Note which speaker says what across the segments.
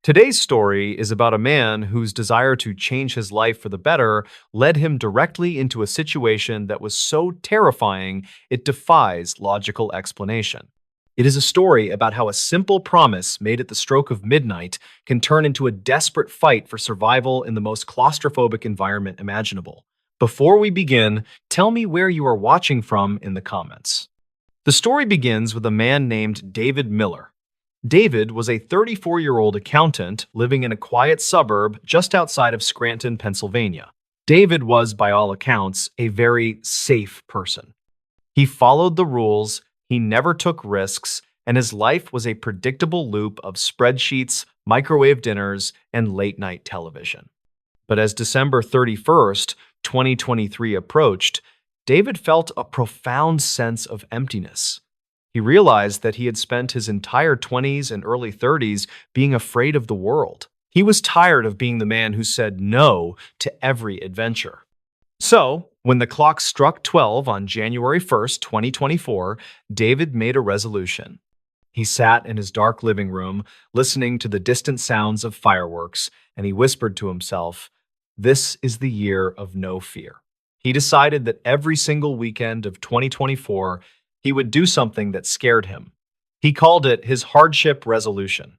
Speaker 1: Today's story is about a man whose desire to change his life for the better led him directly into a situation that was so terrifying it defies logical explanation. It is a story about how a simple promise made at the stroke of midnight can turn into a desperate fight for survival in the most claustrophobic environment imaginable. Before we begin, tell me where you are watching from in the comments. The story begins with a man named David Miller. David was a 34-year-old accountant living in a quiet suburb just outside of Scranton, Pennsylvania. David was, by all accounts, a very safe person. He followed the rules, he never took risks, and his life was a predictable loop of spreadsheets, microwave dinners, and late-night television. But as December 31st, 2023 approached, David felt a profound sense of emptiness. He realized that he had spent his entire 20s and early 30s being afraid of the world. He was tired of being the man who said no to every adventure. So, when the clock struck 12 on January 1st, 2024, David made a resolution. He sat in his dark living room, listening to the distant sounds of fireworks, and he whispered to himself, "This is the year of no fear." He decided that every single weekend of 2024, he would do something that scared him. He called it his hardship resolution.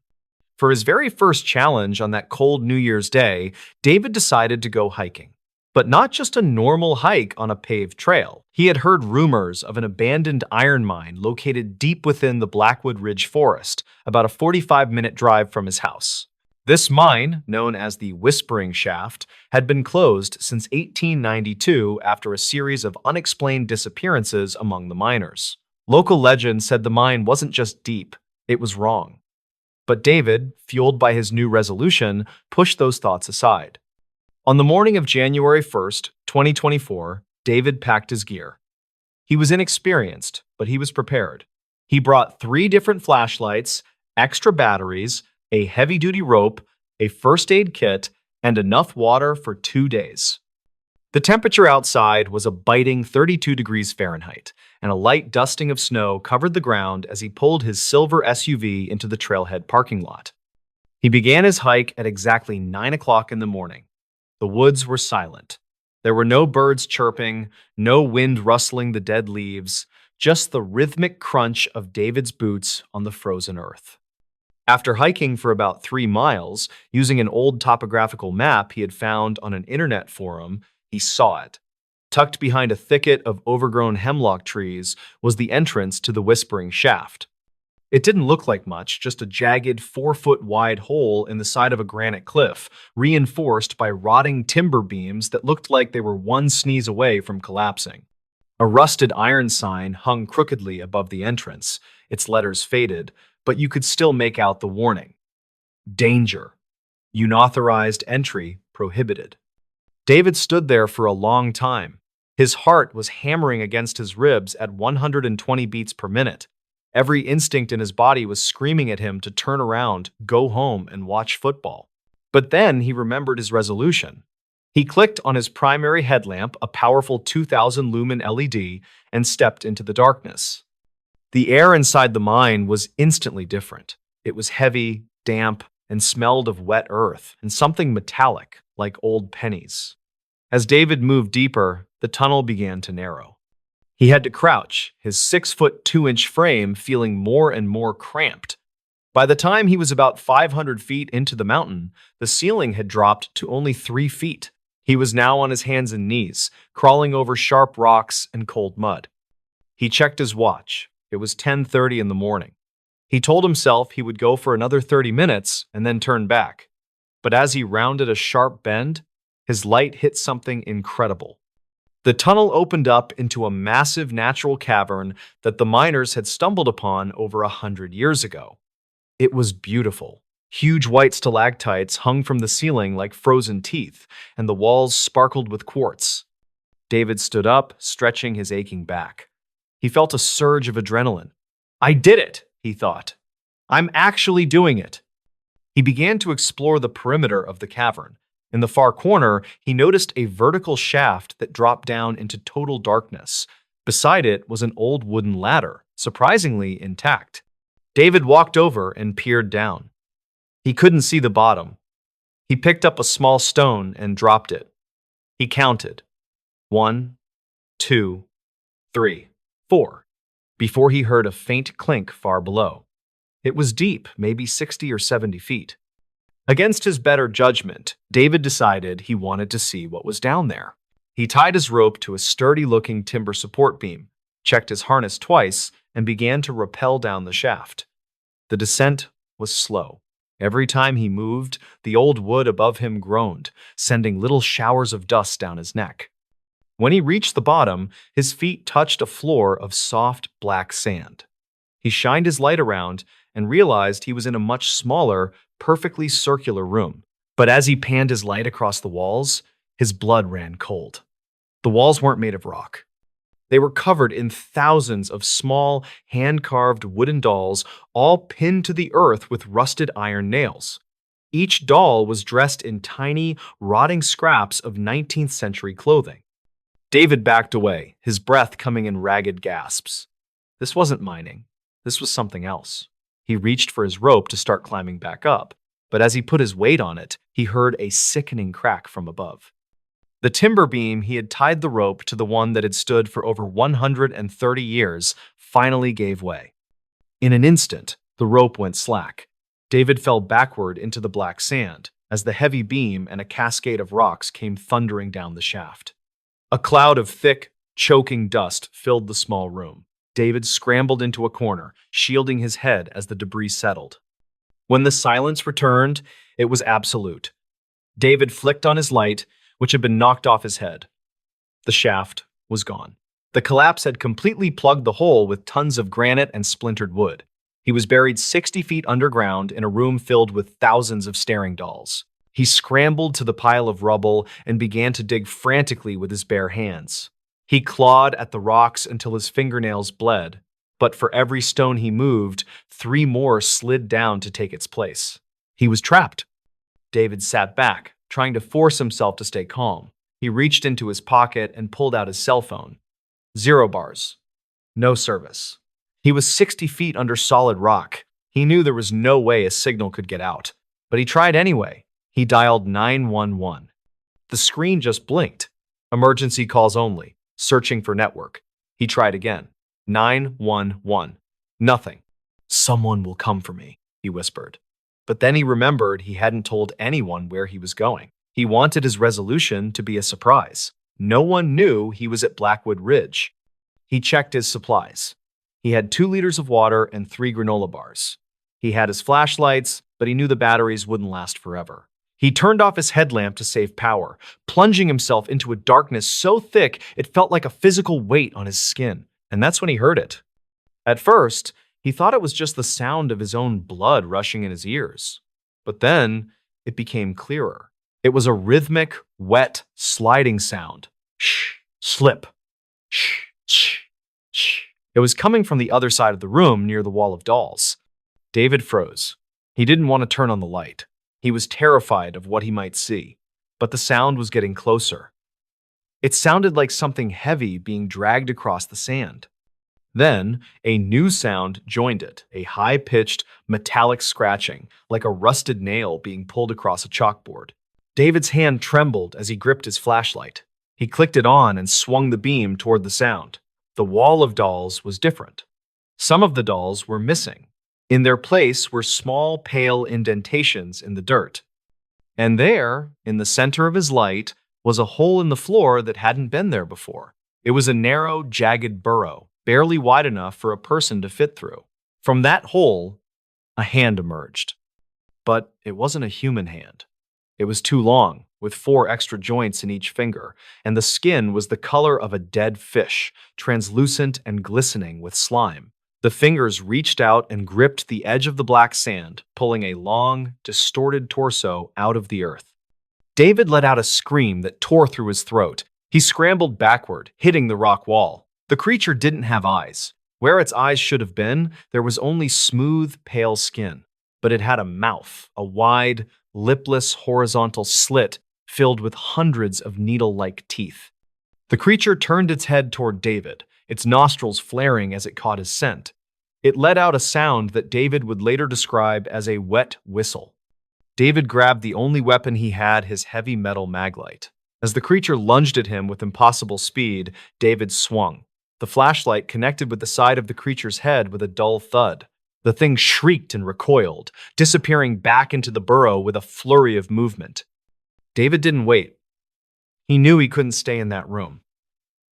Speaker 1: For his very first challenge on that cold New Year's Day, David decided to go hiking. But not just a normal hike on a paved trail. He had heard rumors of an abandoned iron mine located deep within the Blackwood Ridge forest, about a 45-minute drive from his house. This mine, known as the Whispering Shaft, had been closed since 1892 after a series of unexplained disappearances among the miners. Local legend said the mine wasn't just deep, it was wrong. But David, fueled by his new resolution, pushed those thoughts aside. On the morning of January 1st, 2024, David packed his gear. He was inexperienced, but he was prepared. He brought 3 different flashlights, extra batteries, a heavy-duty rope, a first aid kit, and enough water for 2 days. The temperature outside was a biting 32 degrees Fahrenheit, and a light dusting of snow covered the ground as he pulled his silver SUV into the trailhead parking lot. He began his hike at exactly 9 o'clock in the morning. The woods were silent. There were no birds chirping, no wind rustling the dead leaves, just the rhythmic crunch of David's boots on the frozen earth. After hiking for about 3 miles, using an old topographical map he had found on an internet forum, he saw it. Tucked behind a thicket of overgrown hemlock trees was the entrance to the Whispering Shaft. It didn't look like much, just a jagged 4-foot-wide hole in the side of a granite cliff, reinforced by rotting timber beams that looked like they were one sneeze away from collapsing. A rusted iron sign hung crookedly above the entrance, its letters faded, but you could still make out the warning. Danger. Unauthorized entry prohibited. David stood there for a long time. His heart was hammering against his ribs at 120 beats per minute. Every instinct in his body was screaming at him to turn around, go home, and watch football. But then he remembered his resolution. He clicked on his primary headlamp, a powerful 2,000 lumen LED, and stepped into the darkness. The air inside the mine was instantly different. It was heavy, damp, and smelled of wet earth and something metallic, like old pennies. As David moved deeper, the tunnel began to narrow. He had to crouch, his 6-foot 2-inch frame feeling more and more cramped. By the time he was about 500 feet into the mountain, the ceiling had dropped to only 3 feet. He was now on his hands and knees, crawling over sharp rocks and cold mud. He checked his watch. It was 10:30 in the morning. He told himself he would go for another 30 minutes and then turn back. But as he rounded a sharp bend, his light hit something incredible. The tunnel opened up into a massive natural cavern that the miners had stumbled upon over 100 years ago. It was beautiful. Huge white stalactites hung from the ceiling like frozen teeth, and the walls sparkled with quartz. David stood up, stretching his aching back. He felt a surge of adrenaline. "I did it," he thought. "I'm actually doing it." He began to explore the perimeter of the cavern. In the far corner, he noticed a vertical shaft that dropped down into total darkness. Beside it was an old wooden ladder, surprisingly intact. David walked over and peered down. He couldn't see the bottom. He picked up a small stone and dropped it. He counted. 1, 2, 3, 4, before he heard a faint clink far below. It was deep, maybe 60 or 70 feet. Against his better judgment, David decided he wanted to see what was down there. He tied his rope to a sturdy-looking timber support beam, checked his harness twice, and began to rappel down the shaft. The descent was slow. Every time he moved, the old wood above him groaned, sending little showers of dust down his neck. When he reached the bottom, his feet touched a floor of soft black sand. He shined his light around and realized he was in a much smaller, perfectly circular room. But as he panned his light across the walls, his blood ran cold. The walls weren't made of rock. They were covered in thousands of small, hand-carved wooden dolls, all pinned to the earth with rusted iron nails. Each doll was dressed in tiny, rotting scraps of 19th century clothing. David backed away, his breath coming in ragged gasps. This wasn't mining. This was something else. He reached for his rope to start climbing back up, but as he put his weight on it, he heard a sickening crack from above. The timber beam he had tied the rope to, the one that had stood for over 130 years, finally gave way. In an instant, the rope went slack. David fell backward into the black sand as the heavy beam and a cascade of rocks came thundering down the shaft. A cloud of thick, choking dust filled the small room. David scrambled into a corner, shielding his head as the debris settled. When the silence returned, it was absolute. David flicked on his light, which had been knocked off his head. The shaft was gone. The collapse had completely plugged the hole with tons of granite and splintered wood. He was buried 60 feet underground in a room filled with thousands of staring dolls. He scrambled to the pile of rubble and began to dig frantically with his bare hands. He clawed at the rocks until his fingernails bled, but for every stone he moved, 3 more slid down to take its place. He was trapped. David sat back, trying to force himself to stay calm. He reached into his pocket and pulled out his cell phone. 0 bars. No service. He was 60 feet under solid rock. He knew there was no way a signal could get out, but he tried anyway. He dialed 911. The screen just blinked. Emergency calls only. Searching for network. He tried again. 911. Nothing. Someone will come for me, he whispered. But then he remembered he hadn't told anyone where he was going. He wanted his resolution to be a surprise. No one knew he was at Blackwood Ridge. He checked his supplies. He had 2 liters of water and 3 granola bars. He had his flashlights, but he knew the batteries wouldn't last forever. He turned off his headlamp to save power, plunging himself into a darkness so thick it felt like a physical weight on his skin. And that's when he heard it. At first, he thought it was just the sound of his own blood rushing in his ears. But then, it became clearer. It was a rhythmic, wet, sliding sound. Shh, slip. Shh, shh, shh. It was coming from the other side of the room near the wall of dolls. David froze. He didn't want to turn on the light. He was terrified of what he might see. But the sound was getting closer. It sounded like something heavy being dragged across the sand. Then, a new sound joined it, a high-pitched, metallic scratching, like a rusted nail being pulled across a chalkboard. David's hand trembled as he gripped his flashlight. He clicked it on and swung the beam toward the sound. The wall of dolls was different. Some of the dolls were missing. In their place were small, pale indentations in the dirt. And there, in the center of his light, was a hole in the floor that hadn't been there before. It was a narrow, jagged burrow, barely wide enough for a person to fit through. From that hole, a hand emerged. But it wasn't a human hand. It was too long, with 4 extra joints in each finger, and the skin was the color of a dead fish, translucent and glistening with slime. The fingers reached out and gripped the edge of the black sand, pulling a long, distorted torso out of the earth. David let out a scream that tore through his throat. He scrambled backward, hitting the rock wall. The creature didn't have eyes. Where its eyes should have been, there was only smooth, pale skin. But it had a mouth, a wide, lipless, horizontal slit filled with hundreds of needle-like teeth. The creature turned its head toward David, its nostrils flaring as it caught his scent. It let out a sound that David would later describe as a wet whistle. David grabbed the only weapon he had, his heavy metal maglite. As the creature lunged at him with impossible speed, David swung. The flashlight connected with the side of the creature's head with a dull thud. The thing shrieked and recoiled, disappearing back into the burrow with a flurry of movement. David didn't wait. He knew he couldn't stay in that room.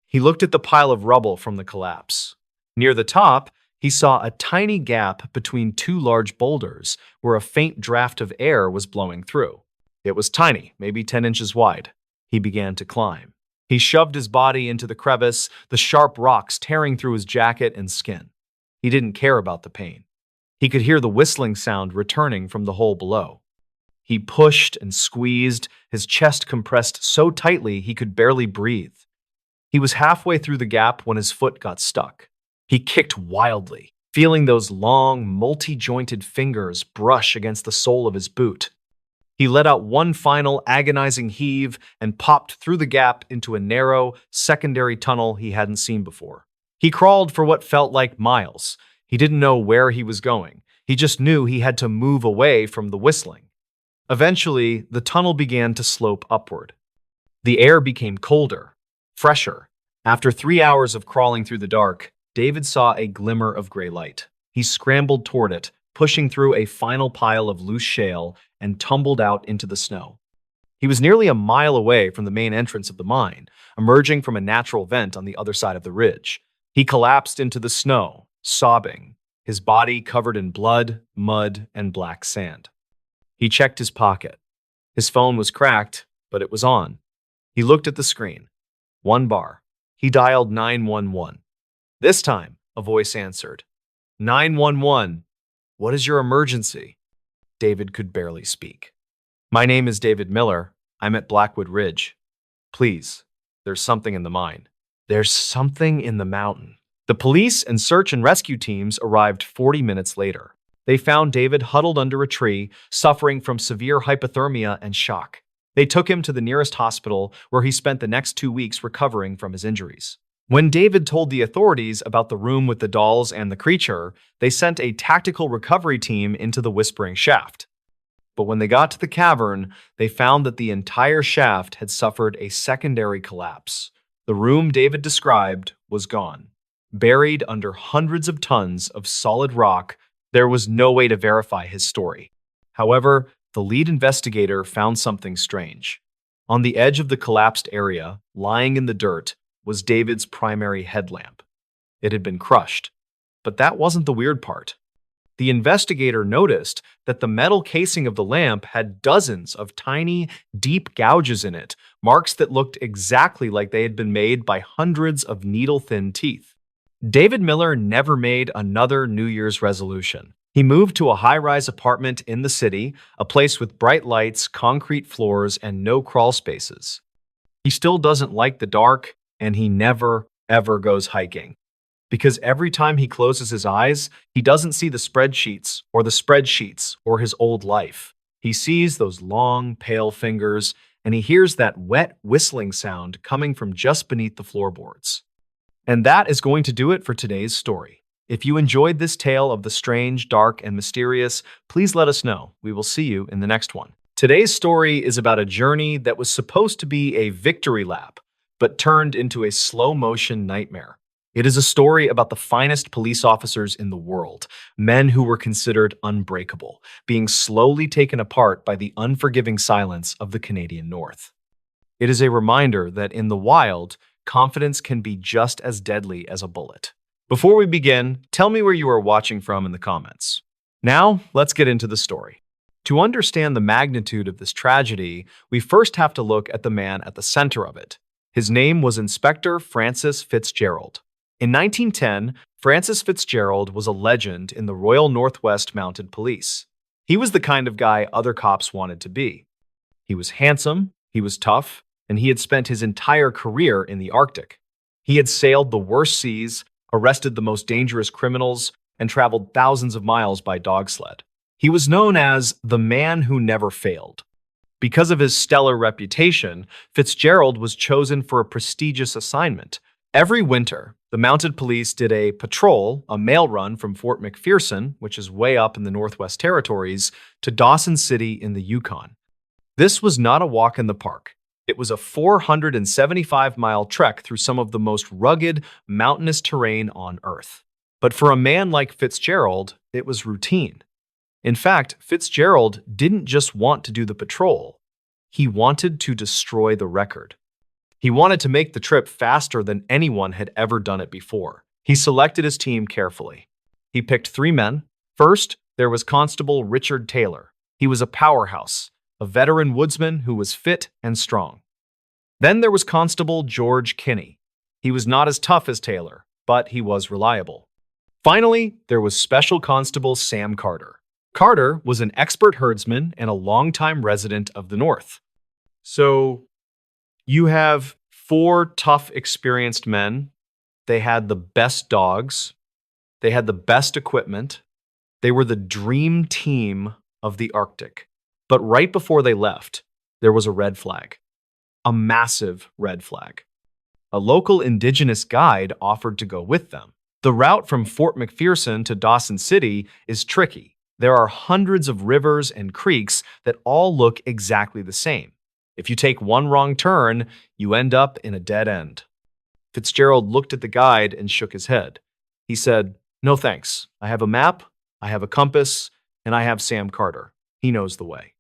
Speaker 1: He looked at the pile of rubble from the collapse. Near the top, he saw a tiny gap between two large boulders where a faint draft of air was blowing through. It was tiny, maybe 10 inches wide. He began to climb. He shoved his body into the crevice, the sharp rocks tearing through his jacket and skin. He didn't care about the pain. He could hear the whistling sound returning from the hole below. He pushed and squeezed, his chest compressed so tightly he could barely breathe. He was halfway through the gap when his foot got stuck. He kicked wildly, feeling those long, multi-jointed fingers brush against the sole of his boot. He let out one final agonizing heave and popped through the gap into a narrow, secondary tunnel he hadn't seen before. He crawled for what felt like miles. He didn't know where he was going. He just knew he had to move away from the whistling. Eventually, the tunnel began to slope upward. The air became colder, fresher. After 3 hours of crawling through the dark, David saw a glimmer of gray light. He scrambled toward it, pushing through a final pile of loose shale, and tumbled out into the snow. He was nearly a mile away from the main entrance of the mine, emerging from a natural vent on the other side of the ridge. He collapsed into the snow, sobbing, his body covered in blood, mud, and black sand. He checked his pocket. His phone was cracked, but it was on. He looked at the screen. 1 bar. He dialed 911. This time, a voice answered. 911. What is your emergency? David could barely speak. My name is David Miller. I'm at Blackwood Ridge. Please, there's something in the mine. There's something in the mountain. The police and search and rescue teams arrived 40 minutes later. They found David huddled under a tree, suffering from severe hypothermia and shock. They took him to the nearest hospital, where he spent the next 2 weeks recovering from his injuries. When David told the authorities about the room with the dolls and the creature, they sent a tactical recovery team into the Whispering Shaft. But when they got to the cavern, they found that the entire shaft had suffered a secondary collapse. The room David described was gone. Buried under hundreds of tons of solid rock, there was no way to verify his story. However, the lead investigator found something strange. On the edge of the collapsed area, lying in the dirt, was David's primary headlamp. It had been crushed. But that wasn't the weird part. The investigator noticed that the metal casing of the lamp had dozens of tiny, deep gouges in it, marks that looked exactly like they had been made by hundreds of needle-thin teeth. David Miller never made another New Year's resolution. He moved to a high-rise apartment in the city, a place with bright lights, concrete floors, and no crawl spaces. He still doesn't like the dark, and he never, ever goes hiking. Because every time he closes his eyes, he doesn't see the spreadsheets or his old life. He sees those long, pale fingers, and he hears that wet whistling sound coming from just beneath the floorboards. And that is going to do it for today's story. If you enjoyed this tale of the strange, dark, and mysterious, please let us know. We will see you in the next one. Today's story is about a journey that was supposed to be a victory lap, but turned into a slow-motion nightmare. It is a story about the finest police officers in the world, men who were considered unbreakable, being slowly taken apart by the unforgiving silence of the Canadian North. It is a reminder that in the wild, confidence can be just as deadly as a bullet. Before we begin, tell me where you are watching from in the comments. Now, let's get into the story. To understand the magnitude of this tragedy, we first have to look at the man at the center of it. His name was Inspector Francis Fitzgerald. In 1910, Francis Fitzgerald was a legend in the Royal Northwest Mounted Police. He was the kind of guy other cops wanted to be. He was handsome, he was tough, and he had spent his entire career in the Arctic. He had sailed the worst seas, arrested the most dangerous criminals, and traveled thousands of miles by dog sled. He was known as the man who never failed. Because of his stellar reputation, Fitzgerald was chosen for a prestigious assignment. Every winter, The mounted police did a patrol, a mail run from Fort McPherson, which is way up in the Northwest Territories, to Dawson City in the Yukon. This was not a walk in the park. It was a 475-mile trek through some of the most rugged, mountainous terrain on Earth. But for a man like Fitzgerald, it was routine. In fact, Fitzgerald didn't just want to do the patrol. He wanted to destroy the record. He wanted to make the trip faster than anyone had ever done it before. He selected his team carefully. He picked 3 men. First, there was Constable Richard Taylor. He was a powerhouse, a veteran woodsman who was fit and strong. Then there was Constable George Kinney. He was not as tough as Taylor, but he was reliable. Finally, there was Special Constable Sam Carter. Carter was an expert herdsman and a longtime resident of the North. So, you have 4 tough, experienced men. They had the best dogs. They had the best equipment. They were the dream team of the Arctic. But right before they left, there was a red flag. A massive red flag. A local indigenous guide offered to go with them. The route from Fort McPherson to Dawson City is tricky. There are hundreds of rivers and creeks that all look exactly the same. If you take one wrong turn, you end up in a dead end. Fitzgerald looked at the guide and shook his head. He said, "No thanks. I have a map, I have a compass, and I have Sam Carter. He knows the way."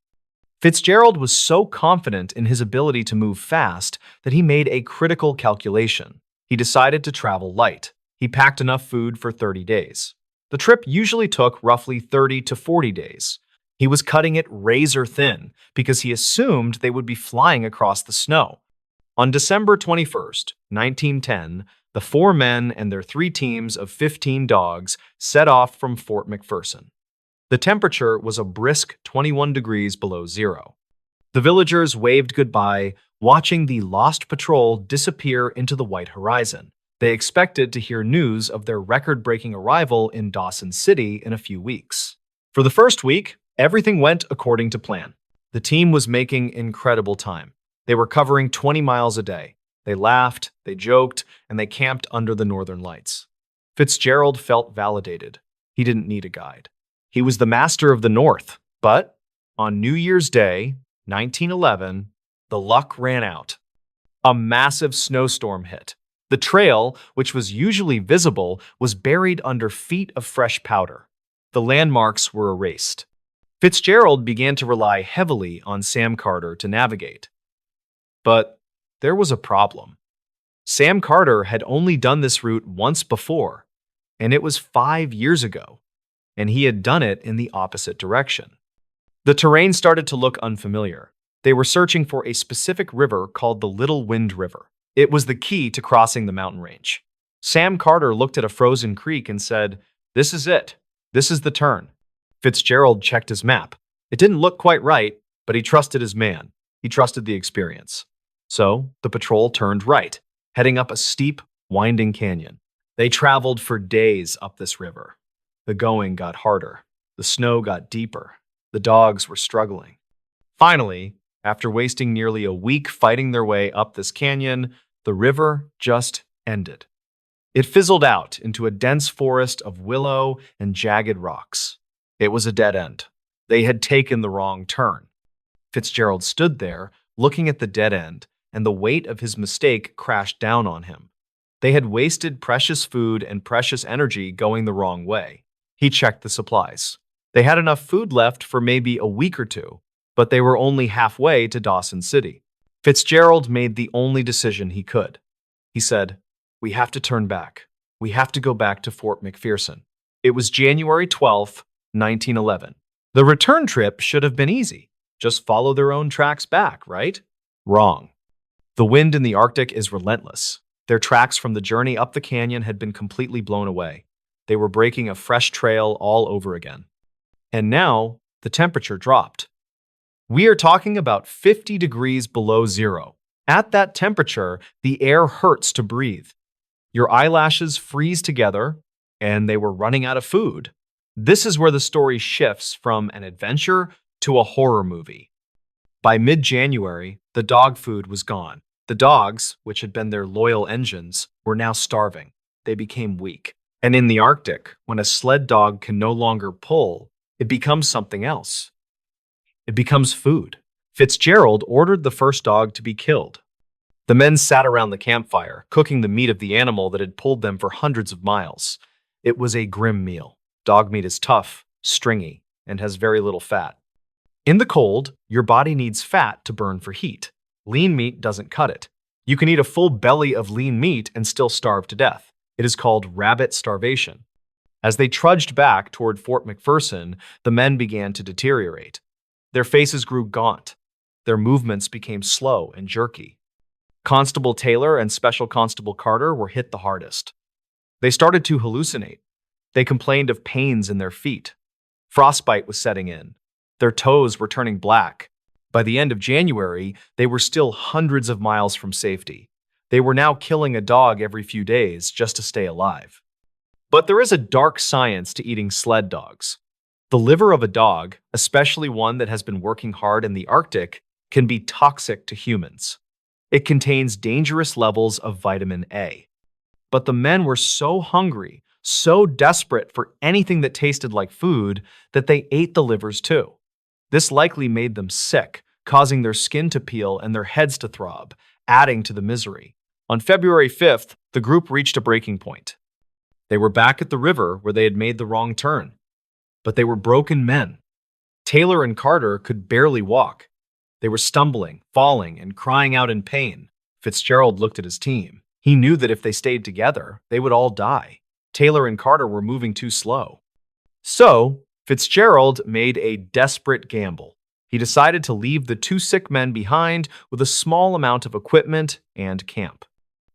Speaker 1: Fitzgerald was so confident in his ability to move fast that he made a critical calculation. He decided to travel light. He packed enough food for 30 days. The trip usually took roughly 30 to 40 days. He was cutting it razor thin because he assumed they would be flying across the snow. On December 21st, 1910, the 4 men and their 3 teams of 15 dogs set off from Fort McPherson. The temperature was a brisk 21 degrees below zero. The villagers waved goodbye, watching the lost patrol disappear into the white horizon. They expected to hear news of their record-breaking arrival in Dawson City in a few weeks. For the first week, everything went according to plan. The team was making incredible time. They were covering 20 miles a day. They laughed, they joked, and they camped under the northern lights. Fitzgerald felt validated. He didn't need a guide. He was the master of the North. But on New Year's Day, 1911, the luck ran out. A massive snowstorm hit. The trail, which was usually visible, was buried under feet of fresh powder. The landmarks were erased. Fitzgerald began to rely heavily on Sam Carter to navigate. But there was a problem. Sam Carter had only done this route once before, and it was 5 years ago, and he had done it in the opposite direction. The terrain started to look unfamiliar. They were searching for a specific river called the Little Wind River. It was the key to crossing the mountain range. Sam Carter looked at a frozen creek and said, "This is it. This is the turn." Fitzgerald checked his map. It didn't look quite right, but he trusted his man. He trusted the experience. So the patrol turned right, heading up a steep, winding canyon. They traveled for days up this river. The going got harder. The snow got deeper. The dogs were struggling. Finally, after wasting nearly a week fighting their way up this canyon, the river just ended. It fizzled out into a dense forest of willow and jagged rocks. It was a dead end. They had taken the wrong turn. Fitzgerald stood there, looking at the dead end, and the weight of his mistake crashed down on him. They had wasted precious food and precious energy going the wrong way. He checked the supplies. They had enough food left for maybe a week or 2, but they were only halfway to Dawson City. Fitzgerald made the only decision he could. He said, "We have to turn back. We have to go back to Fort McPherson." It was January 12th, 1911. The return trip should have been easy. Just follow their own tracks back, right? Wrong. The wind in the Arctic is relentless. Their tracks from the journey up the canyon had been completely blown away. They were breaking a fresh trail all over again. And now, the temperature dropped. We are talking about 50 degrees below zero. At that temperature, the air hurts to breathe. Your eyelashes freeze together, and they were running out of food. This is where the story shifts from an adventure to a horror movie. By mid-January, the dog food was gone. The dogs, which had been their loyal engines, were now starving. they became weak. And in the Arctic, when a sled dog can no longer pull, it becomes something else. It becomes food. Fitzgerald ordered the first dog to be killed. The men sat around the campfire, cooking the meat of the animal that had pulled them for hundreds of miles. It was a grim meal. Dog meat is tough, stringy, and has very little fat. In the cold, your body needs fat to burn for heat. Lean meat doesn't cut it. You can eat a full belly of lean meat and still starve to death. It is called rabbit starvation. As they trudged back toward Fort McPherson, the men began to deteriorate. Their faces grew gaunt. Their movements became slow and jerky. Constable Taylor and Special Constable Carter were hit the hardest. They started to hallucinate. They complained of pains in their feet. Frostbite was setting in. Their toes were turning black. By the end of January, they were still hundreds of miles from safety. They were now killing a dog every few days just to stay alive. But there is a dark science to eating sled dogs. The liver of a dog, especially one that has been working hard in the Arctic, can be toxic to humans. It contains dangerous levels of vitamin A. But the men were so hungry, so desperate for anything that tasted like food, that they ate the livers too. This likely made them sick, causing their skin to peel and their heads to throb, adding to the misery. On February 5th, the group reached a breaking point. They were back at the river where they had made the wrong turn. But they were broken men. Taylor and Carter could barely walk. They were stumbling, falling, and crying out in pain. Fitzgerald looked at his team. He knew that if they stayed together, they would all die. Taylor and Carter were moving too slow. So, Fitzgerald made a desperate gamble. He decided to leave the two sick men behind with a small amount of equipment and camp.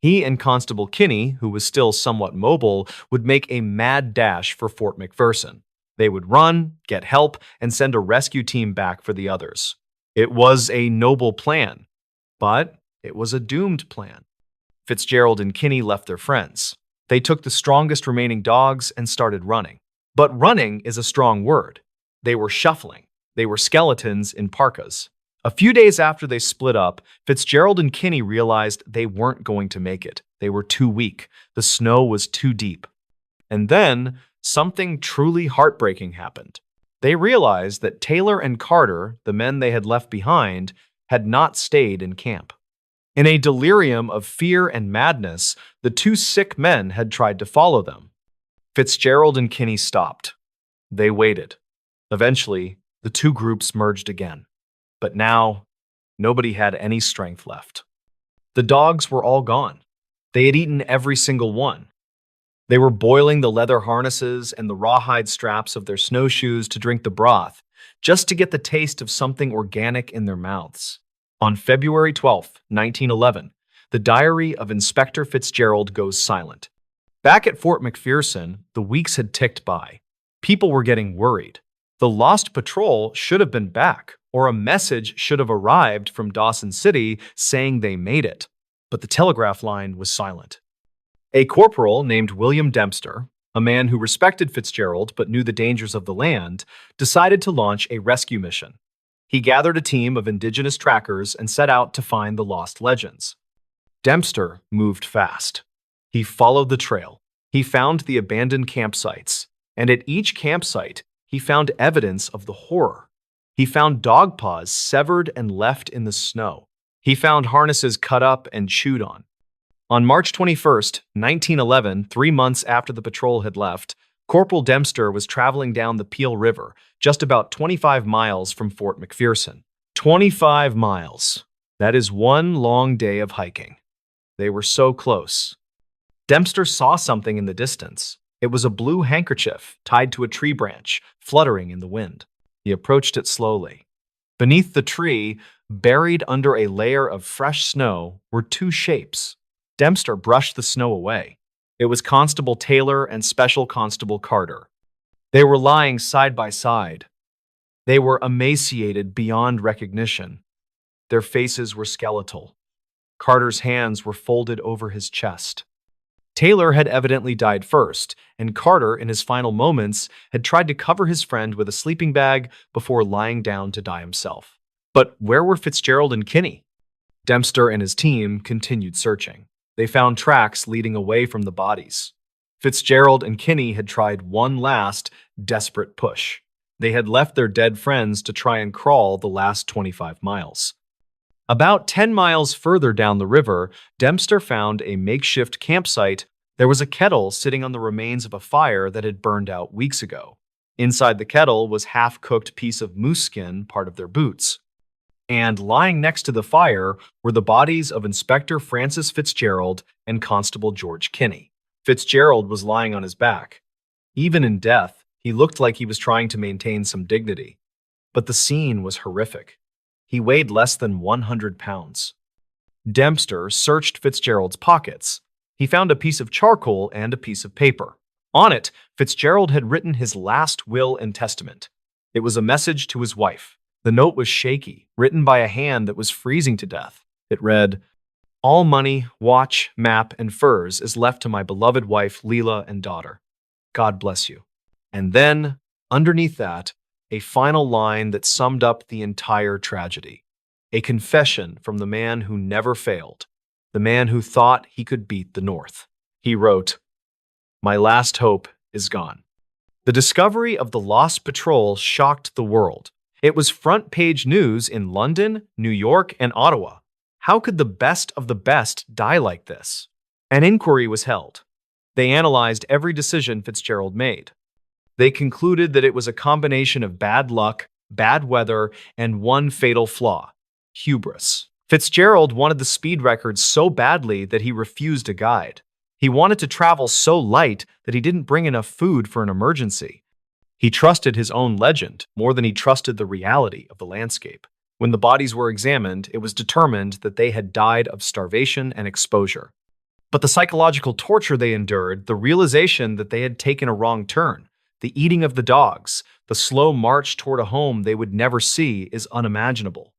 Speaker 1: He and Constable Kinney, who was still somewhat mobile, would make a mad dash for Fort McPherson. They would run, get help, and send a rescue team back for the others. It was a noble plan, but it was a doomed plan. Fitzgerald and Kinney left their friends. They took the strongest remaining dogs and started running. But running is a strong word. They were shuffling. They were skeletons in parkas. A few days after they split up, Fitzgerald and Kinney realized they weren't going to make it. They were too weak. The snow was too deep. And then something truly heartbreaking happened. They realized that Taylor and Carter, the men they had left behind, had not stayed in camp. In a delirium of fear and madness, the two sick men had tried to follow them. Fitzgerald and Kinney stopped. They waited. Eventually, the two groups merged again. But now, nobody had any strength left. The dogs were all gone. They had eaten every single one. They were boiling the leather harnesses and the rawhide straps of their snowshoes to drink the broth, just to get the taste of something organic in their mouths. On February 12, 1911, the diary of Inspector Fitzgerald goes silent. Back at Fort McPherson, the weeks had ticked by. People were getting worried. The lost patrol should have been back, or a message should have arrived from Dawson City saying they made it. But the telegraph line was silent. A corporal named William Dempster, a man who respected Fitzgerald but knew the dangers of the land, decided to launch a rescue mission. He gathered a team of indigenous trackers and set out to find the lost legends. Dempster moved fast. He followed the trail. He found the abandoned campsites, and at each campsite, he found evidence of the horror. He found dog paws severed and left in the snow. He found harnesses cut up and chewed on. On March 21st, 1911, 3 months after the patrol had left, Corporal Dempster was traveling down the Peel River, just about 25 miles from Fort McPherson. 25 miles. That is one long day of hiking. They were so close. Dempster saw something in the distance. It was a blue handkerchief tied to a tree branch, fluttering in the wind. He approached it slowly. Beneath the tree, buried under a layer of fresh snow, were two shapes. Dempster brushed the snow away. It was Constable Taylor and Special Constable Carter. They were lying side by side. They were emaciated beyond recognition. Their faces were skeletal. Carter's hands were folded over his chest. Taylor had evidently died first, and Carter, in his final moments, had tried to cover his friend with a sleeping bag before lying down to die himself. But where were Fitzgerald and Kinney? Dempster and his team continued searching. They found tracks leading away from the bodies. Fitzgerald and Kinney had tried one last, desperate push. They had left their dead friends to try and crawl the last 25 miles. About 10 miles further down the river, Dempster found a makeshift campsite. There was a kettle sitting on the remains of a fire that had burned out weeks ago. Inside the kettle was half-cooked piece of moose skin, part of their boots. And lying next to the fire were the bodies of Inspector Francis Fitzgerald and Constable George Kinney. Fitzgerald was lying on his back. Even in death, he looked like he was trying to maintain some dignity. But the scene was horrific. He weighed less than 100 pounds. Dempster searched Fitzgerald's pockets. He found a piece of charcoal and a piece of paper. On it, Fitzgerald had written his last will and testament. It was a message to his wife. The note was shaky, written by a hand that was freezing to death. It read, "All money, watch, map, and furs is left to my beloved wife, Leela, and daughter. God bless you." And then, underneath that, a final line that summed up the entire tragedy. A confession from the man who never failed, the man who thought he could beat the North. He wrote, "My last hope is gone." The discovery of the lost patrol shocked the world. It was front-page news in London, New York, and Ottawa. How could the best of the best die like this? An inquiry was held. They analyzed every decision Fitzgerald made. They concluded that it was a combination of bad luck, bad weather, and one fatal flaw: hubris. Fitzgerald wanted the speed record so badly that he refused a guide. He wanted to travel so light that he didn't bring enough food for an emergency. He trusted his own legend more than he trusted the reality of the landscape. When the bodies were examined, it was determined that they had died of starvation and exposure. But the psychological torture they endured, the realization that they had taken a wrong turn, the eating of the dogs, the slow march toward a home they would never see is unimaginable.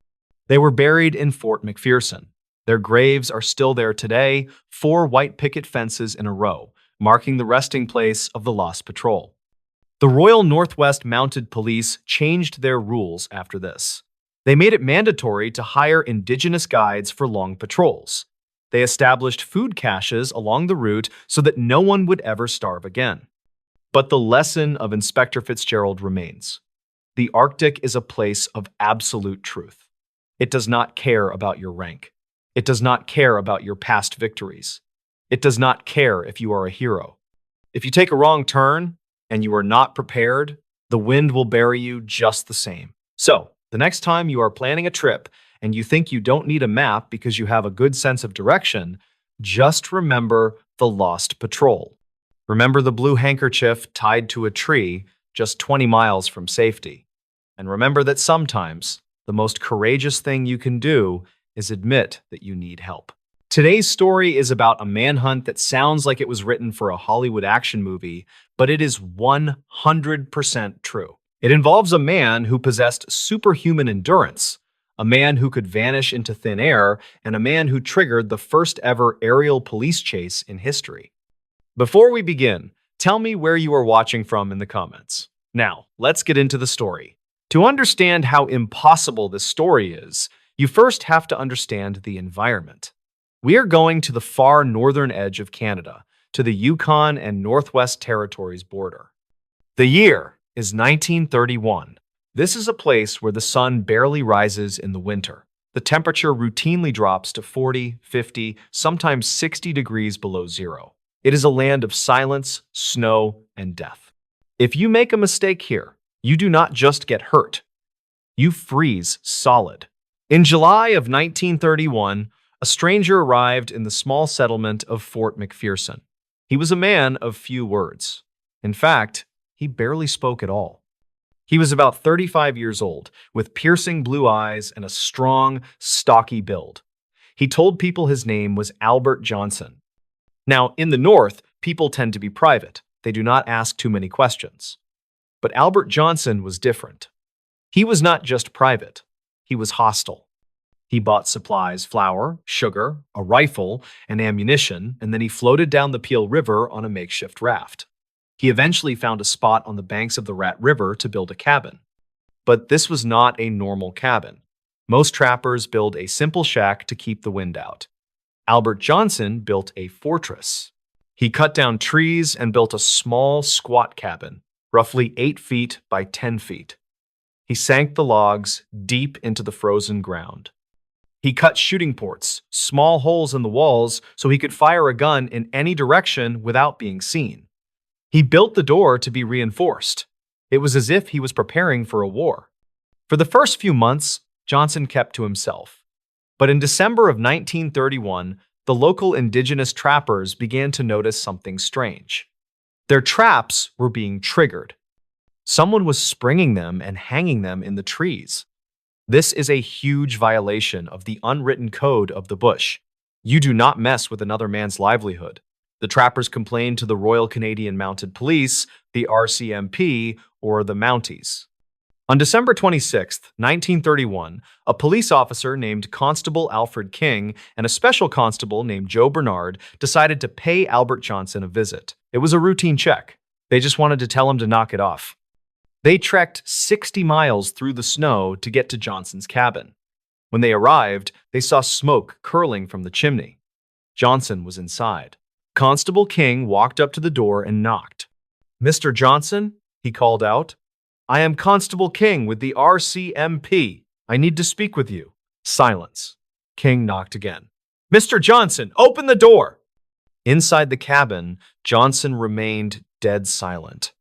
Speaker 1: They were buried in Fort McPherson. Their graves are still there today, 4 white picket fences in a row, marking the resting place of the lost patrol. The Royal Northwest Mounted Police changed their rules after this. They made it mandatory to hire indigenous guides for long patrols. They established food caches along the route so that no one would ever starve again. But the lesson of Inspector Fitzgerald remains. The Arctic is a place of absolute truth. It does not care about your rank. It does not care about your past victories. It does not care if you are a hero. If you take a wrong turn and you are not prepared, the wind will bury you just the same. So, the next time you are planning a trip and you think you don't need a map because you have a good sense of direction, just remember the lost patrol. Remember the blue handkerchief tied to a tree just 20 miles from safety. And remember that sometimes the most courageous thing you can do is admit that you need help. Today's story is about a manhunt that sounds like it was written for a Hollywood action movie, but it is 100% true. It involves a man who possessed superhuman endurance, a man who could vanish into thin air, and a man who triggered the first ever aerial police chase in history. Before we begin, tell me where you are watching from in the comments. Now, let's get into the story. To understand how impossible this story is, you first have to understand the environment. We are going to the far northern edge of Canada, to the Yukon and Northwest Territories border. The year is 1931. This is a place where the sun barely rises in the winter. The temperature routinely drops to 40, 50, sometimes 60 degrees below zero. It is a land of silence, snow, and death. If you make a mistake here, you do not just get hurt. You freeze solid. In July of 1931, a stranger arrived in the small settlement of Fort McPherson. He was a man of few words. In fact, he barely spoke at all. He was about 35 years old, with piercing blue eyes and a strong, stocky build. He told people his name was Albert Johnson. Now, in the North, people tend to be private. They do not ask too many questions. But Albert Johnson was different. He was not just private. He was hostile. He bought supplies, flour, sugar, a rifle, and ammunition, and then he floated down the Peel River on a makeshift raft. He eventually found a spot on the banks of the Rat River to build a cabin. But this was not a normal cabin. Most trappers build a simple shack to keep the wind out. Albert Johnson built a fortress. He cut down trees and built a small, squat cabin, roughly 8 feet by 10 feet. He sank the logs deep into the frozen ground. He cut shooting ports, small holes in the walls, so he could fire a gun in any direction without being seen. He built the door to be reinforced. It was as if he was preparing for a war. For the first few months, Johnson kept to himself. But in December of 1931, the local indigenous trappers began to notice something strange. Their traps were being triggered. Someone was springing them and hanging them in the trees. This is a huge violation of the unwritten code of the bush. You do not mess with another man's livelihood. The trappers complained to the Royal Canadian Mounted Police, the RCMP, or the Mounties. On December 26, 1931, a police officer named Constable Alfred King and a special constable named Joe Bernard decided to pay Albert Johnson a visit. It was a routine check. They just wanted to tell him to knock it off. They trekked 60 miles through the snow to get to Johnson's cabin. When they arrived, they saw smoke curling from the chimney. Johnson was inside. Constable King walked up to the door and knocked. "Mr. Johnson," he called out. "I am Constable King with the RCMP. I need to speak with you." Silence. King knocked again. "Mr. Johnson, open the door!" Inside the cabin, Johnson remained dead silent.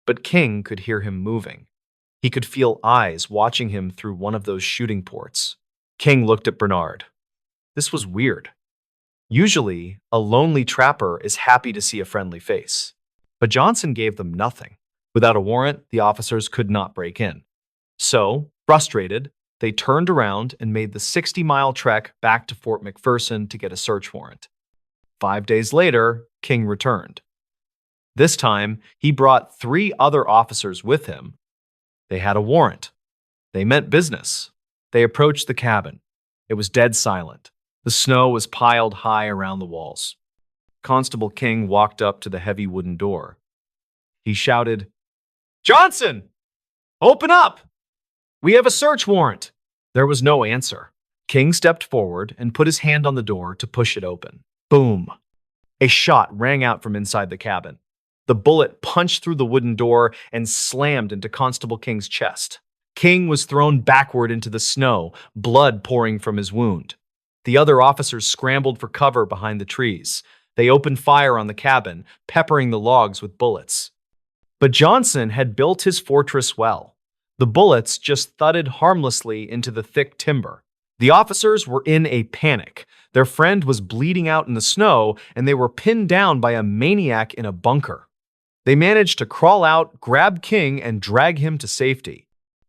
Speaker 1: But King could hear him moving. He could feel eyes watching him through one of those shooting ports. King looked at Bernard. This was weird. Usually, a lonely trapper is happy to see a friendly face. But Johnson gave them nothing. Without a warrant, the officers could not break in. So, frustrated, they turned around and made the 60-mile trek back to Fort McPherson to get a search warrant. 5 days later, King returned. This time, he brought 3 other officers with him. They had a warrant. They meant business. They approached the cabin. It was dead silent. The snow was piled high around the walls. Constable King walked up to the heavy wooden door. He shouted, "Johnson! Open up! We have a search warrant!" There was no answer. King stepped forward and put his hand on the door to push it open. Boom! A shot rang out from inside the cabin. The bullet punched through the wooden door and slammed into Constable King's chest. King was thrown backward into the snow, blood pouring from his wound. The other officers scrambled for cover behind the trees. They opened fire on the cabin, peppering the logs with bullets. But Johnson had built his fortress well. The bullets just thudded harmlessly into the thick timber. The officers were in a panic. Their friend was bleeding out in the snow, and they were pinned down by a maniac in a bunker. They managed to crawl out, grab King, and drag him to safety.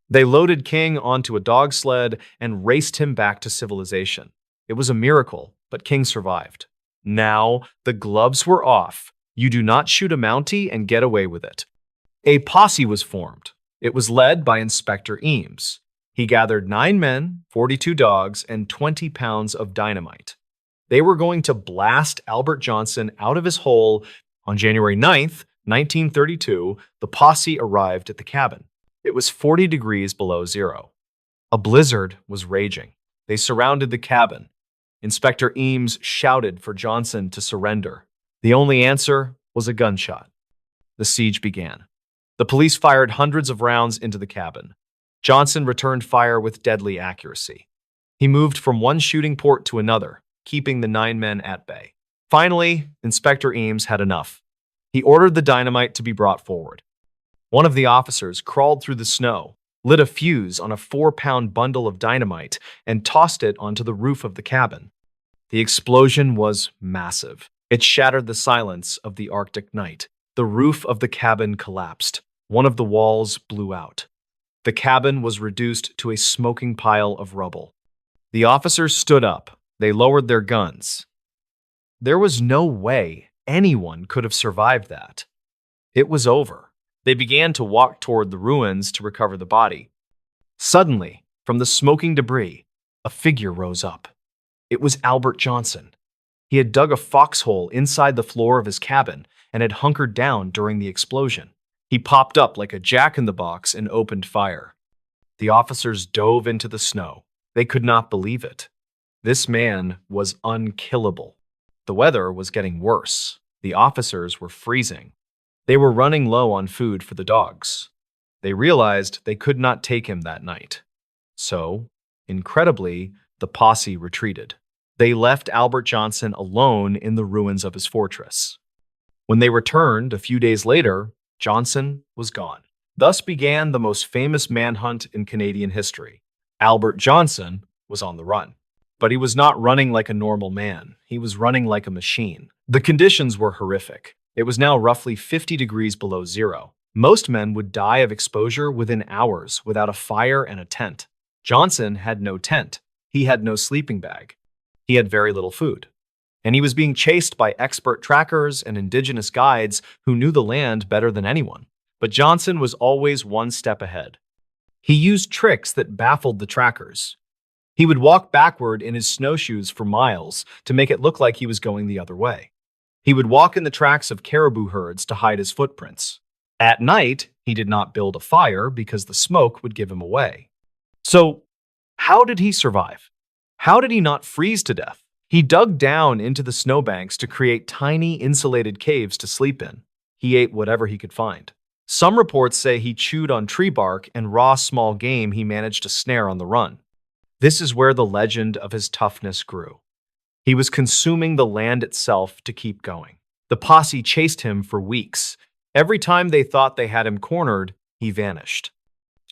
Speaker 1: They loaded King onto a dog sled and raced him back to civilization. It was a miracle, but King survived. Now, the gloves were off. You do not shoot a Mountie and get away with it. A posse was formed. It was led by Inspector Eames. He gathered 9 men, 42 dogs, and 20 pounds of dynamite. They were going to blast Albert Johnson out of his hole. On January 9th, 1932, the posse arrived at the cabin. It was 40 degrees below zero. A blizzard was raging. They surrounded the cabin. Inspector Eames shouted for Johnson to surrender. The only answer was a gunshot. The siege began. The police fired hundreds of rounds into the cabin. Johnson returned fire with deadly accuracy. He moved from one shooting port to another, keeping the 9 men at bay. Finally, Inspector Eames had enough. He ordered the dynamite to be brought forward. One of the officers crawled through the snow, lit a fuse on a 4-pound bundle of dynamite, and tossed it onto the roof of the cabin. The explosion was massive. It shattered the silence of the Arctic night. The roof of the cabin collapsed. One of the walls blew out. The cabin was reduced to a smoking pile of rubble. The officers stood up. They lowered their guns. There was no way anyone could have survived that. It was over. They began to walk toward the ruins to recover the body. Suddenly, from the smoking debris, a figure rose up. It was Albert Johnson. He had dug a foxhole inside the floor of his cabin and had hunkered down during the explosion. He popped up like a jack-in-the-box and opened fire. The officers dove into the snow. They could not believe it. This man was unkillable. The weather was getting worse. The officers were freezing. They were running low on food for the dogs. They realized they could not take him that night. So, incredibly, the posse retreated. They left Albert Johnson alone in the ruins of his fortress. When they returned a few days later, Johnson was gone. Thus began the most famous manhunt in Canadian history. Albert Johnson was on the run. But he was not running like a normal man. He was running like a machine. The conditions were horrific. It was now roughly 50 degrees below zero. Most men would die of exposure within hours without a fire and a tent. Johnson had no tent. He had no sleeping bag. He had very little food. And he was being chased by expert trackers and indigenous guides who knew the land better than anyone. But Johnson was always one step ahead. He used tricks that baffled the trackers. He would walk backward in his snowshoes for miles to make it look like he was going the other way. He would walk in the tracks of caribou herds to hide his footprints. At night, he did not build a fire because the smoke would give him away. So, how did he survive? How did he not freeze to death? He dug down into the snowbanks to create tiny insulated caves to sleep in. He ate whatever he could find. Some reports say he chewed on tree bark and raw small game he managed to snare on the run. This is where the legend of his toughness grew. He was consuming the land itself to keep going. The posse chased him for weeks. Every time they thought they had him cornered, he vanished.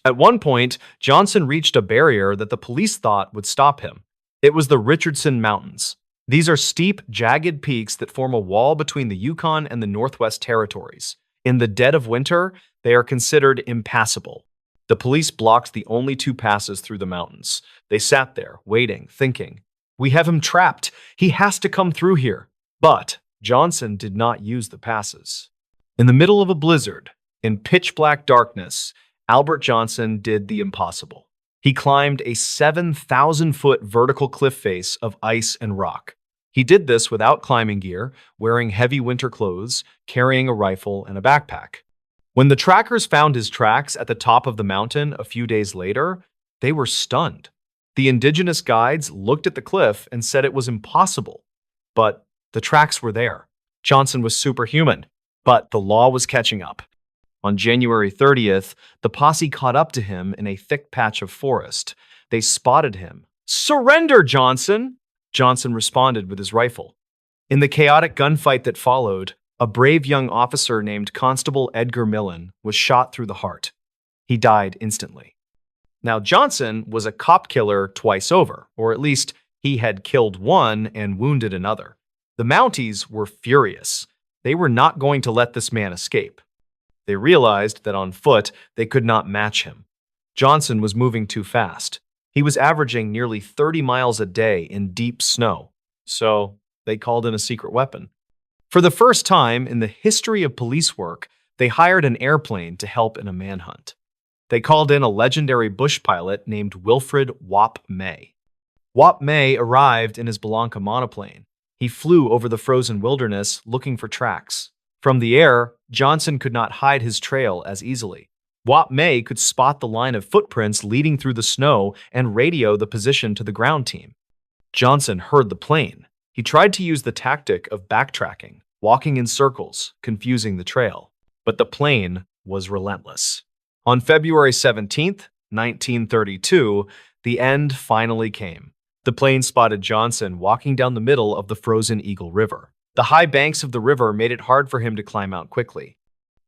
Speaker 1: At one point, Johnson reached a barrier that the police thought would stop him. It was the Richardson Mountains. These are steep, jagged peaks that form a wall between the Yukon and the Northwest Territories. In the dead of winter, they are considered impassable. The police blocked the only two passes through the mountains. They sat there, waiting, thinking, "We have him trapped. He has to come through here." But Johnson did not use the passes. In the middle of a blizzard, in pitch-black darkness, Albert Johnson did the impossible. He climbed a 7,000-foot vertical cliff face of ice and rock. He did this without climbing gear, wearing heavy winter clothes, carrying a rifle and a backpack. When the trackers found his tracks at the top of the mountain a few days later, they were stunned. The indigenous guides looked at the cliff and said it was impossible. But the tracks were there. Johnson was superhuman, but the law was catching up. On January 30th, the posse caught up to him in a thick patch of forest. They spotted him. "Surrender, Johnson!" Johnson responded with his rifle. In the chaotic gunfight that followed, a brave young officer named Constable Edgar Millen was shot through the heart. He died instantly. Now, Johnson was a cop killer twice over, or at least he had killed one and wounded another. The Mounties were furious. They were not going to let this man escape. They realized that on foot they could not match him. Johnson was moving too fast. He was averaging nearly 30 miles a day in deep snow, so they called in a secret weapon. For the first time in the history of police work, they hired an airplane to help in a manhunt. They called in a legendary bush pilot named Wilfred Wap May. Wap May arrived in his Belanca monoplane. He flew over the frozen wilderness looking for tracks. From the air, Johnson could not hide his trail as easily. Wap May could spot the line of footprints leading through the snow and radio the position to the ground team. Johnson heard the plane. He tried to use the tactic of backtracking, walking in circles, confusing the trail. But the plane was relentless. On February 17th, 1932, the end finally came. The plane spotted Johnson walking down the middle of the frozen Eagle River. The high banks of the river made it hard for him to climb out quickly.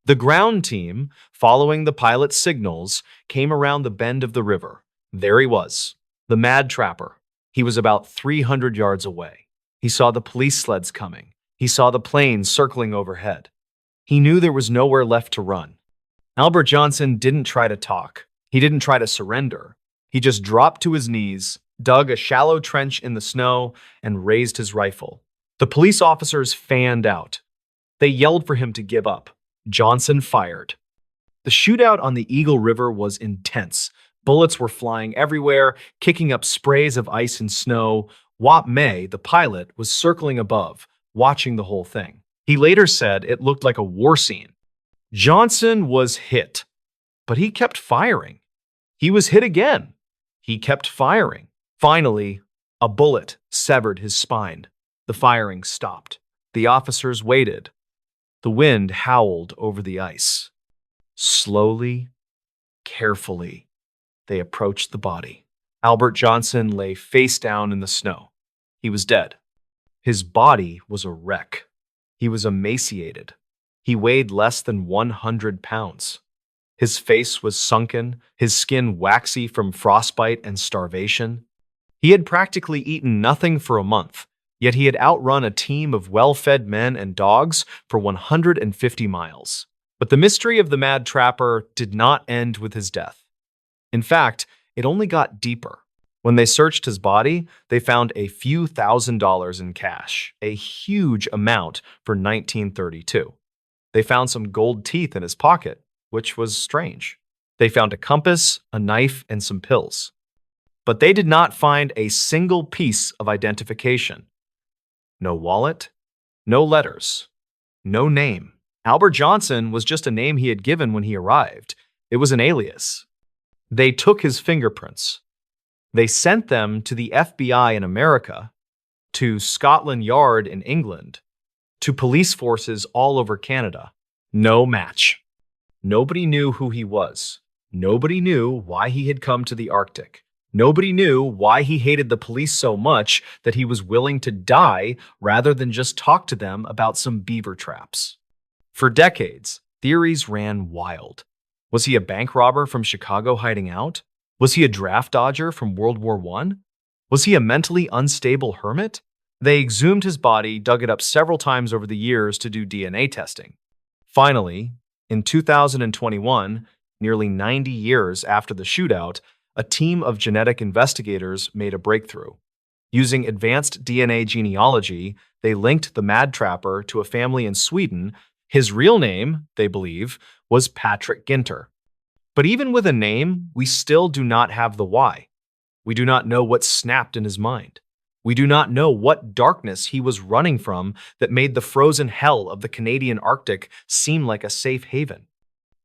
Speaker 1: The ground team, following the pilot's signals, came around the bend of the river. There he was, the mad trapper. He was about 300 yards away. He saw the police sleds coming. He saw the plane circling overhead. He knew there was nowhere left to run. Albert Johnson didn't try to talk. He didn't try to surrender. He just dropped to his knees, dug a shallow trench in the snow, and raised his rifle. The police officers fanned out. They yelled for him to give up. Johnson fired. The shootout on the Eagle River was intense. Bullets were flying everywhere, kicking up sprays of ice and snow. Wap May, the pilot, was circling above, watching the whole thing. He later said it looked like a war scene. Johnson was hit, but he kept firing. He was hit again. He kept firing. Finally, a bullet severed his spine. The firing stopped. The officers waited. The wind howled over the ice. Slowly, carefully, they approached the body. Albert Johnson lay face down in the snow. He was dead. His body was a wreck. He was emaciated. He weighed less than 100 pounds. His face was sunken, his skin waxy from frostbite and starvation. He had practically eaten nothing for a month, yet he had outrun a team of well-fed men and dogs for 150 miles. But the mystery of the mad trapper did not end with his death. In fact, it only got deeper. When they searched his body, they found a few $1,000s in cash, a huge amount for 1932. They found some gold teeth in his pocket, which was strange. They found a compass, a knife, and some pills. But they did not find a single piece of identification. No wallet, no letters, no name. Albert Johnson was just a name he had given when he arrived. It was an alias. They took his fingerprints. They sent them to the FBI in America, to Scotland Yard in England, to police forces all over Canada. No match. Nobody knew who he was. Nobody knew why he had come to the Arctic. Nobody knew why he hated the police so much that he was willing to die rather than just talk to them about some beaver traps. For decades, theories ran wild. Was he a bank robber from Chicago hiding out? Was he a draft dodger from World War I? Was he a mentally unstable hermit? They exhumed his body, dug it up several times over the years to do DNA testing. Finally, in 2021, nearly 90 years after the shootout, a team of genetic investigators made a breakthrough. Using advanced DNA genealogy, they linked the mad trapper to a family in Sweden. His real name, they believe, was Patrick Ginter. But even with a name, we still do not have the why. We do not know what snapped in his mind. We do not know what darkness he was running from that made the frozen hell of the Canadian Arctic seem like a safe haven.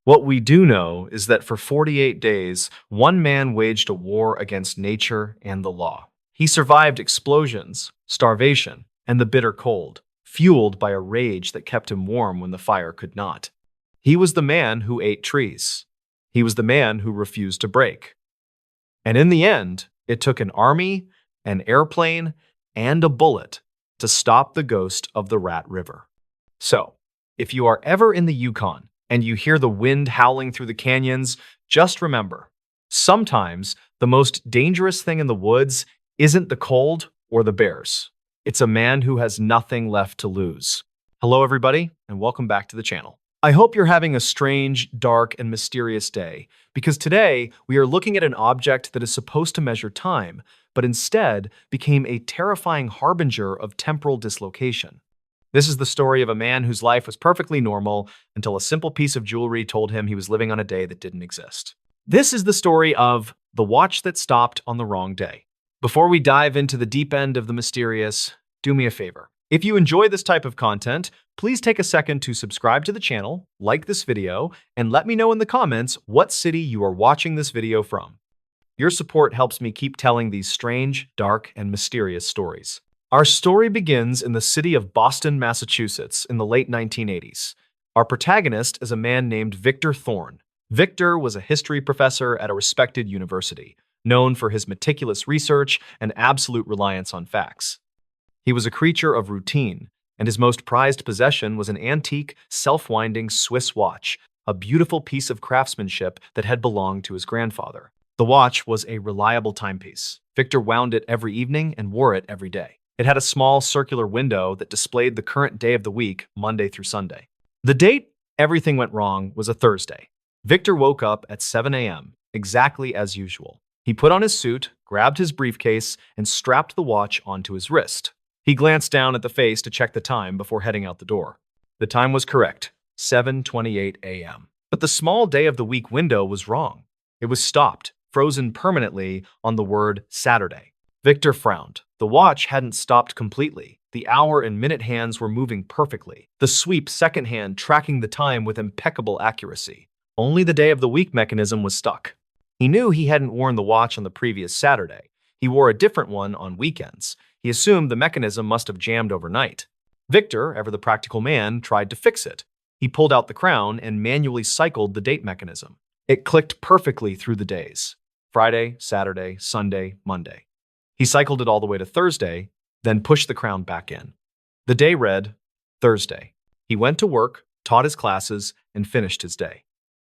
Speaker 1: What we do know is that for 48 days, one man waged a war against nature and the law. He survived explosions, starvation, and the bitter cold, fueled by a rage that kept him warm when the fire could not. He was the man who ate trees. He was the man who refused to break. And in the end, it took an army, an airplane, and a bullet to stop the ghost of the Rat River. So, if you are ever in the Yukon and you hear the wind howling through the canyons, just remember, sometimes the most dangerous thing in the woods isn't the cold or the bears. It's a man who has nothing left to lose. Hello, everybody, and welcome back to the channel. I hope you're having a strange, dark, and mysterious day, because today we are looking at an object that is supposed to measure time, but instead became a terrifying harbinger of temporal dislocation. This is the story of a man whose life was perfectly normal until a simple piece of jewelry told him he was living on a day that didn't exist. This is the story of the watch that stopped on the wrong day. Before we dive into the deep end of the mysterious, do me a favor. If you enjoy this type of content, please take a second to subscribe to the channel, like this video, and let me know in the comments what city you are watching this video from. Your support helps me keep telling these strange, dark, and mysterious stories. Our story begins in the city of Boston, Massachusetts in the late 1980s. Our protagonist is a man named Victor Thorne. Victor was a history professor at a respected university, known for his meticulous research and absolute reliance on facts. He was a creature of routine, and his most prized possession was an antique, self-winding Swiss watch, a beautiful piece of craftsmanship that had belonged to his grandfather. The watch was a reliable timepiece. Victor wound it every evening and wore it every day. It had a small circular window that displayed the current day of the week, Monday through Sunday. The date everything went wrong was a Thursday. Victor woke up at 7 a.m., exactly as usual. He put on his suit, grabbed his briefcase, and strapped the watch onto his wrist. He glanced down at the face to check the time before heading out the door. The time was correct, 7:28 a.m. But the small day of the week window was wrong. It was stopped, frozen permanently on the word Saturday. Victor frowned. The watch hadn't stopped completely. The hour and minute hands were moving perfectly, the sweep second hand tracking the time with impeccable accuracy. Only the day of the week mechanism was stuck. He knew he hadn't worn the watch on the previous Saturday. He wore a different one on weekends. He assumed the mechanism must have jammed overnight. Victor, ever the practical man, tried to fix it. He pulled out the crown and manually cycled the date mechanism. It clicked perfectly through the days: Friday, Saturday, Sunday, Monday. He cycled it all the way to Thursday, then pushed the crown back in. The day read Thursday. He went to work, taught his classes, and finished his day.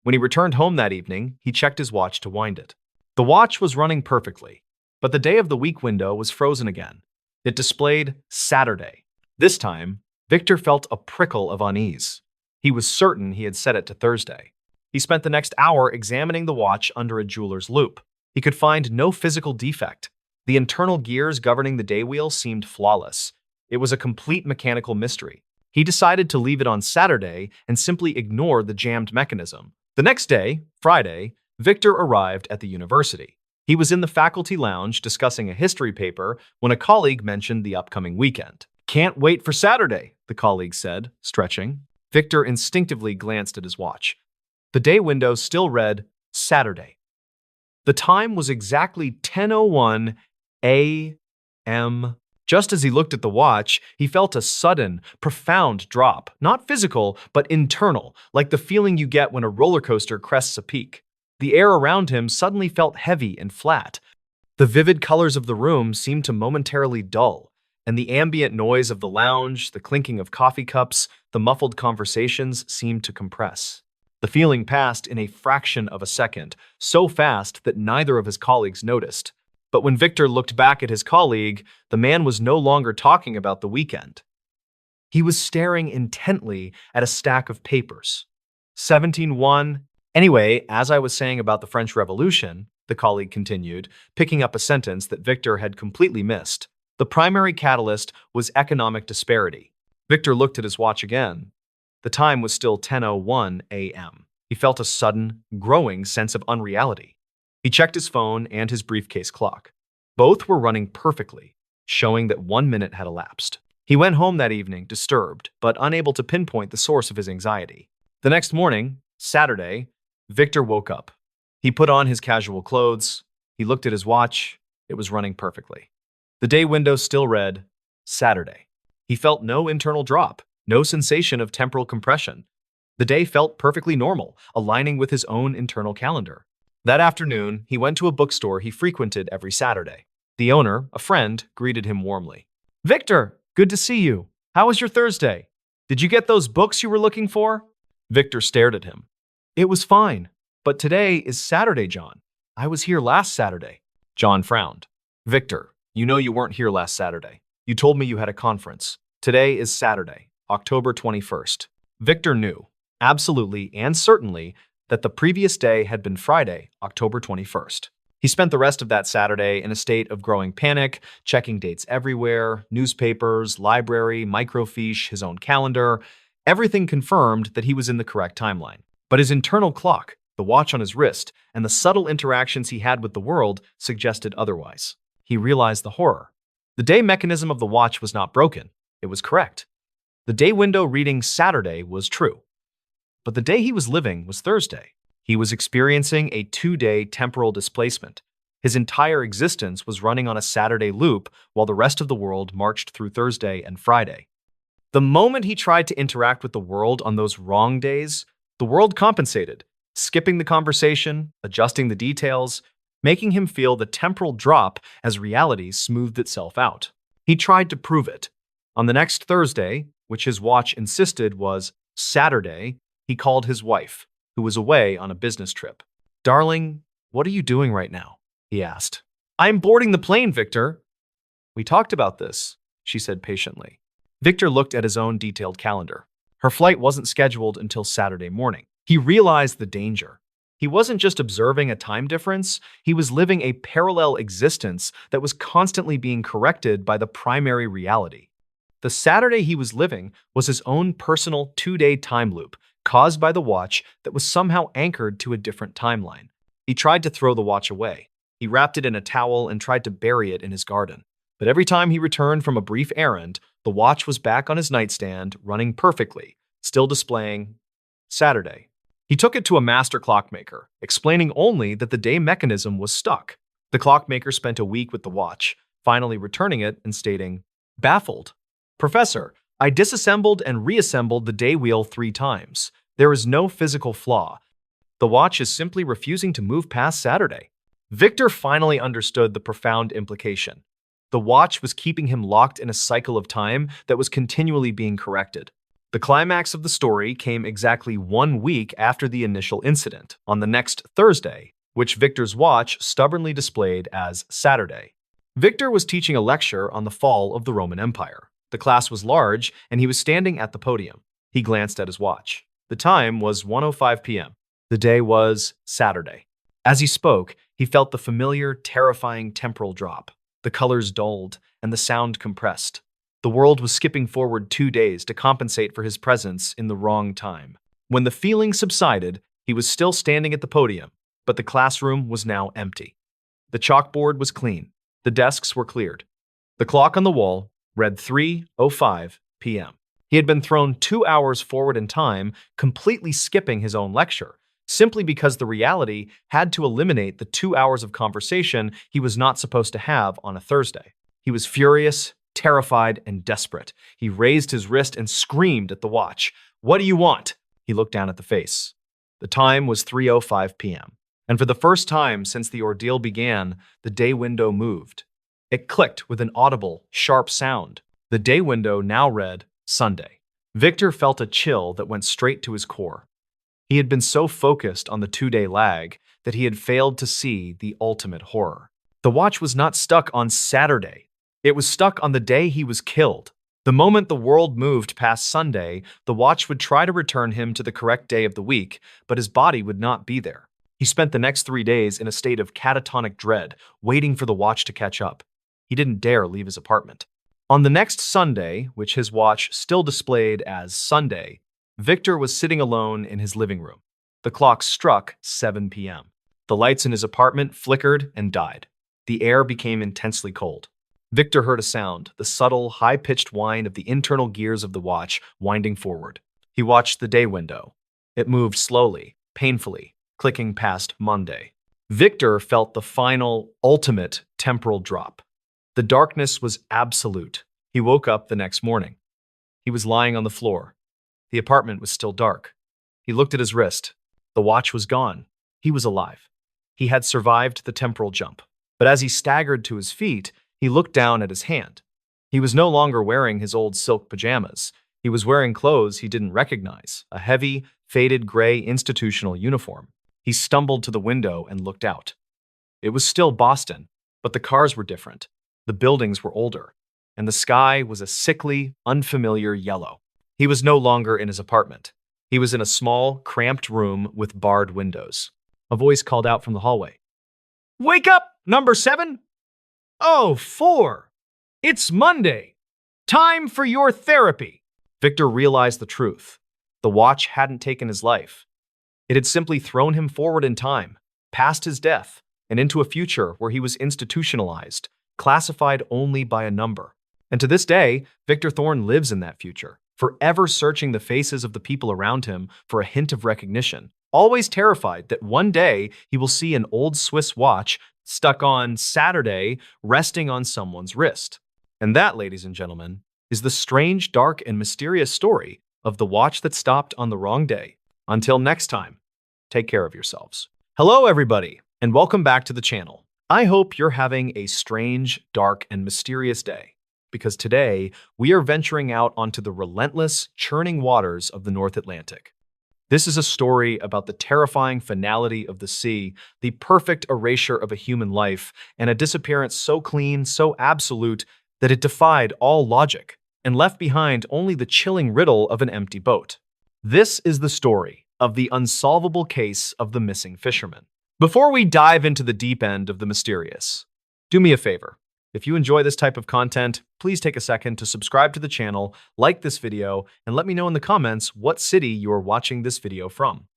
Speaker 1: When he returned home that evening, he checked his watch to wind it. The watch was running perfectly, but the day of the week window was frozen again. It displayed Saturday. This time, Victor felt a prickle of unease. He was certain he had set it to Thursday. He spent the next hour examining the watch under a jeweler's loupe. He could find no physical defect. The internal gears governing the day wheel seemed flawless. It was a complete mechanical mystery. He decided to leave it on Saturday and simply ignore the jammed mechanism. The next day, Friday, Victor arrived at the university. He was in the faculty lounge discussing a history paper when a colleague mentioned the upcoming weekend. "Can't wait for Saturday," the colleague said, stretching. Victor instinctively glanced at his watch. The day window still read Saturday. The time was exactly 10:01 a.m. Just as he looked at the watch, he felt a sudden, profound drop, not physical, but internal, like the feeling you get when a roller coaster crests a peak. The air around him suddenly felt heavy and flat. The vivid colors of the room seemed to momentarily dull, and the ambient noise of the lounge, the clinking of coffee cups, the muffled conversations seemed to compress. The feeling passed in a fraction of a second, so fast that neither of his colleagues noticed. But when Victor looked back at his colleague, the man was no longer talking about the weekend. He was staring intently at a stack of papers. 17-1. Anyway, as I was saying about the French Revolution, the colleague continued, picking up a sentence that Victor had completely missed. The primary catalyst was economic disparity. Victor looked at his watch again. The time was still 10:01 a.m. He felt a sudden, growing sense of unreality. He checked his phone and his briefcase clock. Both were running perfectly, showing that 1 minute had elapsed. He went home that evening, disturbed, but unable to pinpoint the source of his anxiety. The next morning, Saturday, Victor woke up. He put on his casual clothes. He looked at his watch. It was running perfectly. The day window still read Saturday. He felt no internal drop, no sensation of temporal compression. The day felt perfectly normal, aligning with his own internal calendar. That afternoon, he went to a bookstore he frequented every Saturday. The owner, a friend, greeted him warmly. "Victor, good to see you. How was your Thursday? Did you get those books you were looking for?" Victor stared at him. "It was fine, but today is Saturday, John. I was here last Saturday." John frowned. "Victor, you know you weren't here last Saturday. You told me you had a conference. Today is Saturday, October 21st. Victor knew, absolutely and certainly, that the previous day had been Friday, October 21st. He spent the rest of that Saturday in a state of growing panic, checking dates everywhere, newspapers, library, microfiche, his own calendar. Everything confirmed that he was in the correct timeline. But his internal clock, the watch on his wrist, and the subtle interactions he had with the world suggested otherwise. He realized the horror. The day mechanism of the watch was not broken. It was correct. The day window reading Saturday was true. But the day he was living was Thursday. He was experiencing a 2-day temporal displacement. His entire existence was running on a Saturday loop while the rest of the world marched through Thursday and Friday. The moment he tried to interact with the world on those wrong days, the world compensated, skipping the conversation, adjusting the details, making him feel the temporal drop as reality smoothed itself out. He tried to prove it. On the next Thursday, which his watch insisted was Saturday, he called his wife, who was away on a business trip. "Darling, what are you doing right now?" he asked. "I'm boarding the plane, Victor." "We talked about this," she said patiently. Victor looked at his own detailed calendar. Her flight wasn't scheduled until Saturday morning. He realized the danger. He wasn't just observing a time difference, he was living a parallel existence that was constantly being corrected by the primary reality. The Saturday he was living was his own personal 2-day time loop, caused by the watch that was somehow anchored to a different timeline. He tried to throw the watch away. He wrapped it in a towel and tried to bury it in his garden. But every time he returned from a brief errand, the watch was back on his nightstand, running perfectly, still displaying Saturday. He took it to a master clockmaker, explaining only that the day mechanism was stuck. The clockmaker spent a week with the watch, finally returning it and stating, "Baffled. Professor, I disassembled and reassembled the day wheel 3 times. There is no physical flaw. The watch is simply refusing to move past Saturday. Victor finally understood the profound implication. The watch was keeping him locked in a cycle of time that was continually being corrected. The climax of the story came exactly 1 week after the initial incident, on the next Thursday, which Victor's watch stubbornly displayed as Saturday. Victor was teaching a lecture on the fall of the Roman Empire. The class was large, and he was standing at the podium. He glanced at his watch. The time was 1:05 p.m. The day was Saturday. As he spoke, he felt the familiar, terrifying temporal drop. The colors dulled, and the sound compressed. The world was skipping forward 2 days to compensate for his presence in the wrong time. When the feeling subsided, he was still standing at the podium, but the classroom was now empty. The chalkboard was clean. The desks were cleared. The clock on the wall read 3:05 p.m. He had been thrown 2 hours forward in time, completely skipping his own lecture, simply because the reality had to eliminate the 2 hours of conversation he was not supposed to have on a Thursday. He was furious, terrified, and desperate. He raised his wrist and screamed at the watch. "What do you want?" He looked down at the face. The time was 3:05 p.m. And for the first time since the ordeal began, the day window moved. It clicked with an audible, sharp sound. The day window now read Sunday. Victor felt a chill that went straight to his core. He had been so focused on the 2-day lag that he had failed to see the ultimate horror. The watch was not stuck on Saturday. It was stuck on the day he was killed. The moment the world moved past Sunday, the watch would try to return him to the correct day of the week, but his body would not be there. He spent the next 3 days in a state of catatonic dread, waiting for the watch to catch up. He didn't dare leave his apartment. On the next Sunday, which his watch still displayed as Sunday, Victor was sitting alone in his living room. The clock struck 7 p.m. The lights in his apartment flickered and died. The air became intensely cold. Victor heard a sound, the subtle, high-pitched whine of the internal gears of the watch winding forward. He watched the day window. It moved slowly, painfully, clicking past Monday. Victor felt the final, ultimate temporal drop. The darkness was absolute. He woke up the next morning. He was lying on the floor. The apartment was still dark. He looked at his wrist. The watch was gone. He was alive. He had survived the temporal jump. But as he staggered to his feet, he looked down at his hand. He was no longer wearing his old silk pajamas. He was wearing clothes he didn't recognize, a heavy, faded gray institutional uniform. He stumbled to the window and looked out. It was still Boston, but the cars were different. The buildings were older, and the sky was a sickly, unfamiliar yellow. He was no longer in his apartment. He was in a small, cramped room with barred windows. A voice called out from the hallway. "Wake up, number 7! Oh, 4! It's Monday! Time for your therapy!" Victor realized the truth. The watch hadn't taken his life. It had simply thrown him forward in time, past his death, and into a future where he was institutionalized, classified only by a number. And to this day, Victor Thorne lives in that future, forever searching the faces of the people around him for a hint of recognition, always terrified that one day he will see an old Swiss watch stuck on Saturday resting on someone's wrist. And that, ladies and gentlemen, is the strange, dark, and mysterious story of the watch that stopped on the wrong day. Until next time, take care of yourselves. Hello, everybody, and welcome back to the channel. I hope you're having a strange, dark, and mysterious day, because today we are venturing out onto the relentless, churning waters of the North Atlantic. This is a story about the terrifying finality of the sea, the perfect erasure of a human life, and a disappearance so clean, so absolute, that it defied all logic and left behind only the chilling riddle of an empty boat. This is the story of the unsolvable case of the missing fisherman. Before we dive into the deep end of the mysterious, do me a favor. If you enjoy this type of content, please take a second to subscribe to the channel, like this video, and let me know in the comments what city you are watching this video from.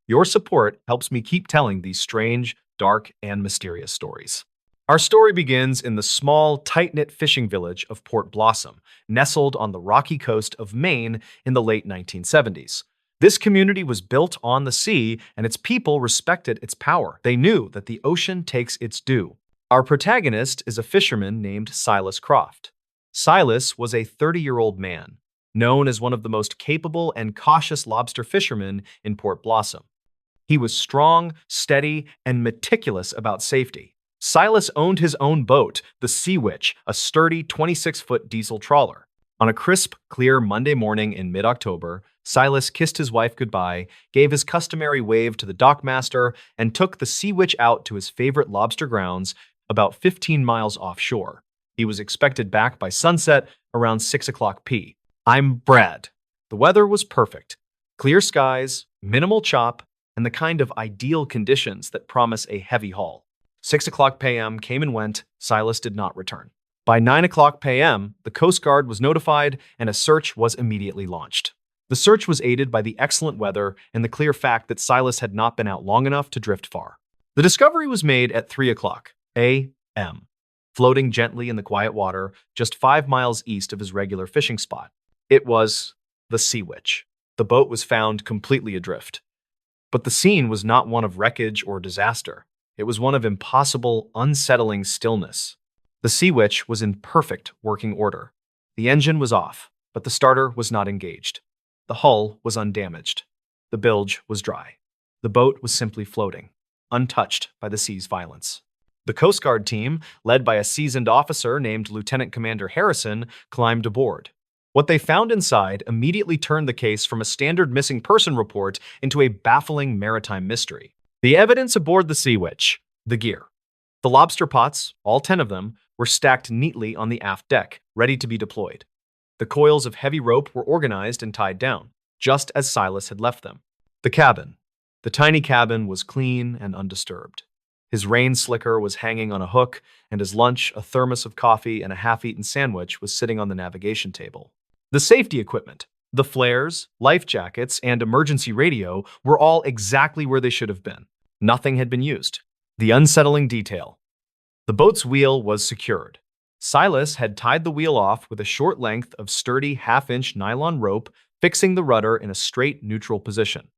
Speaker 1: Your support helps me keep telling these strange, dark, and mysterious stories. Our story begins in the small, tight-knit fishing village of Port Blossom, nestled on the rocky coast of Maine in the late 1970s. This community was built on the sea, and its people respected its power. They knew that the ocean takes its due. Our protagonist is a fisherman named Silas Croft. Silas was a 30-year-old man. known as one of the most capable and cautious lobster fishermen in Port Blossom. He was strong, steady, and meticulous about safety. Silas owned his own boat, the Sea Witch, a sturdy 26-foot diesel trawler. On a crisp, clear Monday morning in mid-October, Silas kissed his wife goodbye, gave his customary wave to the dockmaster, and took the Sea Witch out to his favorite lobster grounds about 15 miles offshore. He was expected back by sunset around 6 o'clock p. I'm Brad. The weather was perfect. Clear skies, minimal chop, and the kind of ideal conditions that promise a heavy haul. 6 o'clock p.m. came and went. Silas did not return. By 9 o'clock p.m., the Coast Guard was notified and a search was immediately launched. The search was aided by the excellent weather and the clear fact that Silas had not been out long enough to drift far. The discovery was made at 3 o'clock a.m., floating gently in the quiet water just 5 miles east of his regular fishing spot. It was the Sea Witch. The boat was found completely adrift. But the scene was not one of wreckage or disaster. It was one of impossible, unsettling stillness. The Sea Witch was in perfect working order. The engine was off, but the starter was not engaged. The hull was undamaged. The bilge was dry. The boat was simply floating, untouched by the sea's violence. The Coast Guard team, led by a seasoned officer named Lieutenant Commander Harrison, climbed aboard. What they found inside immediately turned the case from a standard missing person report into a baffling maritime mystery. The evidence aboard the Sea Witch, the gear. The lobster pots, all 10 of them, were stacked neatly on the aft deck, ready to be deployed. The coils of heavy rope were organized and tied down, just as Silas had left them. The cabin. The tiny cabin was clean and undisturbed. His rain slicker was hanging on a hook, and his lunch, a thermos of coffee and a half-eaten sandwich, was sitting on the navigation table. The safety equipment, the flares, life jackets, and emergency radio were all exactly where they should have been. Nothing had been used. The unsettling detail. The boat's wheel was secured. Silas had tied the wheel off with a short length of sturdy half-inch nylon rope, fixing the rudder in a straight, neutral position.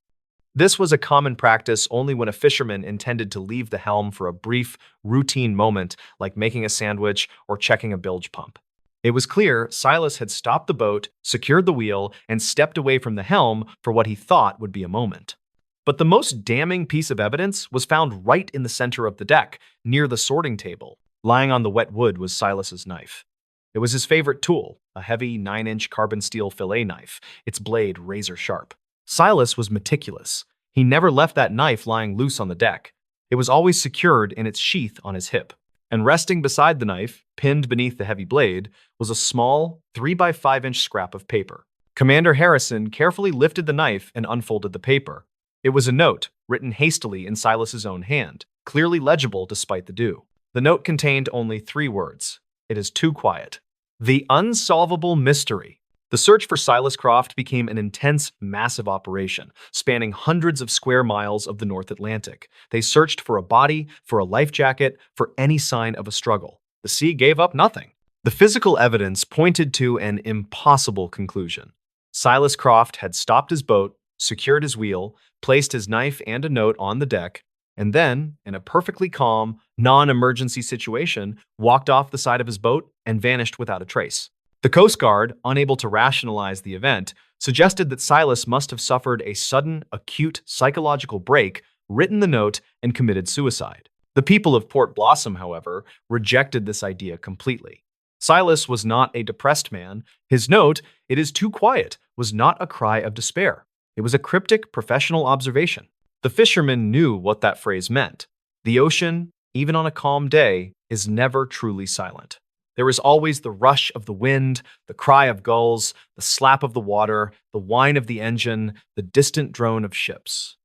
Speaker 1: This was a common practice only when a fisherman intended to leave the helm for a brief, routine moment like making a sandwich or checking a bilge pump. It was clear Silas had stopped the boat, secured the wheel, and stepped away from the helm for what he thought would be a moment. But the most damning piece of evidence was found right in the center of the deck, near the sorting table. Lying on the wet wood was Silas's knife. It was his favorite tool, a heavy 9-inch carbon steel fillet knife, its blade razor sharp. Silas was meticulous. He never left that knife lying loose on the deck. It was always secured in its sheath on his hip. And resting beside the knife, pinned beneath the heavy blade, was a small 3x5-inch scrap of paper. Commander Harrison carefully lifted the knife and unfolded the paper. It was a note, written hastily in Silas's own hand, clearly legible despite the dew. The note contained only 3 words. It is too quiet. The unsolvable mystery. The search for Silas Croft became an intense, massive operation, spanning hundreds of square miles of the North Atlantic. They searched for a body, for a life jacket, for any sign of a struggle. The sea gave up nothing. The physical evidence pointed to an impossible conclusion. Silas Croft had stopped his boat, secured his wheel, placed his knife and a note on the deck, and then, in a perfectly calm, non-emergency situation, walked off the side of his boat and vanished without a trace. The Coast Guard, unable to rationalize the event, suggested that Silas must have suffered a sudden, acute psychological break, written the note, and committed suicide. The people of Port Blossom, however, rejected this idea completely. Silas was not a depressed man. His note, "It is too quiet," was not a cry of despair. It was a cryptic professional observation. The fishermen knew what that phrase meant. The ocean, even on a calm day, is never truly silent. There is always the rush of the wind, the cry of gulls, the slap of the water, the whine of the engine, the distant drone of ships.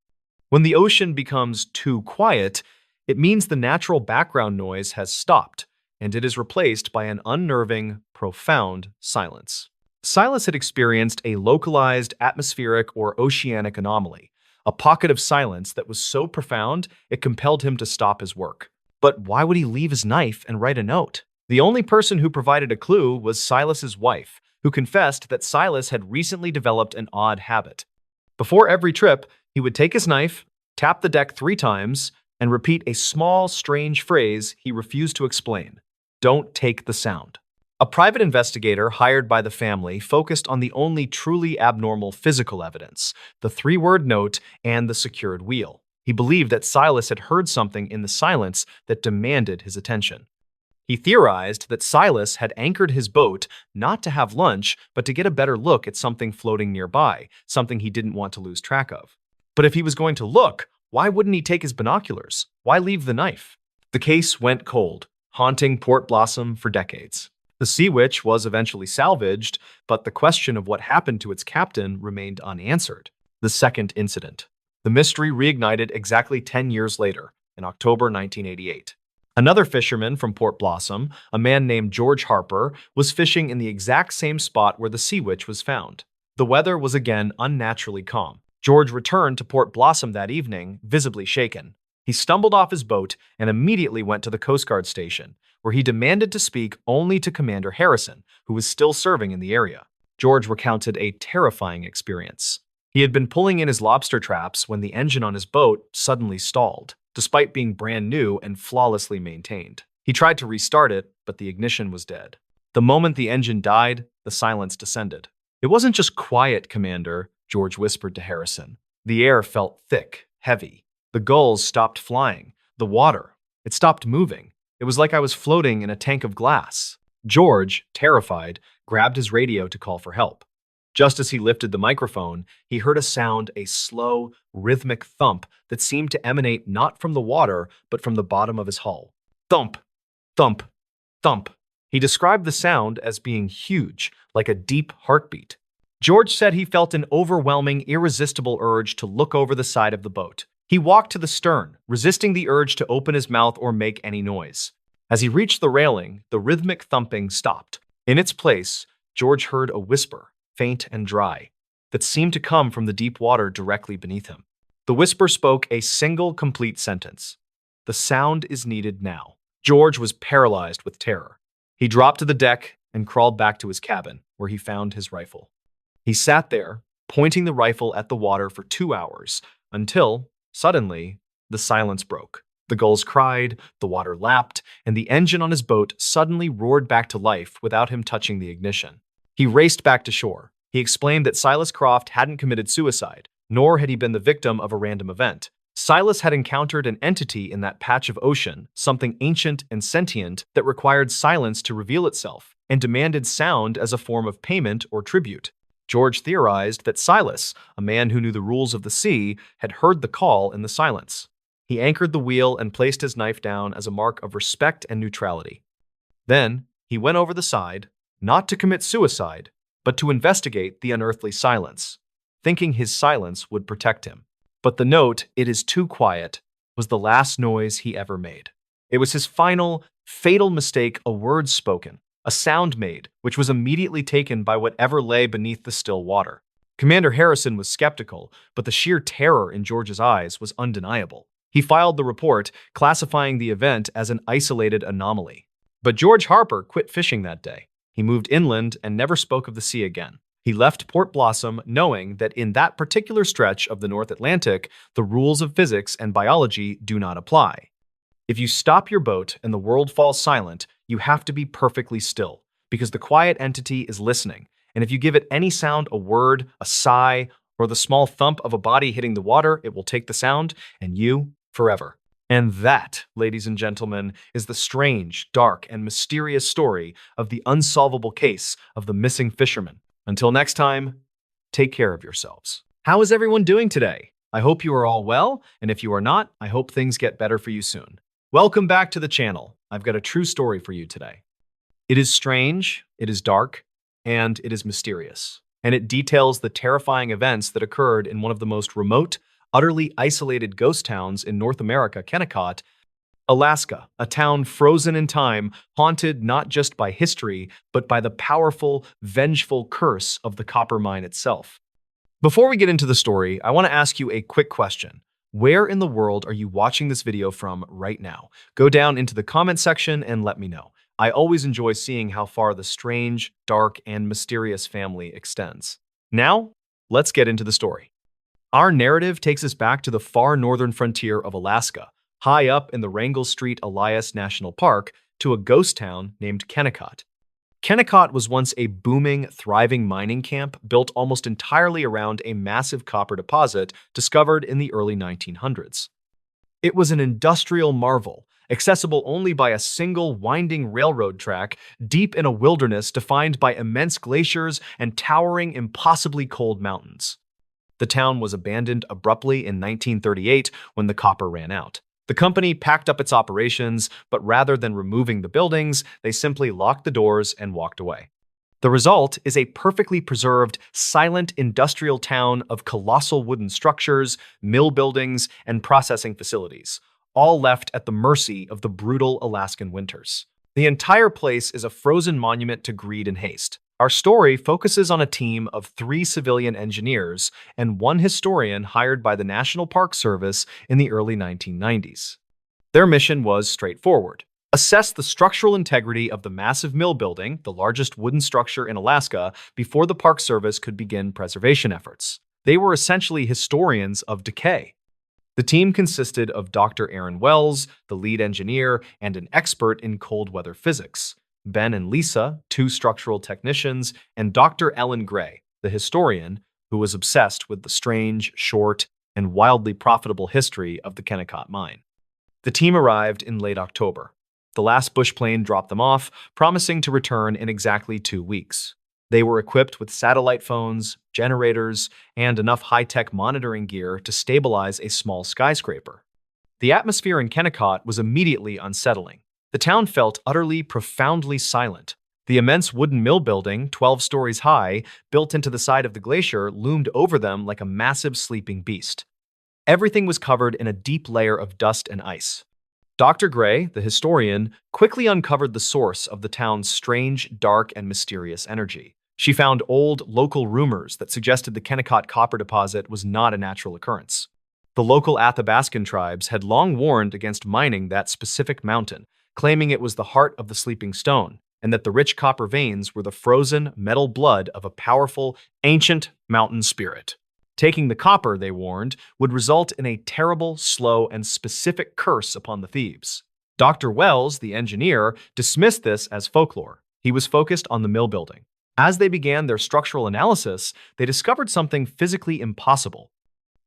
Speaker 1: When the ocean becomes too quiet, it means the natural background noise has stopped, and it is replaced by an unnerving, profound silence. Silas had experienced a localized atmospheric or oceanic anomaly, a pocket of silence that was so profound it compelled him to stop his work. But why would he leave his knife and write a note? The only person who provided a clue was Silas's wife, who confessed that Silas had recently developed an odd habit. Before every trip, he would take his knife, tap the deck 3 times, and repeat a small, strange phrase he refused to explain. "Don't take the sound." A private investigator hired by the family focused on the only truly abnormal physical evidence, the three-word note and the secured wheel. He believed that Silas had heard something in the silence that demanded his attention. He theorized that Silas had anchored his boat not to have lunch, but to get a better look at something floating nearby, something he didn't want to lose track of. But if he was going to look, why wouldn't he take his binoculars? Why leave the knife? The case went cold, haunting Port Blossom for decades. The Sea Witch was eventually salvaged, but the question of what happened to its captain remained unanswered. The second incident. The mystery reignited exactly 10 years later, in October 1988. Another fisherman from Port Blossom, a man named George Harper, was fishing in the exact same spot where the Sea Witch was found. The weather was again unnaturally calm. George returned to Port Blossom that evening, visibly shaken. He stumbled off his boat and immediately went to the Coast Guard station, where he demanded to speak only to Commander Harrison, who was still serving in the area. George recounted a terrifying experience. He had been pulling in his lobster traps when the engine on his boat suddenly stalled, despite being brand new and flawlessly maintained. He tried to restart it, but the ignition was dead. The moment the engine died, the silence descended. "It wasn't just quiet, Commander," George whispered to Harrison. "The air felt thick, heavy. The gulls stopped flying. The water, it stopped moving. It was like I was floating in a tank of glass." George, terrified, grabbed his radio to call for help. Just as he lifted the microphone, he heard a sound, a slow, rhythmic thump that seemed to emanate not from the water, but from the bottom of his hull. Thump, thump, thump. He described the sound as being huge, like a deep heartbeat. George said he felt an overwhelming, irresistible urge to look over the side of the boat. He walked to the stern, resisting the urge to open his mouth or make any noise. As he reached the railing, the rhythmic thumping stopped. In its place, George heard a whisper, faint and dry, that seemed to come from the deep water directly beneath him. The whisper spoke a single complete sentence. "The sound is needed now." George was paralyzed with terror. He dropped to the deck and crawled back to his cabin, where he found his rifle. He sat there, pointing the rifle at the water for 2 hours, until, suddenly, the silence broke. The gulls cried, the water lapped, and the engine on his boat suddenly roared back to life without him touching the ignition. He raced back to shore. He explained that Silas Croft hadn't committed suicide, nor had he been the victim of a random event. Silas had encountered an entity in that patch of ocean, something ancient and sentient that required silence to reveal itself, and demanded sound as a form of payment or tribute. George theorized that Silas, a man who knew the rules of the sea, had heard the call in the silence. He anchored the wheel and placed his knife down as a mark of respect and neutrality. Then, he went over the side, not to commit suicide, but to investigate the unearthly silence, thinking his silence would protect him. But the note, "It is too quiet," was the last noise he ever made. It was his final, fatal mistake, a word spoken, a sound made, which was immediately taken by whatever lay beneath the still water. Commander Harrison was skeptical, but the sheer terror in George's eyes was undeniable. He filed the report, classifying the event as an isolated anomaly. But George Harper quit fishing that day. He moved inland and never spoke of the sea again. He left Port Blossom knowing that in that particular stretch of the North Atlantic, the rules of physics and biology do not apply. If you stop your boat and the world falls silent, you have to be perfectly still, because the quiet entity is listening, and if you give it any sound, a word, a sigh, or the small thump of a body hitting the water, it will take the sound, and you forever. And that, ladies and gentlemen, is the strange, dark, and mysterious story of the unsolvable case of the missing fisherman. Until next time, take care of yourselves. How is everyone doing today? I hope you are all well, and if you are not, I hope things get better for you soon. Welcome back to the channel. I've got a true story for you today. It is strange, it is dark, and it is mysterious. And it details the terrifying events that occurred in one of the most remote, utterly isolated ghost towns in North America, Kennecott, Alaska, a town frozen in time, haunted not just by history, but by the powerful, vengeful curse of the copper mine itself. Before we get into the story, I want to ask you a quick question. Where in the world are you watching this video from right now? Go down into the comment section and let me know. I always enjoy seeing how far the strange, dark, and mysterious family extends. Now, let's get into the story. Our narrative takes us back to the far northern frontier of Alaska, high up in the Wrangell Street Elias National Park, to a ghost town named Kennecott. Kennecott was once a booming, thriving mining camp built almost entirely around a massive copper deposit discovered in the early 1900s. It was an industrial marvel, accessible only by a single winding railroad track deep in a wilderness defined by immense glaciers and towering, impossibly cold mountains. The town was abandoned abruptly in 1938 when the copper ran out. The company packed up its operations, but rather than removing the buildings, they simply locked the doors and walked away. The result is a perfectly preserved, silent industrial town of colossal wooden structures, mill buildings, and processing facilities, all left at the mercy of the brutal Alaskan winters. The entire place is a frozen monument to greed and haste. Our story focuses on a team of 3 civilian engineers and 1 historian hired by the National Park Service in the early 1990s. Their mission was straightforward: assess the structural integrity of the massive mill building, the largest wooden structure in Alaska, before the Park Service could begin preservation efforts. They were essentially historians of decay. The team consisted of Dr. Aaron Wells, the lead engineer, and an expert in cold weather physics. Ben and Lisa, 2 structural technicians, and Dr. Ellen Gray, the historian, who was obsessed with the strange, short, and wildly profitable history of the Kennecott mine. The team arrived in late October. The last bush plane dropped them off, promising to return in exactly 2 weeks. They were equipped with satellite phones, generators, and enough high-tech monitoring gear to stabilize a small skyscraper. The atmosphere in Kennecott was immediately unsettling. The town felt utterly, profoundly silent. The immense wooden mill building, 12 stories high, built into the side of the glacier, loomed over them like a massive sleeping beast. Everything was covered in a deep layer of dust and ice. Dr. Gray, the historian, quickly uncovered the source of the town's strange, dark, and mysterious energy. She found old, local rumors that suggested the Kennecott copper deposit was not a natural occurrence. The local Athabascan tribes had long warned against mining that specific mountain, claiming it was the heart of the sleeping stone, and that the rich copper veins were the frozen metal blood of a powerful, ancient mountain spirit. Taking the copper, they warned, would result in a terrible, slow, and specific curse upon the thieves. Dr. Wells, the engineer, dismissed this as folklore. He was focused on the mill building. As they began their structural analysis, they discovered something physically impossible.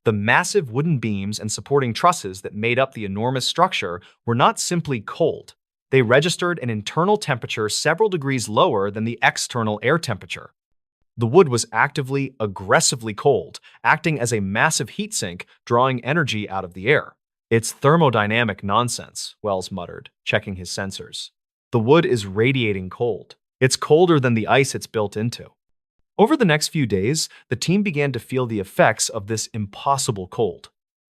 Speaker 1: The massive wooden beams and supporting trusses that made up the enormous structure were not simply cold. They registered an internal temperature several degrees lower than the external air temperature. The wood was actively, aggressively cold, acting as a massive heat sink, drawing energy out of the air. "It's thermodynamic nonsense," Wells muttered, checking his sensors. "The wood is radiating cold. It's colder than the ice it's built into." Over the next few days, the team began to feel the effects of this impossible cold.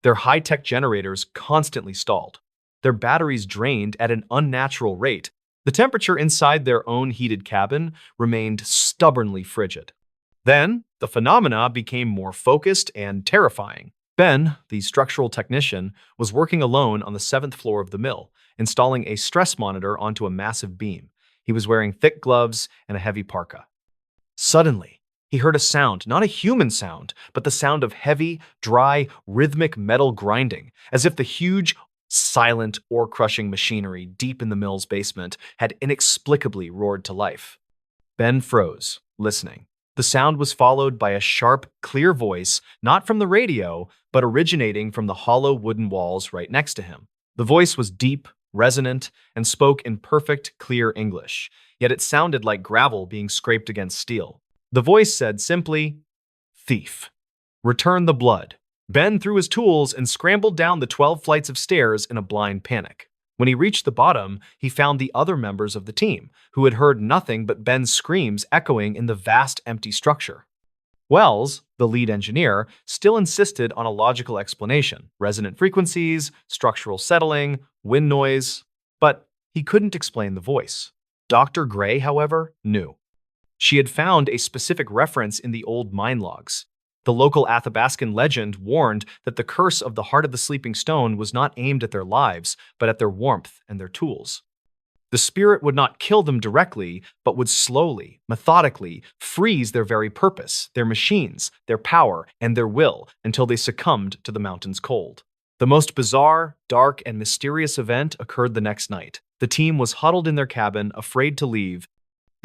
Speaker 1: Their high-tech generators constantly stalled. Their batteries drained at an unnatural rate. The temperature inside their own heated cabin remained stubbornly frigid. Then, the phenomena became more focused and terrifying. Ben, the structural technician, was working alone on the 7th floor of the mill, installing a stress monitor onto a massive beam. He was wearing thick gloves and a heavy parka. Suddenly, he heard a sound, not a human sound, but the sound of heavy, dry, rhythmic metal grinding, as if the huge, silent, ore-crushing machinery deep in the mill's basement had inexplicably roared to life. Ben froze, listening. The sound was followed by a sharp, clear voice, not from the radio, but originating from the hollow wooden walls right next to him. The voice was deep, resonant, and spoke in perfect, clear English, yet it sounded like gravel being scraped against steel. The voice said simply, "Thief, return the blood." Ben threw his tools and scrambled down the 12 flights of stairs in a blind panic. When he reached the bottom, he found the other members of the team, who had heard nothing but Ben's screams echoing in the vast empty structure. Wells, the lead engineer, still insisted on a logical explanation: resonant frequencies, structural settling, wind noise, but he couldn't explain the voice. Dr. Gray, however, knew. She had found a specific reference in the old mine logs. The local Athabascan legend warned that the curse of the heart of the sleeping stone was not aimed at their lives, but at their warmth and their tools. The spirit would not kill them directly, but would slowly, methodically, freeze their very purpose, their machines, their power, and their will until they succumbed to the mountain's cold. The most bizarre, dark, and mysterious event occurred the next night. The team was huddled in their cabin, afraid to leave.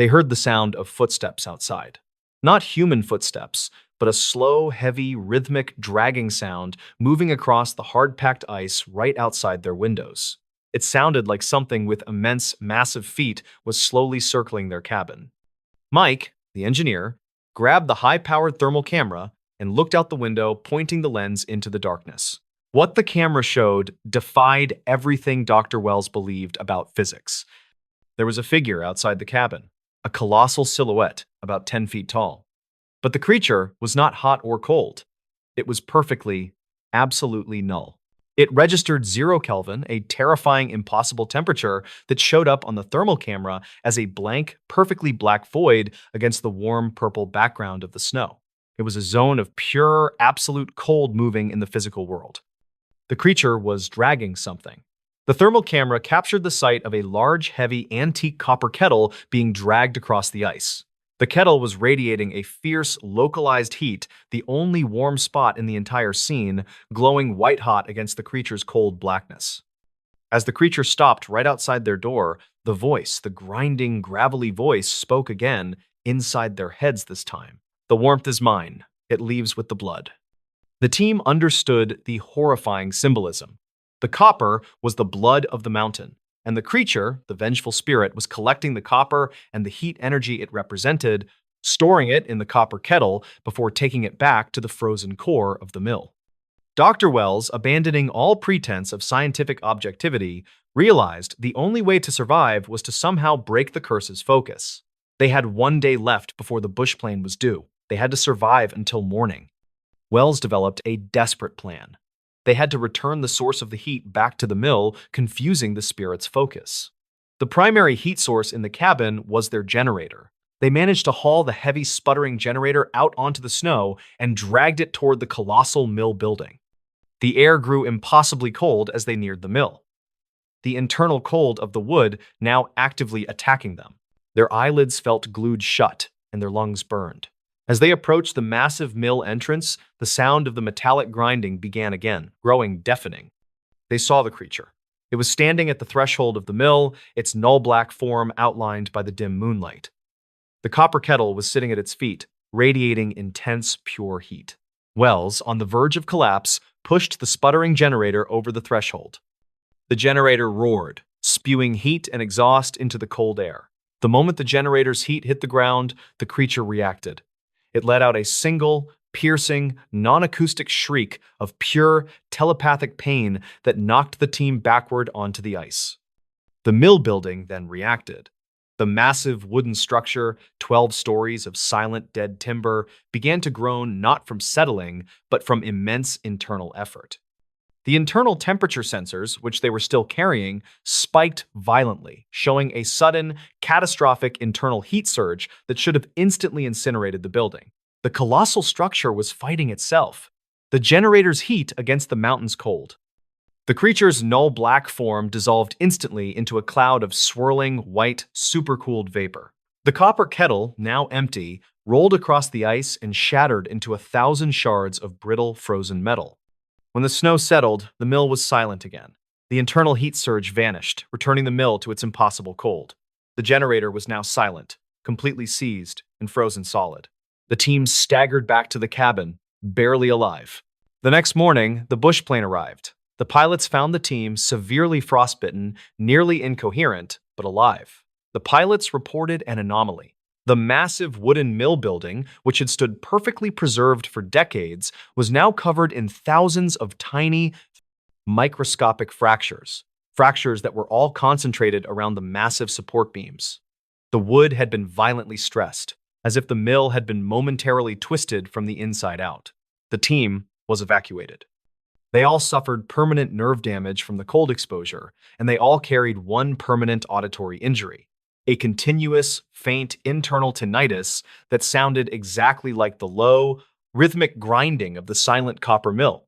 Speaker 1: They heard the sound of footsteps outside. Not human footsteps, but a slow, heavy, rhythmic dragging sound moving across the hard-packed ice right outside their windows. It sounded like something with immense, massive feet was slowly circling their cabin. Mike, the engineer, grabbed the high-powered thermal camera and looked out the window, pointing the lens into the darkness. What the camera showed defied everything Dr. Wells believed about physics. There was a figure outside the cabin, a colossal silhouette about 10 feet tall. But the creature was not hot or cold. It was perfectly, absolutely null. It registered 0 Kelvin, a terrifying, impossible temperature that showed up on the thermal camera as a blank, perfectly black void against the warm purple background of the snow. It was a zone of pure, absolute cold moving in the physical world. The creature was dragging something. The thermal camera captured the sight of a large, heavy, antique copper kettle being dragged across the ice. The kettle was radiating a fierce, localized heat, the only warm spot in the entire scene, glowing white-hot against the creature's cold blackness. As the creature stopped right outside their door, the voice, the grinding, gravelly voice, spoke again, inside their heads this time. "The warmth is mine. It leaves with the blood." The team understood the horrifying symbolism. The copper was the blood of the mountain, and the creature, the vengeful spirit, was collecting the copper and the heat energy it represented, storing it in the copper kettle before taking it back to the frozen core of the mill. Dr. Wells, abandoning all pretense of scientific objectivity, realized the only way to survive was to somehow break the curse's focus. They had 1 day left before the bush plane was due. They had to survive until morning. Wells developed a desperate plan. They had to return the source of the heat back to the mill, confusing the spirit's focus. The primary heat source in the cabin was their generator. They managed to haul the heavy, sputtering generator out onto the snow and dragged it toward the colossal mill building. The air grew impossibly cold as they neared the mill, the internal cold of the wood now actively attacking them. Their eyelids felt glued shut, and their lungs burned. As they approached the massive mill entrance, the sound of the metallic grinding began again, growing deafening. They saw the creature. It was standing at the threshold of the mill, its null-black form outlined by the dim moonlight. The copper kettle was sitting at its feet, radiating intense, pure heat. Wells, on the verge of collapse, pushed the sputtering generator over the threshold. The generator roared, spewing heat and exhaust into the cold air. The moment the generator's heat hit the ground, the creature reacted. It let out a single, piercing, non-acoustic shriek of pure, telepathic pain that knocked the team backward onto the ice. The mill building then reacted. The massive wooden structure, 12 stories of silent, dead timber, began to groan not from settling, but from immense internal effort. The internal temperature sensors, which they were still carrying, spiked violently, showing a sudden, catastrophic internal heat surge that should have instantly incinerated the building. The colossal structure was fighting itself, the generator's heat against the mountain's cold. The creature's null-black form dissolved instantly into a cloud of swirling, white, supercooled vapor. The copper kettle, now empty, rolled across the ice and shattered into 1,000 shards of brittle, frozen metal. When the snow settled, the mill was silent again. The internal heat surge vanished, returning the mill to its impossible cold. The generator was now silent, completely seized and frozen solid. The team staggered back to the cabin, barely alive. The next morning, the bush plane arrived. The pilots found the team severely frostbitten, nearly incoherent, but alive. The pilots reported an anomaly. The massive wooden mill building, which had stood perfectly preserved for decades, was now covered in thousands of tiny, microscopic fractures that were all concentrated around the massive support beams. The wood had been violently stressed, as if the mill had been momentarily twisted from the inside out. The team was evacuated. They all suffered permanent nerve damage from the cold exposure, and they all carried one permanent auditory injury. A continuous, faint internal tinnitus that sounded exactly like the low, rhythmic grinding of the silent copper mill.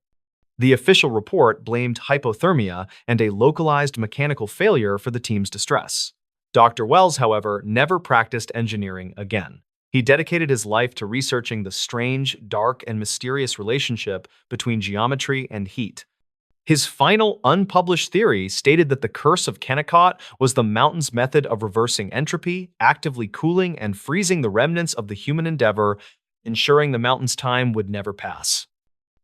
Speaker 1: The official report blamed hypothermia and a localized mechanical failure for the team's distress. Dr. Wells, however, never practiced engineering again. He dedicated his life to researching the strange, dark, and mysterious relationship between geometry and heat. His final unpublished theory stated that the curse of Kennicott was the mountain's method of reversing entropy, actively cooling and freezing the remnants of the human endeavor, ensuring the mountain's time would never pass.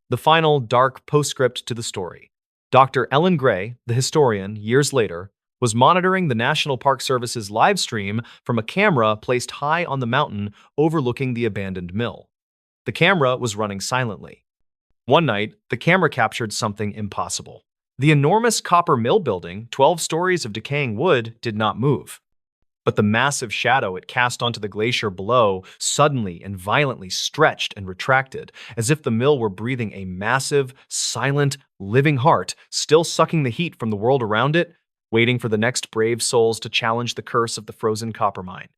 Speaker 1: The final dark postscript to the story. Dr. Ellen Gray, the historian, years later, was monitoring the National Park Service's live stream from a camera placed high on the mountain overlooking the abandoned mill. The camera was running silently. One night, the camera captured something impossible. The enormous copper mill building, 12 stories of decaying wood, did not move. But the massive shadow it cast onto the glacier below suddenly and violently stretched and retracted, as if the mill were breathing a massive, silent, living heart, still sucking the heat from the world around it, waiting for the next brave souls to challenge the curse of the frozen copper mine.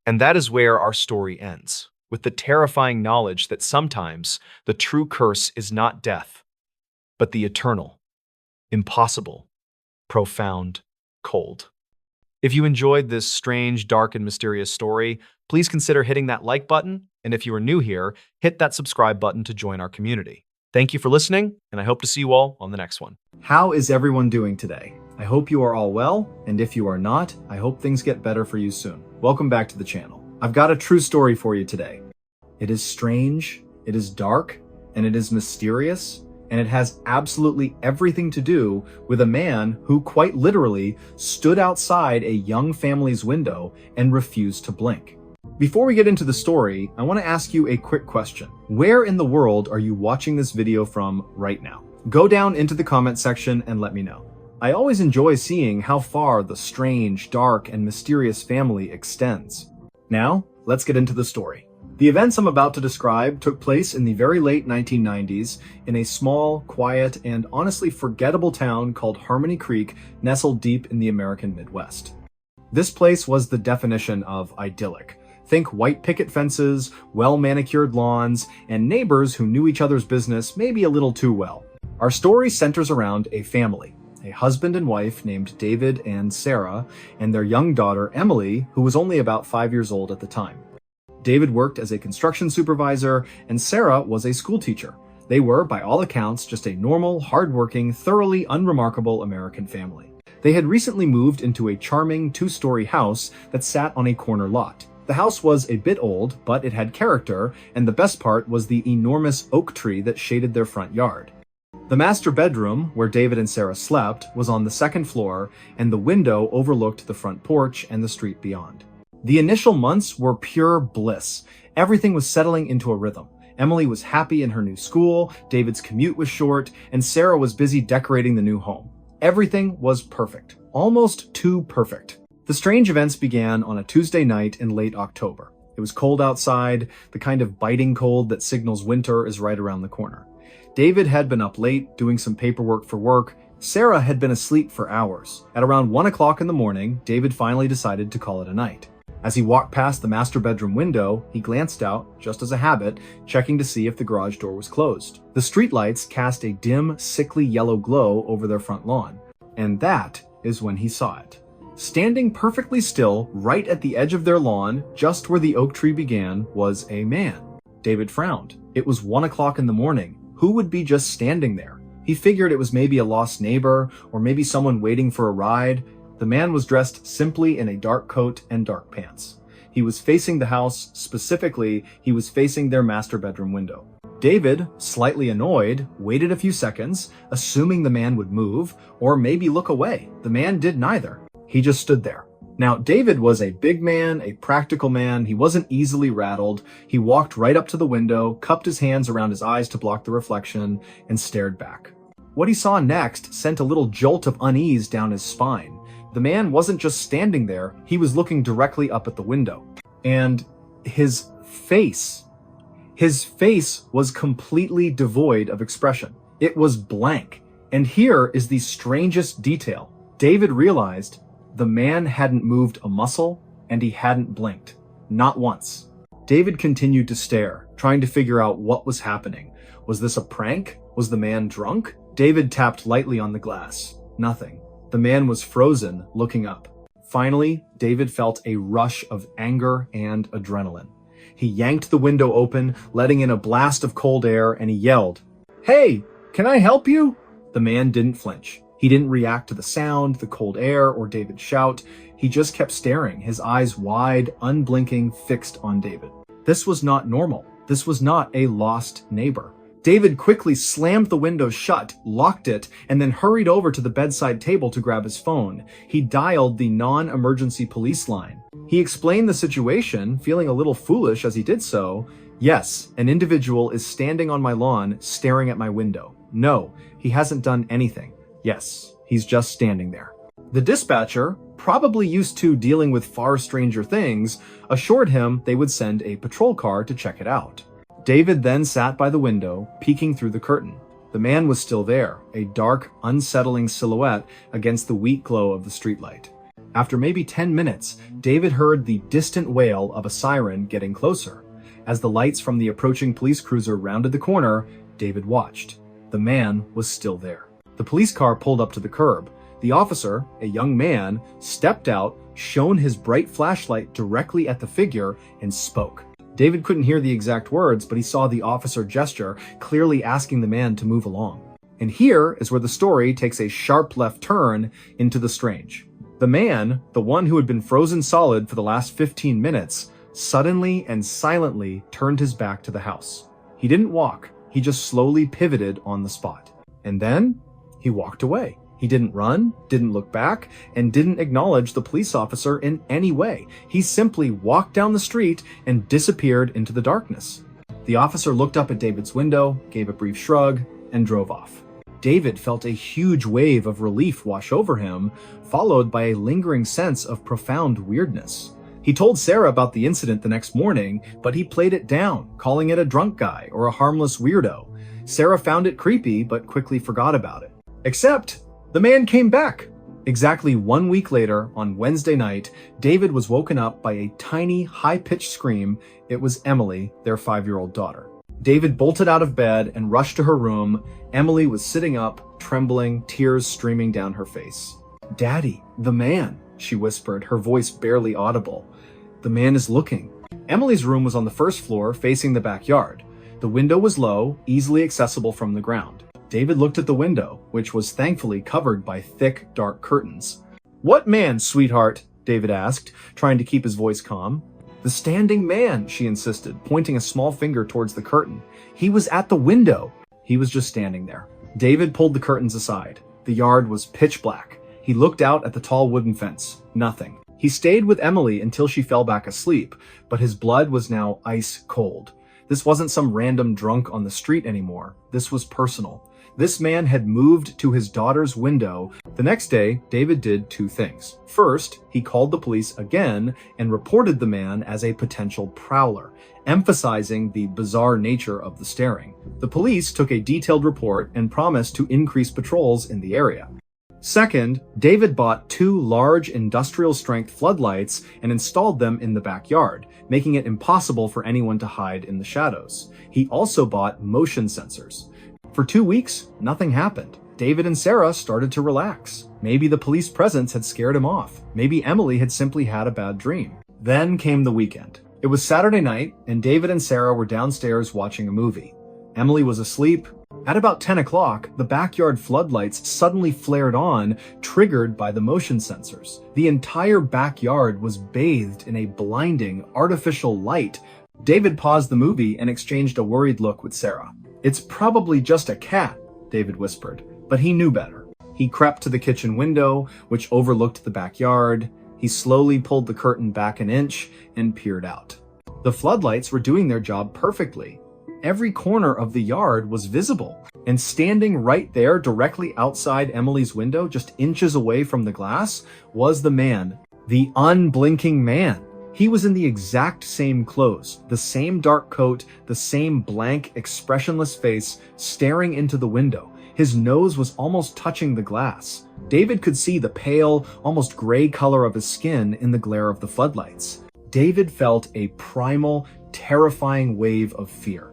Speaker 1: And that is where our story ends, with the terrifying knowledge that sometimes the true curse is not death, but the eternal, impossible, profound, cold. If you enjoyed this strange, dark, and mysterious story, please consider hitting that like button, and if you are new here, hit that subscribe button to join our community. Thank you for listening, and I hope to see you all on the next one.
Speaker 2: How is everyone doing today? I hope you are all well, and if you are not, I hope things get better for you soon. Welcome back to the channel. I've got a true story for you today. It is strange, it is dark, and it is mysterious, and it has absolutely everything to do with a man who quite literally stood outside a young family's window and refused to blink. Before we get into the story, I want to ask you a quick question. Where in the world are you watching this video from right now? Go down into the comment section and let me know. I always enjoy seeing how far the strange, dark, and mysterious family extends. Now, let's get into the story. The events I'm about to describe took place in the very late 1990s in a small, quiet, and honestly forgettable town called Harmony Creek, nestled deep in the American Midwest. This place was the definition of idyllic. Think white picket fences, well-manicured lawns, and neighbors who knew each other's business maybe a little too well. Our story centers around a family, a husband and wife named David and Sarah, and their young daughter, Emily, who was only about 5 years old at the time. David worked as a construction supervisor, and Sarah was a school teacher. They were, by all accounts, just a normal, hardworking, thoroughly unremarkable American family. They had recently moved into a charming two-story house that sat on a corner lot. The house was a bit old, but it had character, and the best part was the enormous oak tree that shaded their front yard. The master bedroom, where David and Sarah slept, was on the second floor, and the window overlooked the front porch and the street beyond. The initial months were pure bliss. Everything was settling into a rhythm. Emily was happy in her new school, David's commute was short, and Sarah was busy decorating the new home. Everything was perfect. Almost too perfect. The strange events began on a Tuesday night in late October. It was cold outside, the kind of biting cold that signals winter is right around the corner. David had been up late, doing some paperwork for work. Sarah had been asleep for hours. At around 1 o'clock in the morning, David finally decided to call it a night. As he walked past the master bedroom window, he glanced out, just as a habit, checking to see if the garage door was closed. The streetlights cast a dim, sickly yellow glow over their front lawn. And that is when he saw it. Standing perfectly still, right at the edge of their lawn, just where the oak tree began, was a man. David frowned. It was 1 o'clock in the morning. Who would be just standing there? He figured it was maybe a lost neighbor, or maybe someone waiting for a ride. The man was dressed simply in a dark coat and dark pants. He was facing the house, specifically, he was facing their master bedroom window. David, slightly annoyed, waited a few seconds, assuming the man would move, or maybe look away. The man did neither. He just stood there. Now, David was a big man, a practical man. He wasn't easily rattled. He walked right up to the window, cupped his hands around his eyes to block the reflection, and stared back. What he saw next sent a little jolt of unease down his spine. The man wasn't just standing there, he was looking directly up at the window. And his face was completely devoid of expression. It was blank. And here is the strangest detail. David realized the man hadn't moved a muscle, and he hadn't blinked. Not once. David continued to stare, trying to figure out what was happening. Was this a prank? Was the man drunk? David tapped lightly on the glass. Nothing. The man was frozen, looking up. Finally, David felt a rush of anger and adrenaline. He yanked the window open, letting in a blast of cold air, and he yelled, "Hey, can I help you?" The man didn't flinch. He didn't react to the sound, the cold air, or David's shout. He just kept staring, his eyes wide, unblinking, fixed on David. This was not normal. This was not a lost neighbor. David quickly slammed the window shut, locked it, and then hurried over to the bedside table to grab his phone. He dialed the non-emergency police line. He explained the situation, feeling a little foolish as he did so. Yes, an individual is standing on my lawn, staring at my window. No, he hasn't done anything. Yes, he's just standing there. The dispatcher, probably used to dealing with far stranger things, assured him they would send a patrol car to check it out. David then sat by the window, peeking through the curtain. The man was still there, a dark, unsettling silhouette against the weak glow of the streetlight. After maybe 10 minutes, David heard the distant wail of a siren getting closer. As the lights from the approaching police cruiser rounded the corner, David watched. The man was still there. The police car pulled up to the curb. The officer, a young man, stepped out, shone his bright flashlight directly at the figure, and spoke. David couldn't hear the exact words, but he saw the officer gesture, clearly asking the man to move along. And here is where the story takes a sharp left turn into the strange. The man, the one who had been frozen solid for the last 15 minutes, suddenly and silently turned his back to the house. He didn't walk, he just slowly pivoted on the spot. And then he walked away. He didn't run, didn't look back, and didn't acknowledge the police officer in any way. He simply walked down the street and disappeared into the darkness. The officer looked up at David's window, gave a brief shrug, and drove off. David felt a huge wave of relief wash over him, followed by a lingering sense of profound weirdness. He told Sarah about the incident the next morning, but he played it down, calling it a drunk guy or a harmless weirdo. Sarah found it creepy, but quickly forgot about it. Except the man came back. Exactly 1 week later, on Wednesday night, David was woken up by a tiny, high-pitched scream. It was Emily, their 5-year-old daughter. David bolted out of bed and rushed to her room. Emily was sitting up, trembling, tears streaming down her face. "Daddy, the man," she whispered, her voice barely audible. "The man is looking." Emily's room was on the first floor, facing the backyard. The window was low, easily accessible from the ground. David looked at the window, which was thankfully covered by thick, dark curtains. "What man, sweetheart?" David asked, trying to keep his voice calm. "The standing man," she insisted, pointing a small finger towards the curtain. "He was at the window." He was just standing there. David pulled the curtains aside. The yard was pitch black. He looked out at the tall wooden fence. Nothing. He stayed with Emily until she fell back asleep, but his blood was now ice cold. This wasn't some random drunk on the street anymore. This was personal. This man had moved to his daughter's window. The next day, David did 2 things. First, he called the police again and reported the man as a potential prowler, emphasizing the bizarre nature of the staring. The police took a detailed report and promised to increase patrols in the area. Second, David bought 2 large industrial-strength floodlights and installed them in the backyard, making it impossible for anyone to hide in the shadows. He also bought motion sensors. For 2 weeks, nothing happened. David and Sarah started to relax. Maybe the police presence had scared him off. Maybe Emily had simply had a bad dream. Then came the weekend. It was Saturday night, and David and Sarah were downstairs watching a movie. Emily was asleep. At about 10 o'clock, the backyard floodlights suddenly flared on, triggered by the motion sensors. The entire backyard was bathed in a blinding, artificial light. David paused the movie and exchanged a worried look with Sarah. "It's probably just a cat," David whispered, but he knew better. He crept to the kitchen window, which overlooked the backyard. He slowly pulled the curtain back an inch and peered out. The floodlights were doing their job perfectly. Every corner of the yard was visible, and standing right there directly outside Emily's window, just inches away from the glass, was the man, the unblinking man. He was in the exact same clothes, the same dark coat, the same blank, expressionless face, staring into the window. His nose was almost touching the glass. David could see the pale, almost gray color of his skin in the glare of the floodlights. David felt a primal, terrifying wave of fear.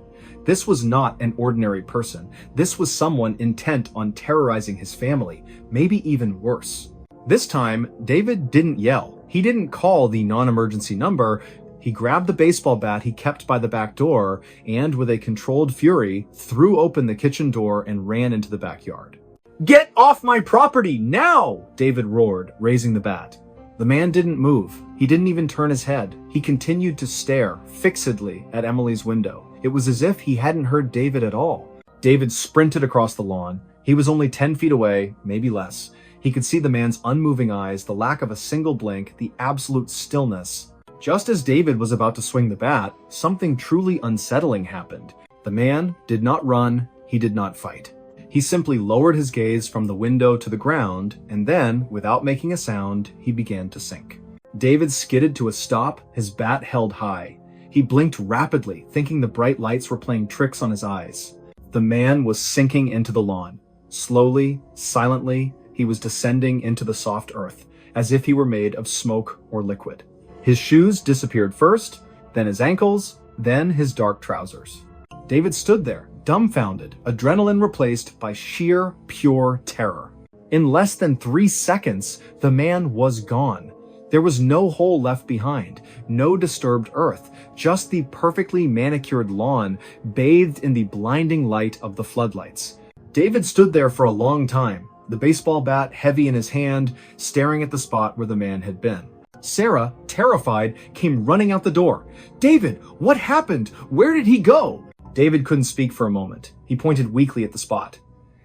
Speaker 2: This was not an ordinary person. This was someone intent on terrorizing his family, maybe even worse. This time, David didn't yell. He didn't call the non-emergency number. He grabbed the baseball bat he kept by the back door and, with a controlled fury, threw open the kitchen door and ran into the backyard. Get off my property, now! David roared, raising the bat. The man didn't move. He didn't even turn his head. He continued to stare fixedly at Emily's window. It was as if he hadn't heard David at all. David sprinted across the lawn. He was only 10 feet away, maybe less. He could see the man's unmoving eyes, the lack of a single blink, the absolute stillness. Just as David was about to swing the bat, something truly unsettling happened. The man did not run, he did not fight. He simply lowered his gaze from the window to the ground, and then, without making a sound, he began to sink. David skidded to a stop, his bat held high. He blinked rapidly, thinking the bright lights were playing tricks on his eyes. The man was sinking into the lawn. Slowly, silently, he was descending into the soft earth, as if he were made of smoke or liquid. His shoes disappeared first, then his ankles, then his dark trousers. David stood there, dumbfounded, adrenaline replaced by sheer, pure terror. In less than 3 seconds, the man was gone. There was no hole left behind, no disturbed earth, just the perfectly manicured lawn bathed in the blinding light of the floodlights. David stood there for a long time, the baseball bat heavy in his hand, staring at the spot where the man had been. Sarah, terrified, came running out the door. "David, what happened? Where did he go?" David couldn't speak for a moment. He pointed weakly at the spot.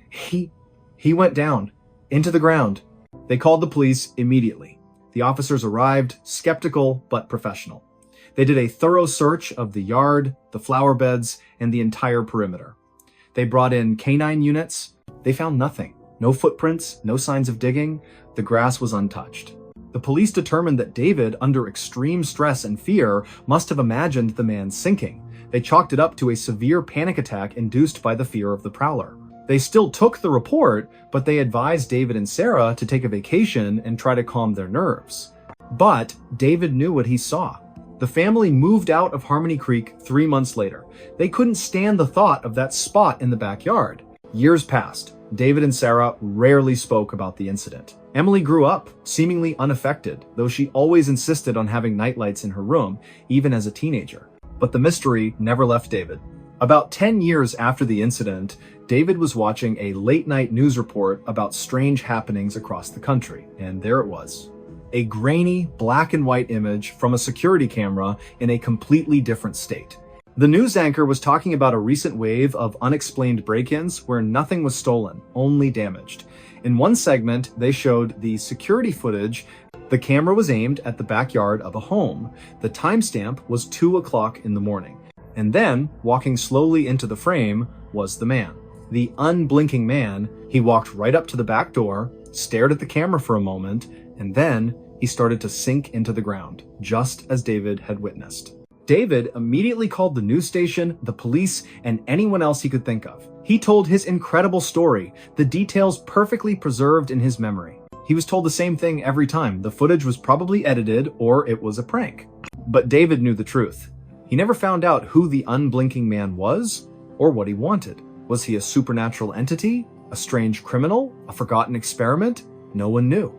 Speaker 2: He went down, into the ground. They called the police immediately. The officers arrived, skeptical but professional. They did a thorough search of the yard, the flower beds, and the entire perimeter. They brought in canine units. They found nothing. No footprints, no signs of digging. The grass was untouched. The police determined that David, under extreme stress and fear, must have imagined the man sinking. They chalked it up to a severe panic attack induced by the fear of the prowler. They still took the report, but they advised David and Sarah to take a vacation and try to calm their nerves. But David knew what he saw. The family moved out of Harmony Creek 3 months later. They couldn't stand the thought of that spot in the backyard. Years passed. David and Sarah rarely spoke about the incident. Emily grew up, seemingly unaffected, though she always insisted on having nightlights in her room, even as a teenager. But the mystery never left David. About 10 years after the incident, David was watching a late-night news report about strange happenings across the country, and there it was. A grainy, black and white image from a security camera in a completely different state. The news anchor was talking about a recent wave of unexplained break-ins where nothing was stolen, only damaged. In one segment, they showed the security footage. The camera was aimed at the backyard of a home. The timestamp was 2 o'clock in the morning. And then, walking slowly into the frame, was the man. The unblinking man. He walked right up to the back door, stared at the camera for a moment, and then he started to sink into the ground, just as David had witnessed. David immediately called the news station, the police, and anyone else he could think of. He told his incredible story, the details perfectly preserved in his memory. He was told the same thing every time. The footage was probably edited or it was a prank. But David knew the truth. He never found out who the unblinking man was or what he wanted. Was he a supernatural entity? A strange criminal? A forgotten experiment? No one knew.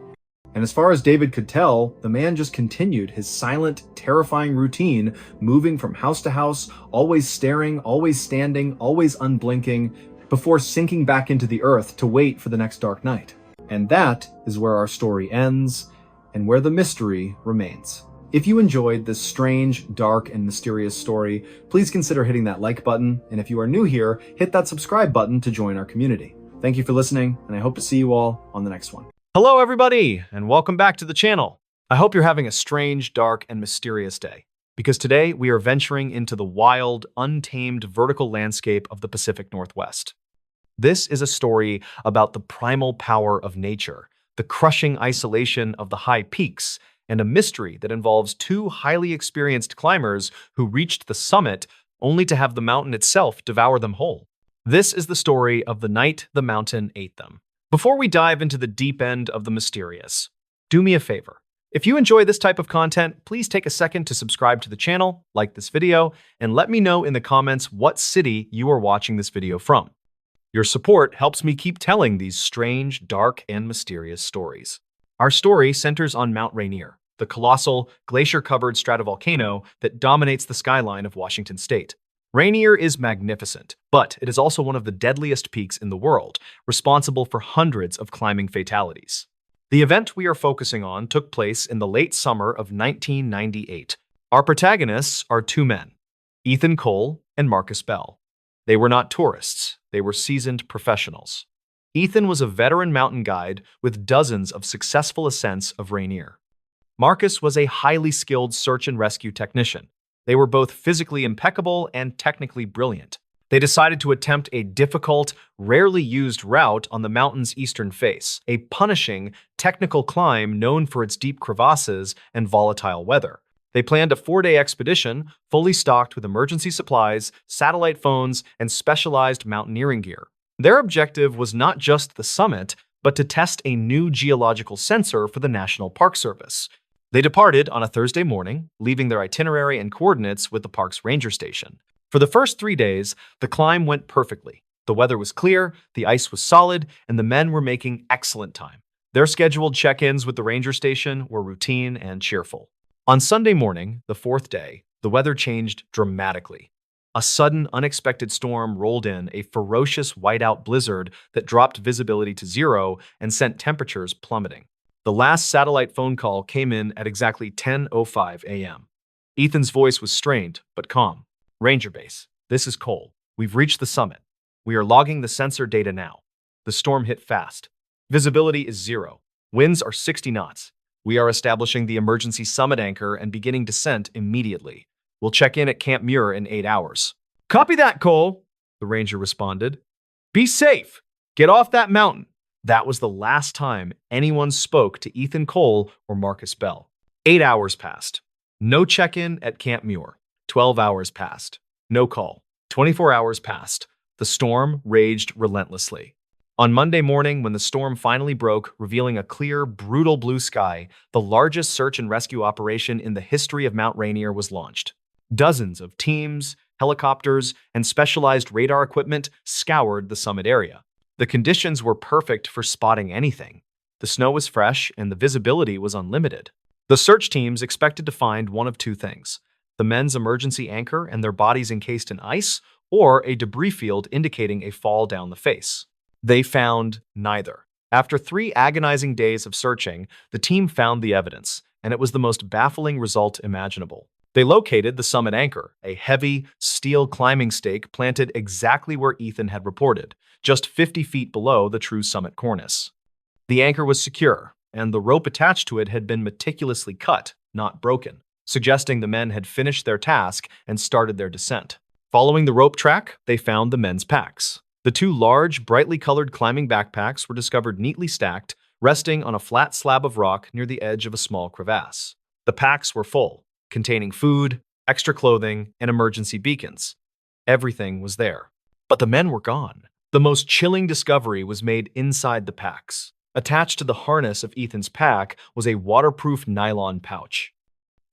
Speaker 2: And as far as David could tell, the man just continued his silent, terrifying routine, moving from house to house, always staring, always standing, always unblinking, before sinking back into the earth to wait for the next dark night. And that is where our story ends, and where the mystery remains. If you enjoyed this strange, dark, and mysterious story, please consider hitting that like button, and if you are new here, hit that subscribe button to join our community. Thank you for listening, and I hope to see you all on the next one.
Speaker 1: Hello, everybody, and welcome back to the channel. I hope you're having a strange, dark, and mysterious day, because today we are venturing into the wild, untamed vertical landscape of the Pacific Northwest. This is a story about the primal power of nature, the crushing isolation of the high peaks, and a mystery that involves 2 highly experienced climbers who reached the summit only to have the mountain itself devour them whole. This is the story of the night the mountain ate them. Before we dive into the deep end of the mysterious, do me a favor. If you enjoy this type of content, please take a second to subscribe to the channel, like this video, and let me know in the comments what city you are watching this video from. Your support helps me keep telling these strange, dark, and mysterious stories. Our story centers on Mount Rainier, the colossal, glacier-covered stratovolcano that dominates the skyline of Washington state. Rainier is magnificent, but it is also one of the deadliest peaks in the world, responsible for hundreds of climbing fatalities. The event we are focusing on took place in the late summer of 1998. Our protagonists are two men, Ethan Cole and Marcus Bell. They were not tourists, they were seasoned professionals. Ethan was a veteran mountain guide with dozens of successful ascents of Rainier. Marcus was a highly skilled search and rescue technician. They were both physically impeccable and technically brilliant. They decided to attempt a difficult, rarely used route on the mountain's eastern face, a punishing, technical climb known for its deep crevasses and volatile weather. They planned a 4-day expedition, fully stocked with emergency supplies, satellite phones, and specialized mountaineering gear. Their objective was not just the summit, but to test a new geological sensor for the National Park Service. They departed on a Thursday morning, leaving their itinerary and coordinates with the park's ranger station. For the first 3 days, the climb went perfectly. The weather was clear, the ice was solid, and the men were making excellent time. Their scheduled check-ins with the ranger station were routine and cheerful. On Sunday morning, the 4th day, the weather changed dramatically. A sudden, unexpected storm rolled in, a ferocious whiteout blizzard that dropped visibility to zero and sent temperatures plummeting. The last satellite phone call came in at exactly 10:05 a.m. Ethan's voice was strained, but calm. Ranger Base, this is Cole. We've reached the summit. We are logging the sensor data now. The storm hit fast. Visibility is zero. Winds are 60 knots. We are establishing the emergency summit anchor and beginning descent immediately. We'll check in at Camp Muir in 8 hours. Copy that, Cole, the ranger responded. Be safe. Get off that mountain. That was the last time anyone spoke to Ethan Cole or Marcus Bell. 8 hours passed. No check-in at Camp Muir. 12 hours passed. No call. 24 hours passed. The storm raged relentlessly. On Monday morning, when the storm finally broke, revealing a clear, brutal blue sky, the largest search and rescue operation in the history of Mount Rainier was launched. Dozens of teams, helicopters, and specialized radar equipment scoured the summit area. The conditions were perfect for spotting anything. The snow was fresh and the visibility was unlimited. The search teams expected to find one of two things: the men's emergency anchor and their bodies encased in ice, or a debris field indicating a fall down the face. They found neither. After 3 agonizing days of searching, the team found the evidence, and it was the most baffling result imaginable. They located the summit anchor, a heavy, steel climbing stake planted exactly where Ethan had reported, just 50 feet below the true summit cornice. The anchor was secure, and the rope attached to it had been meticulously cut, not broken, suggesting the men had finished their task and started their descent. Following the rope track, they found the men's packs. The 2 large, brightly colored climbing backpacks were discovered neatly stacked, resting on a flat slab of rock near the edge of a small crevasse. The packs were full, containing food, extra clothing, and emergency beacons. Everything was there. But the men were gone. The most chilling discovery was made inside the packs. Attached to the harness of Ethan's pack was a waterproof nylon pouch.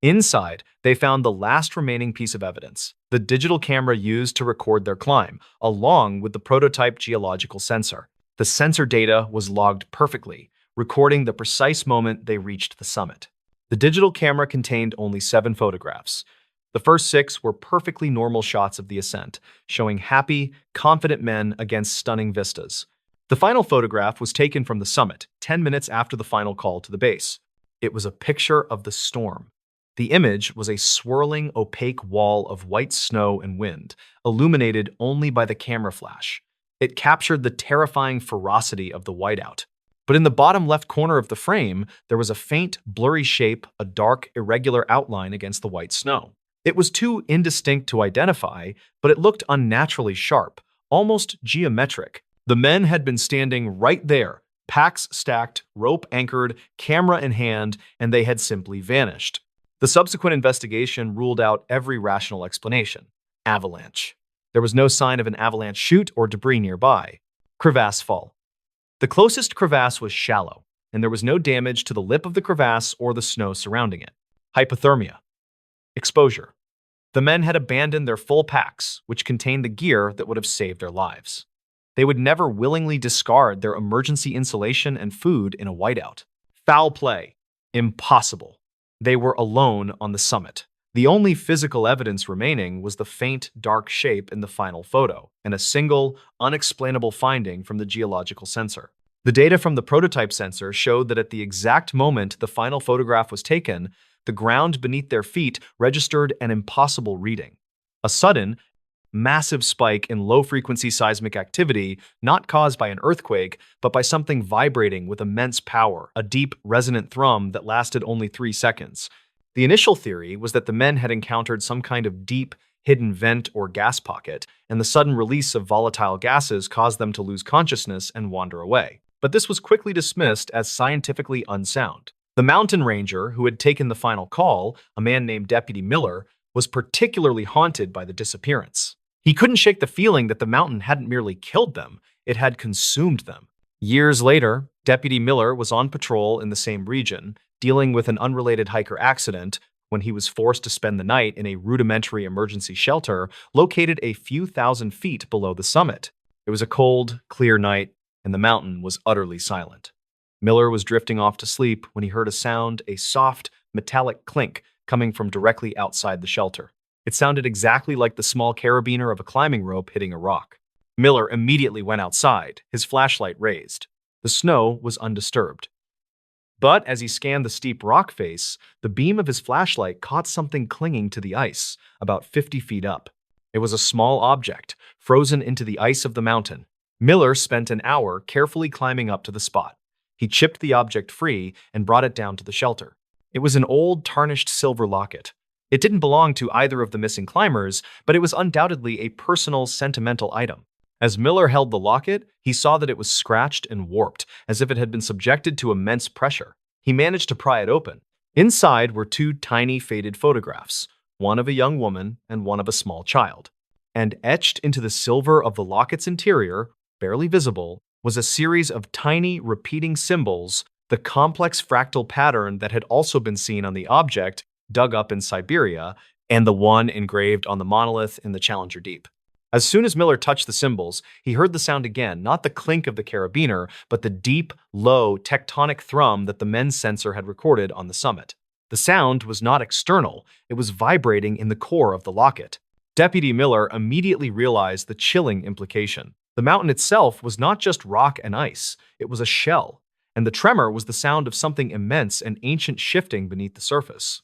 Speaker 1: Inside, they found the last remaining piece of evidence, the digital camera used to record their climb, along with the prototype geological sensor. The sensor data was logged perfectly, recording the precise moment they reached the summit. The digital camera contained only 7 photographs. The first 6 were perfectly normal shots of the ascent, showing happy, confident men against stunning vistas. The final photograph was taken from the summit, 10 minutes after the final call to the base. It was a picture of the storm. The image was a swirling, opaque wall of white snow and wind, illuminated only by the camera flash. It captured the terrifying ferocity of the whiteout. But in the bottom left corner of the frame, there was a faint, blurry shape, a dark, irregular outline against the white snow. It was too indistinct to identify, but it looked unnaturally sharp, almost geometric. The men had been standing right there, packs stacked, rope anchored, camera in hand, and they had simply vanished. The subsequent investigation ruled out every rational explanation. Avalanche. There was no sign of an avalanche chute or debris nearby. Crevasse fall. The closest crevasse was shallow, and there was no damage to the lip of the crevasse or the snow surrounding it. Hypothermia. Exposure. The men had abandoned their full packs, which contained the gear that would have saved their lives. They would never willingly discard their emergency insulation and food in a whiteout. Foul play. Impossible. They were alone on the summit. The only physical evidence remaining was the faint, dark shape in the final photo, and a single, unexplainable finding from the geological sensor. The data from the prototype sensor showed that at the exact moment the final photograph was taken, the ground beneath their feet registered an impossible reading. A sudden, massive spike in low-frequency seismic activity, not caused by an earthquake, but by something vibrating with immense power, a deep, resonant thrum that lasted only 3 seconds. The initial theory was that the men had encountered some kind of deep, hidden vent or gas pocket, and the sudden release of volatile gases caused them to lose consciousness and wander away. But this was quickly dismissed as scientifically unsound. The mountain ranger who had taken the final call, a man named Deputy Miller, was particularly haunted by the disappearance. He couldn't shake the feeling that the mountain hadn't merely killed them, it had consumed them. Years later, Deputy Miller was on patrol in the same region, dealing with an unrelated hiker accident when he was forced to spend the night in a rudimentary emergency shelter located a few thousand feet below the summit. It was a cold, clear night, and the mountain was utterly silent. Miller was drifting off to sleep when he heard a sound, a soft, metallic clink coming from directly outside the shelter. It sounded exactly like the small carabiner of a climbing rope hitting a rock. Miller immediately went outside, his flashlight raised. The snow was undisturbed. But as he scanned the steep rock face, the beam of his flashlight caught something clinging to the ice, about 50 feet up. It was a small object, frozen into the ice of the mountain. Miller spent an hour carefully climbing up to the spot. He chipped the object free and brought it down to the shelter. It was an old, tarnished silver locket. It didn't belong to either of the missing climbers, but it was undoubtedly a personal, sentimental item. As Miller held the locket, he saw that it was scratched and warped, as if it had been subjected to immense pressure. He managed to pry it open. Inside were 2 tiny, faded photographs, one of a young woman and one of a small child. And etched into the silver of the locket's interior, barely visible, was a series of tiny, repeating symbols, the complex fractal pattern that had also been seen on the object dug up in Siberia, and the one engraved on the monolith in the Challenger Deep. As soon as Miller touched the symbols, he heard the sound again, not the clink of the carabiner, but the deep, low, tectonic thrum that the men's sensor had recorded on the summit. The sound was not external, it was vibrating in the core of the locket. Deputy Miller immediately realized the chilling implication. The mountain itself was not just rock and ice, it was a shell, and the tremor was the sound of something immense and ancient shifting beneath the surface.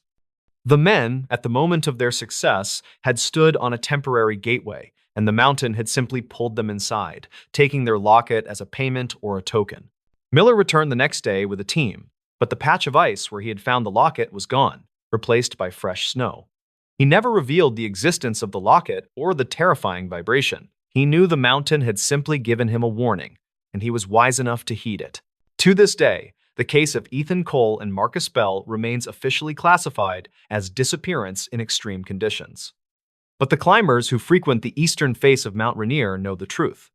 Speaker 1: The men, at the moment of their success, had stood on a temporary gateway, and the mountain had simply pulled them inside, taking their locket as a payment or a token. Miller returned the next day with a team, but the patch of ice where he had found the locket was gone, replaced by fresh snow. He never revealed the existence of the locket or the terrifying vibration. He knew the mountain had simply given him a warning, and he was wise enough to heed it. To this day, the case of Ethan Cole and Marcus Bell remains officially classified as disappearance in extreme conditions. But the climbers who frequent the eastern face of Mount Rainier know the truth.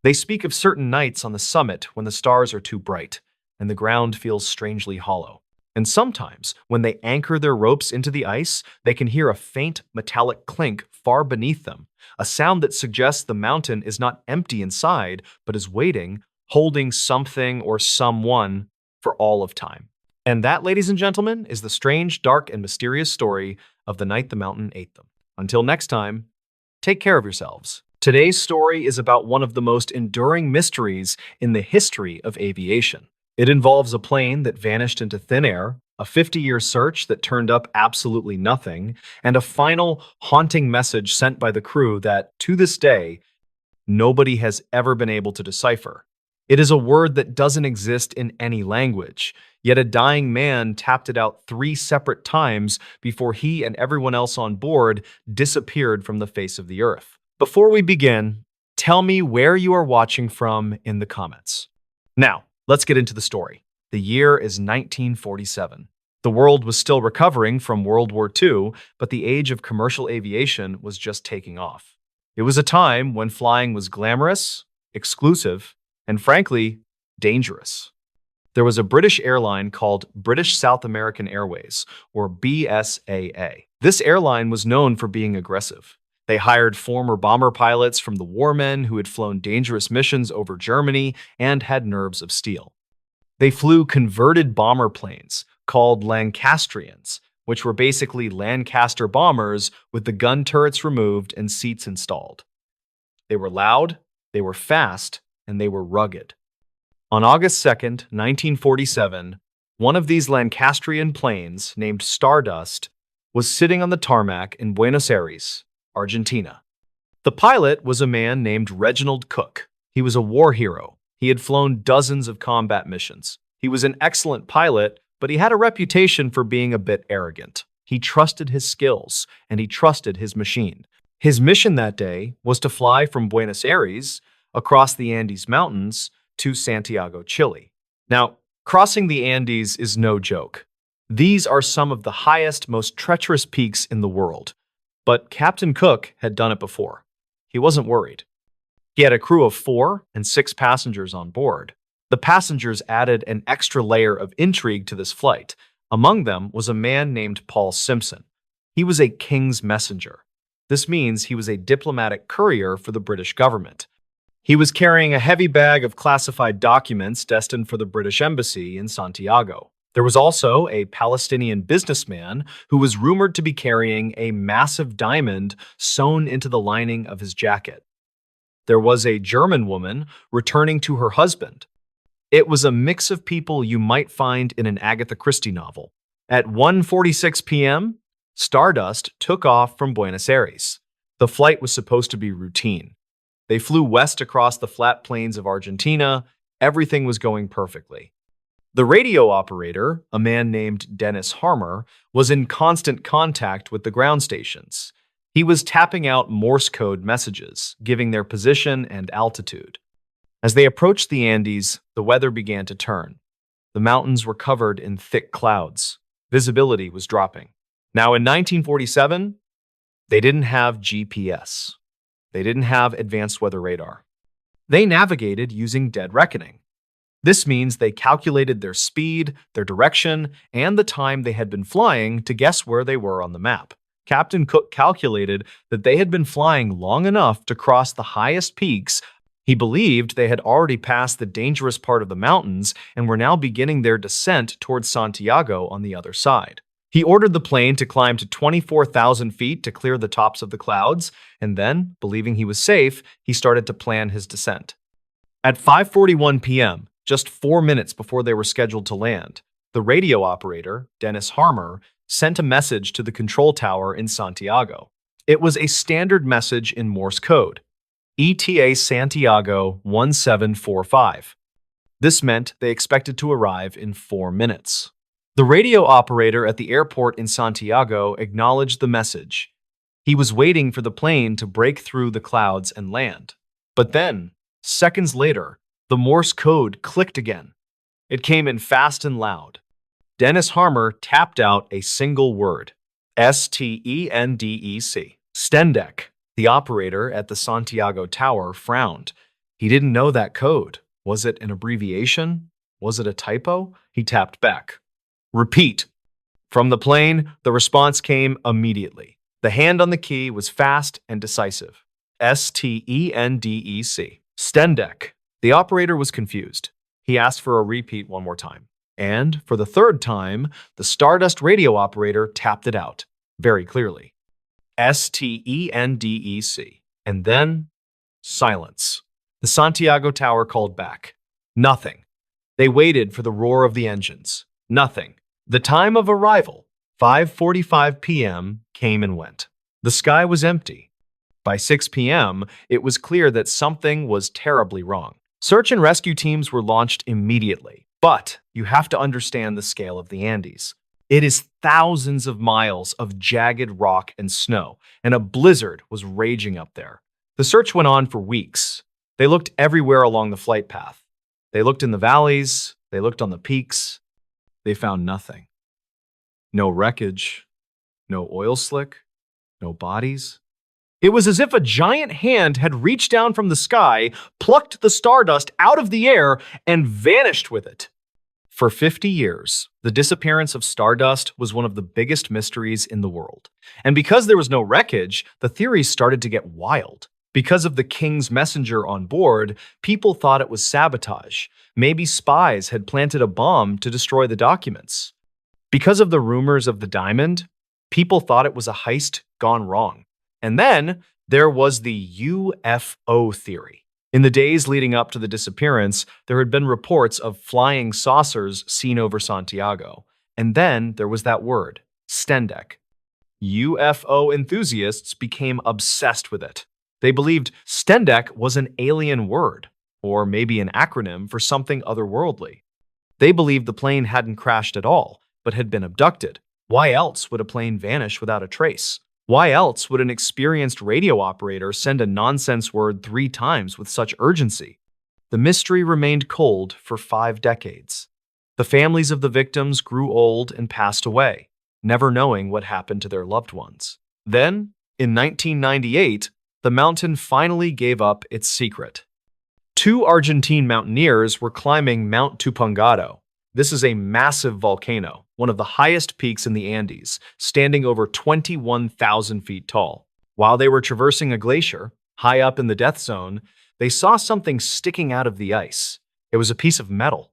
Speaker 1: They speak of certain nights on the summit when the stars are too bright and the ground feels strangely hollow. And sometimes, when they anchor their ropes into the ice, they can hear a faint metallic clink far beneath them, a sound that suggests the mountain is not empty inside, but is waiting, holding something or someone for all of time. And that, ladies and gentlemen, is the strange, dark, and mysterious story of the night the mountain ate them. Until next time, take care of yourselves. Today's story is about one of the most enduring mysteries in the history of aviation. It involves a plane that vanished into thin air, a 50-year search that turned up absolutely nothing, and a final haunting message sent by the crew that, to this day, nobody has ever been able to decipher. It is a word that doesn't exist in any language, yet a dying man tapped it out 3 separate times before he and everyone else on board disappeared from the face of the earth. Before we begin, tell me where you are watching from in the comments. Now, let's get into the story. The year is 1947. The world was still recovering from World War II, but the age of commercial aviation was just taking off. It was a time when flying was glamorous, exclusive, and frankly, dangerous. There was a British airline called British South American Airways, or BSAA. This airline was known for being aggressive. They hired former bomber pilots from the warmen who had flown dangerous missions over Germany and had nerves of steel. They flew converted bomber planes, called Lancastrians, which were basically Lancaster bombers with the gun turrets removed and seats installed. They were loud, they were fast, and they were rugged. On August 2nd, 1947, one of these Lancastrian planes, named Stardust, was sitting on the tarmac in Buenos Aires, Argentina. The pilot was a man named Reginald Cook. He was a war hero. He had flown dozens of combat missions. He was an excellent pilot, but he had a reputation for being a bit arrogant. He trusted his skills, and he trusted his machine. His mission that day was to fly from Buenos Aires across the Andes Mountains to Santiago, Chile. Now, crossing the Andes is no joke. These are some of the highest, most treacherous peaks in the world. But Captain Cook had done it before. He wasn't worried. He had a crew of 4 and 6 passengers on board. The passengers added an extra layer of intrigue to this flight. Among them was a man named Paul Simpson. He was a king's messenger. This means he was a diplomatic courier for the British government. He was carrying a heavy bag of classified documents destined for the British Embassy in Santiago. There was also a Palestinian businessman who was rumored to be carrying a massive diamond sewn into the lining of his jacket. There was a German woman returning to her husband. It was a mix of people you might find in an Agatha Christie novel. At 1:46 p.m., Stardust took off from Buenos Aires. The flight was supposed to be routine. They flew west across the flat plains of Argentina. Everything was going perfectly. The radio operator, a man named Dennis Harmer, was in constant contact with the ground stations. He was tapping out Morse code messages, giving their position and altitude. As they approached the Andes, the weather began to turn. The mountains were covered in thick clouds. Visibility was dropping. Now, in 1947, they didn't have GPS. They didn't have advanced weather radar. They navigated using dead reckoning. This means they calculated their speed, their direction, and the time they had been flying to guess where they were on the map. Captain Cook calculated that they had been flying long enough to cross the highest peaks. He believed they had already passed the dangerous part of the mountains and were now beginning their descent towards Santiago on the other side. He ordered the plane to climb to 24,000 feet to clear the tops of the clouds, and then, believing he was safe, he started to plan his descent. At 5:41 p.m., just 4 minutes before they were scheduled to land, the radio operator, Dennis Harmer, sent a message to the control tower in Santiago. It was a standard message in Morse code, ETA Santiago 1745. This meant they expected to arrive in 4 minutes. The radio operator at the airport in Santiago acknowledged the message. He was waiting for the plane to break through the clouds and land. But then, seconds later, the Morse code clicked again. It came in fast and loud. Dennis Harmer tapped out a single word, STENDEC. Stendek. The operator at the Santiago Tower frowned. He didn't know that code. Was it an abbreviation? Was it a typo? He tapped back. Repeat. From the plane, the response came immediately. The hand on the key was fast and decisive. STENDEC. Stendek. The operator was confused. He asked for a repeat one more time. And for the third time, the radio operator tapped it out, very clearly. STENDEC. And then, silence. The Santiago Tower called back. Nothing. They waited for the roar of the engines. Nothing. The time of arrival, 5:45 p.m., came and went. The sky was empty. By 6 p.m., it was clear that something was terribly wrong. Search and rescue teams were launched immediately. But you have to understand the scale of the Andes. It is thousands of miles of jagged rock and snow, and a blizzard was raging up there. The search went on for weeks. They looked everywhere along the flight path. They looked in the valleys. They looked on the peaks. They found nothing. No wreckage, no oil slick, no bodies. It was as if a giant hand had reached down from the sky, plucked the stardust out of the air, and vanished with it. For 50 years, the disappearance of stardust was one of the biggest mysteries in the world. And because there was no wreckage, the theories started to get wild. Because of the king's messenger on board, people thought it was sabotage. Maybe spies had planted a bomb to destroy the documents. Because of the rumors of the diamond, people thought it was a heist gone wrong. And then there was the UFO theory. In the days leading up to the disappearance, there had been reports of flying saucers seen over Santiago. And then there was that word, Stendek. UFO enthusiasts became obsessed with it. They believed Stendek was an alien word, or maybe an acronym for something otherworldly. They believed the plane hadn't crashed at all, but had been abducted. Why else would a plane vanish without a trace? Why else would an experienced radio operator send a nonsense word 3 times with such urgency? The mystery remained cold for 5 decades. The families of the victims grew old and passed away, never knowing what happened to their loved ones. Then, in 1998, the mountain finally gave up its secret. 2 Argentine mountaineers were climbing Mount Tupangado. This is a massive volcano, one of the highest peaks in the Andes, standing over 21,000 feet tall. While they were traversing a glacier, high up in the death zone, they saw something sticking out of the ice. It was a piece of metal.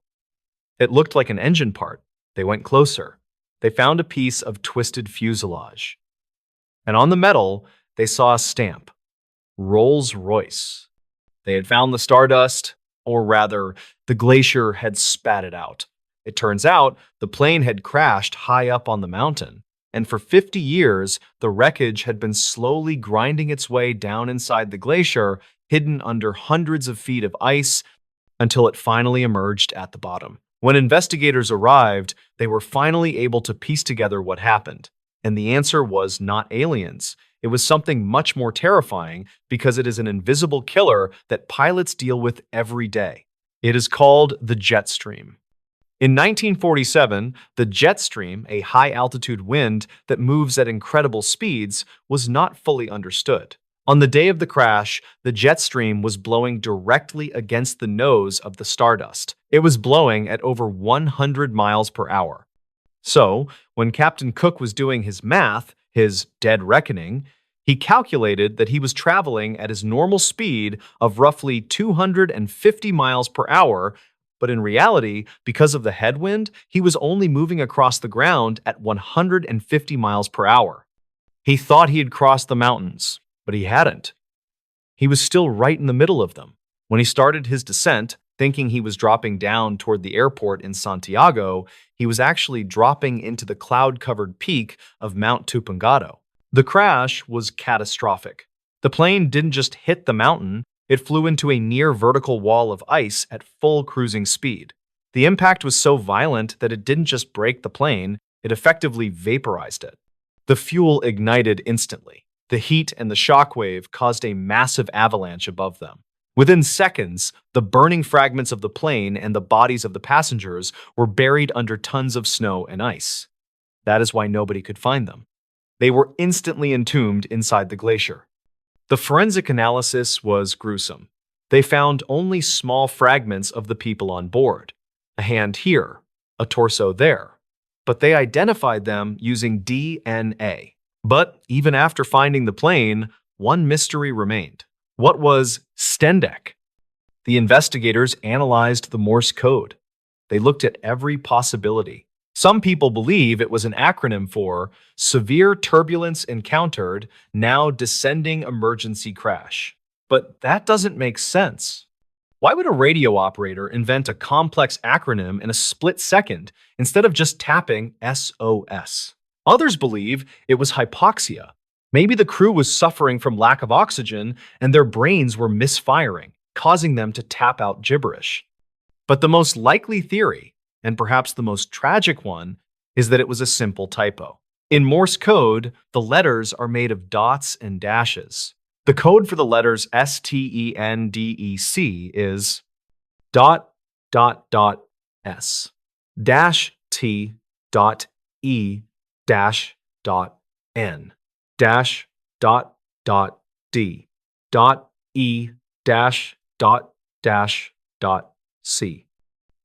Speaker 1: It looked like an engine part. They went closer. They found a piece of twisted fuselage. And on the metal, they saw a stamp, Rolls-Royce. They had found the stardust, or rather, the glacier had spat it out. It turns out the plane had crashed high up on the mountain, and for 50 years, the wreckage had been slowly grinding its way down inside the glacier, hidden under hundreds of feet of ice, until it finally emerged at the bottom. When investigators arrived, they were finally able to piece together what happened, and the answer was not aliens. It was something much more terrifying because it is an invisible killer that pilots deal with every day. It is called the jet stream. In 1947, the jet stream, a high-altitude wind that moves at incredible speeds, was not fully understood. On the day of the crash, the jet stream was blowing directly against the nose of the stardust. It was blowing at over 100 miles per hour. So, when Captain Cook was doing his math, his dead reckoning, he calculated that he was traveling at his normal speed of roughly 250 miles per hour, but in reality, because of the headwind, he was only moving across the ground at 150 miles per hour. He thought he had crossed the mountains, but he hadn't. He was still right in the middle of them. When he started his descent, thinking he was dropping down toward the airport in Santiago, he was actually dropping into the cloud-covered peak of Mount Tupangado. The crash was catastrophic. The plane didn't just hit the mountain, it flew into a near-vertical wall of ice at full cruising speed. The impact was so violent that it didn't just break the plane, it effectively vaporized it. The fuel ignited instantly. The heat and the shockwave caused a massive avalanche above them. Within seconds, the burning fragments of the plane and the bodies of the passengers were buried under tons of snow and ice. That is why nobody could find them. They were instantly entombed inside the glacier. The forensic analysis was gruesome. They found only small fragments of the people on board, a hand here, a torso there, but they identified them using DNA. But even after finding the plane, one mystery remained. What was Stendek? The investigators analyzed the Morse code. They looked at every possibility. Some people believe it was an acronym for Severe Turbulence Encountered, Now Descending Emergency Crash. But that doesn't make sense. Why would a radio operator invent a complex acronym in a split second instead of just tapping SOS? Others believe it was hypoxia. Maybe the crew was suffering from lack of oxygen and their brains were misfiring, causing them to tap out gibberish. But the most likely theory, and perhaps the most tragic one, is that it was a simple typo. In Morse code, the letters are made of dots and dashes. The code for the letters STENDEC is dot dot dot S dash T dot E dash dot N dash dot dot D dot E dash dot C.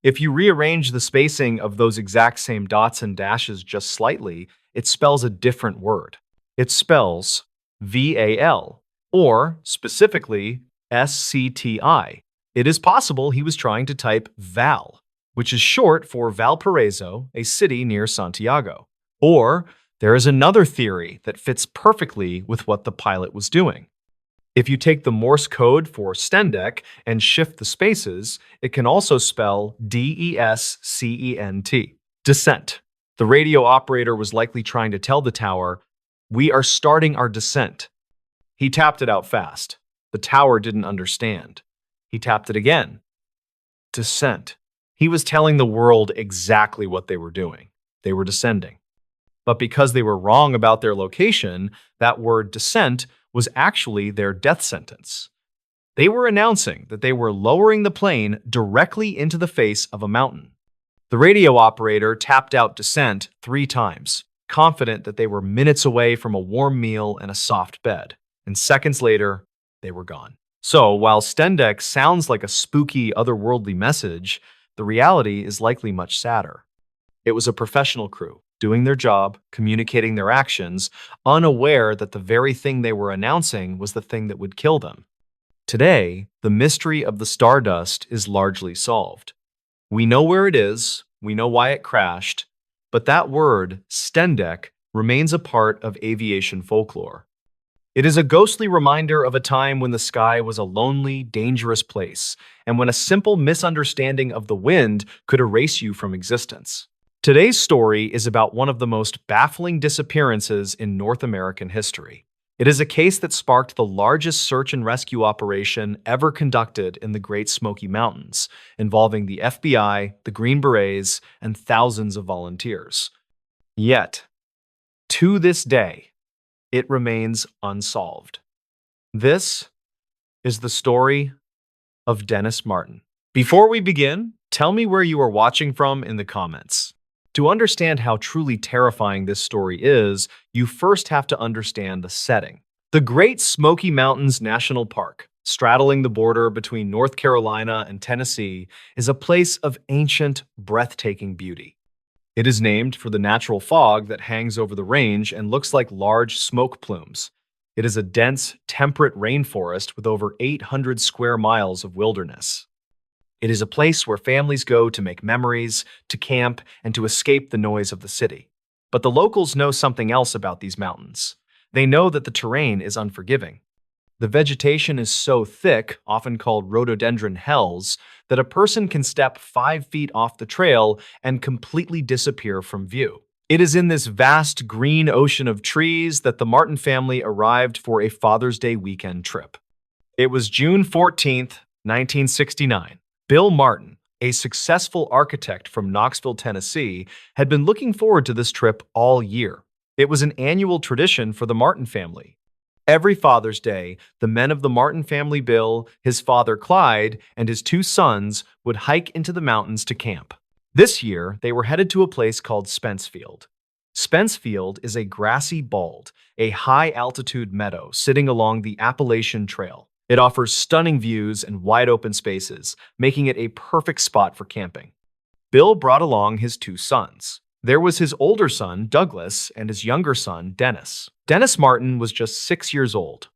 Speaker 1: If you rearrange the spacing of those exact same dots and dashes just slightly, it spells a different word. It spells VAL, or specifically SCTI. It is possible he was trying to type Val. which is short for Valparaiso, a city near Santiago. Or there is another theory that fits perfectly with what the pilot was doing. If you take the Morse code for Stendek and shift the spaces, it can also spell DESCENT, descent. The radio operator was likely trying to tell the tower, "We are starting our descent." He tapped it out fast. The tower didn't understand. He tapped it again. Descent. He was telling the world exactly what they were doing. They were descending. But because they were wrong about their location, that word descent was actually their death sentence. They were announcing that they were lowering the plane directly into the face of a mountain. The radio operator tapped out descent 3 times, confident that they were minutes away from a warm meal and a soft bed. And seconds later, they were gone. So, while Stendek sounds like a spooky, otherworldly message, the reality is likely much sadder. It was a professional crew, doing their job, communicating their actions, unaware that the very thing they were announcing was the thing that would kill them. Today, the mystery of the Stardust is largely solved. We know where it is, we know why it crashed, but that word, Stendek, remains a part of aviation folklore. It is a ghostly reminder of a time when the sky was a lonely, dangerous place, and when a simple misunderstanding of the wind could erase you from existence. Today's story is about one of the most baffling disappearances in North American history. It is a case that sparked the largest search and rescue operation ever conducted in the Great Smoky Mountains, involving the FBI, the Green Berets, and thousands of volunteers. Yet, to this day, it remains unsolved. This is the story of Dennis Martin. Before we begin, tell me where you are watching from in the comments. To understand how truly terrifying this story is, you first have to understand the setting. The Great Smoky Mountains National Park, straddling the border between North Carolina and Tennessee, is a place of ancient, breathtaking beauty. It is named for the natural fog that hangs over the range and looks like large smoke plumes. It is a dense, temperate rainforest with over 800 square miles of wilderness. It is a place where families go to make memories, to camp, and to escape the noise of the city. But the locals know something else about these mountains. They know that the terrain is unforgiving. The vegetation is so thick, often called rhododendron hells, that a person can step 5 feet off the trail and completely disappear from view. It is in this vast green ocean of trees that the Martin family arrived for a Father's Day weekend trip. It was June 14th, 1969. Bill Martin, a successful architect from Knoxville, Tennessee, had been looking forward to this trip all year. It was an annual tradition for the Martin family. Every Father's Day, the men of the Martin family, Bill, his father Clyde, and his 2 sons would hike into the mountains to camp. This year, they were headed to a place called Spencefield. Spencefield is a grassy bald, a high-altitude meadow sitting along the Appalachian Trail. It offers stunning views and wide-open spaces, making it a perfect spot for camping. Bill brought along his 2 sons. There was his older son, Douglas, and his younger son, Dennis. Dennis Martin was just 6 years old.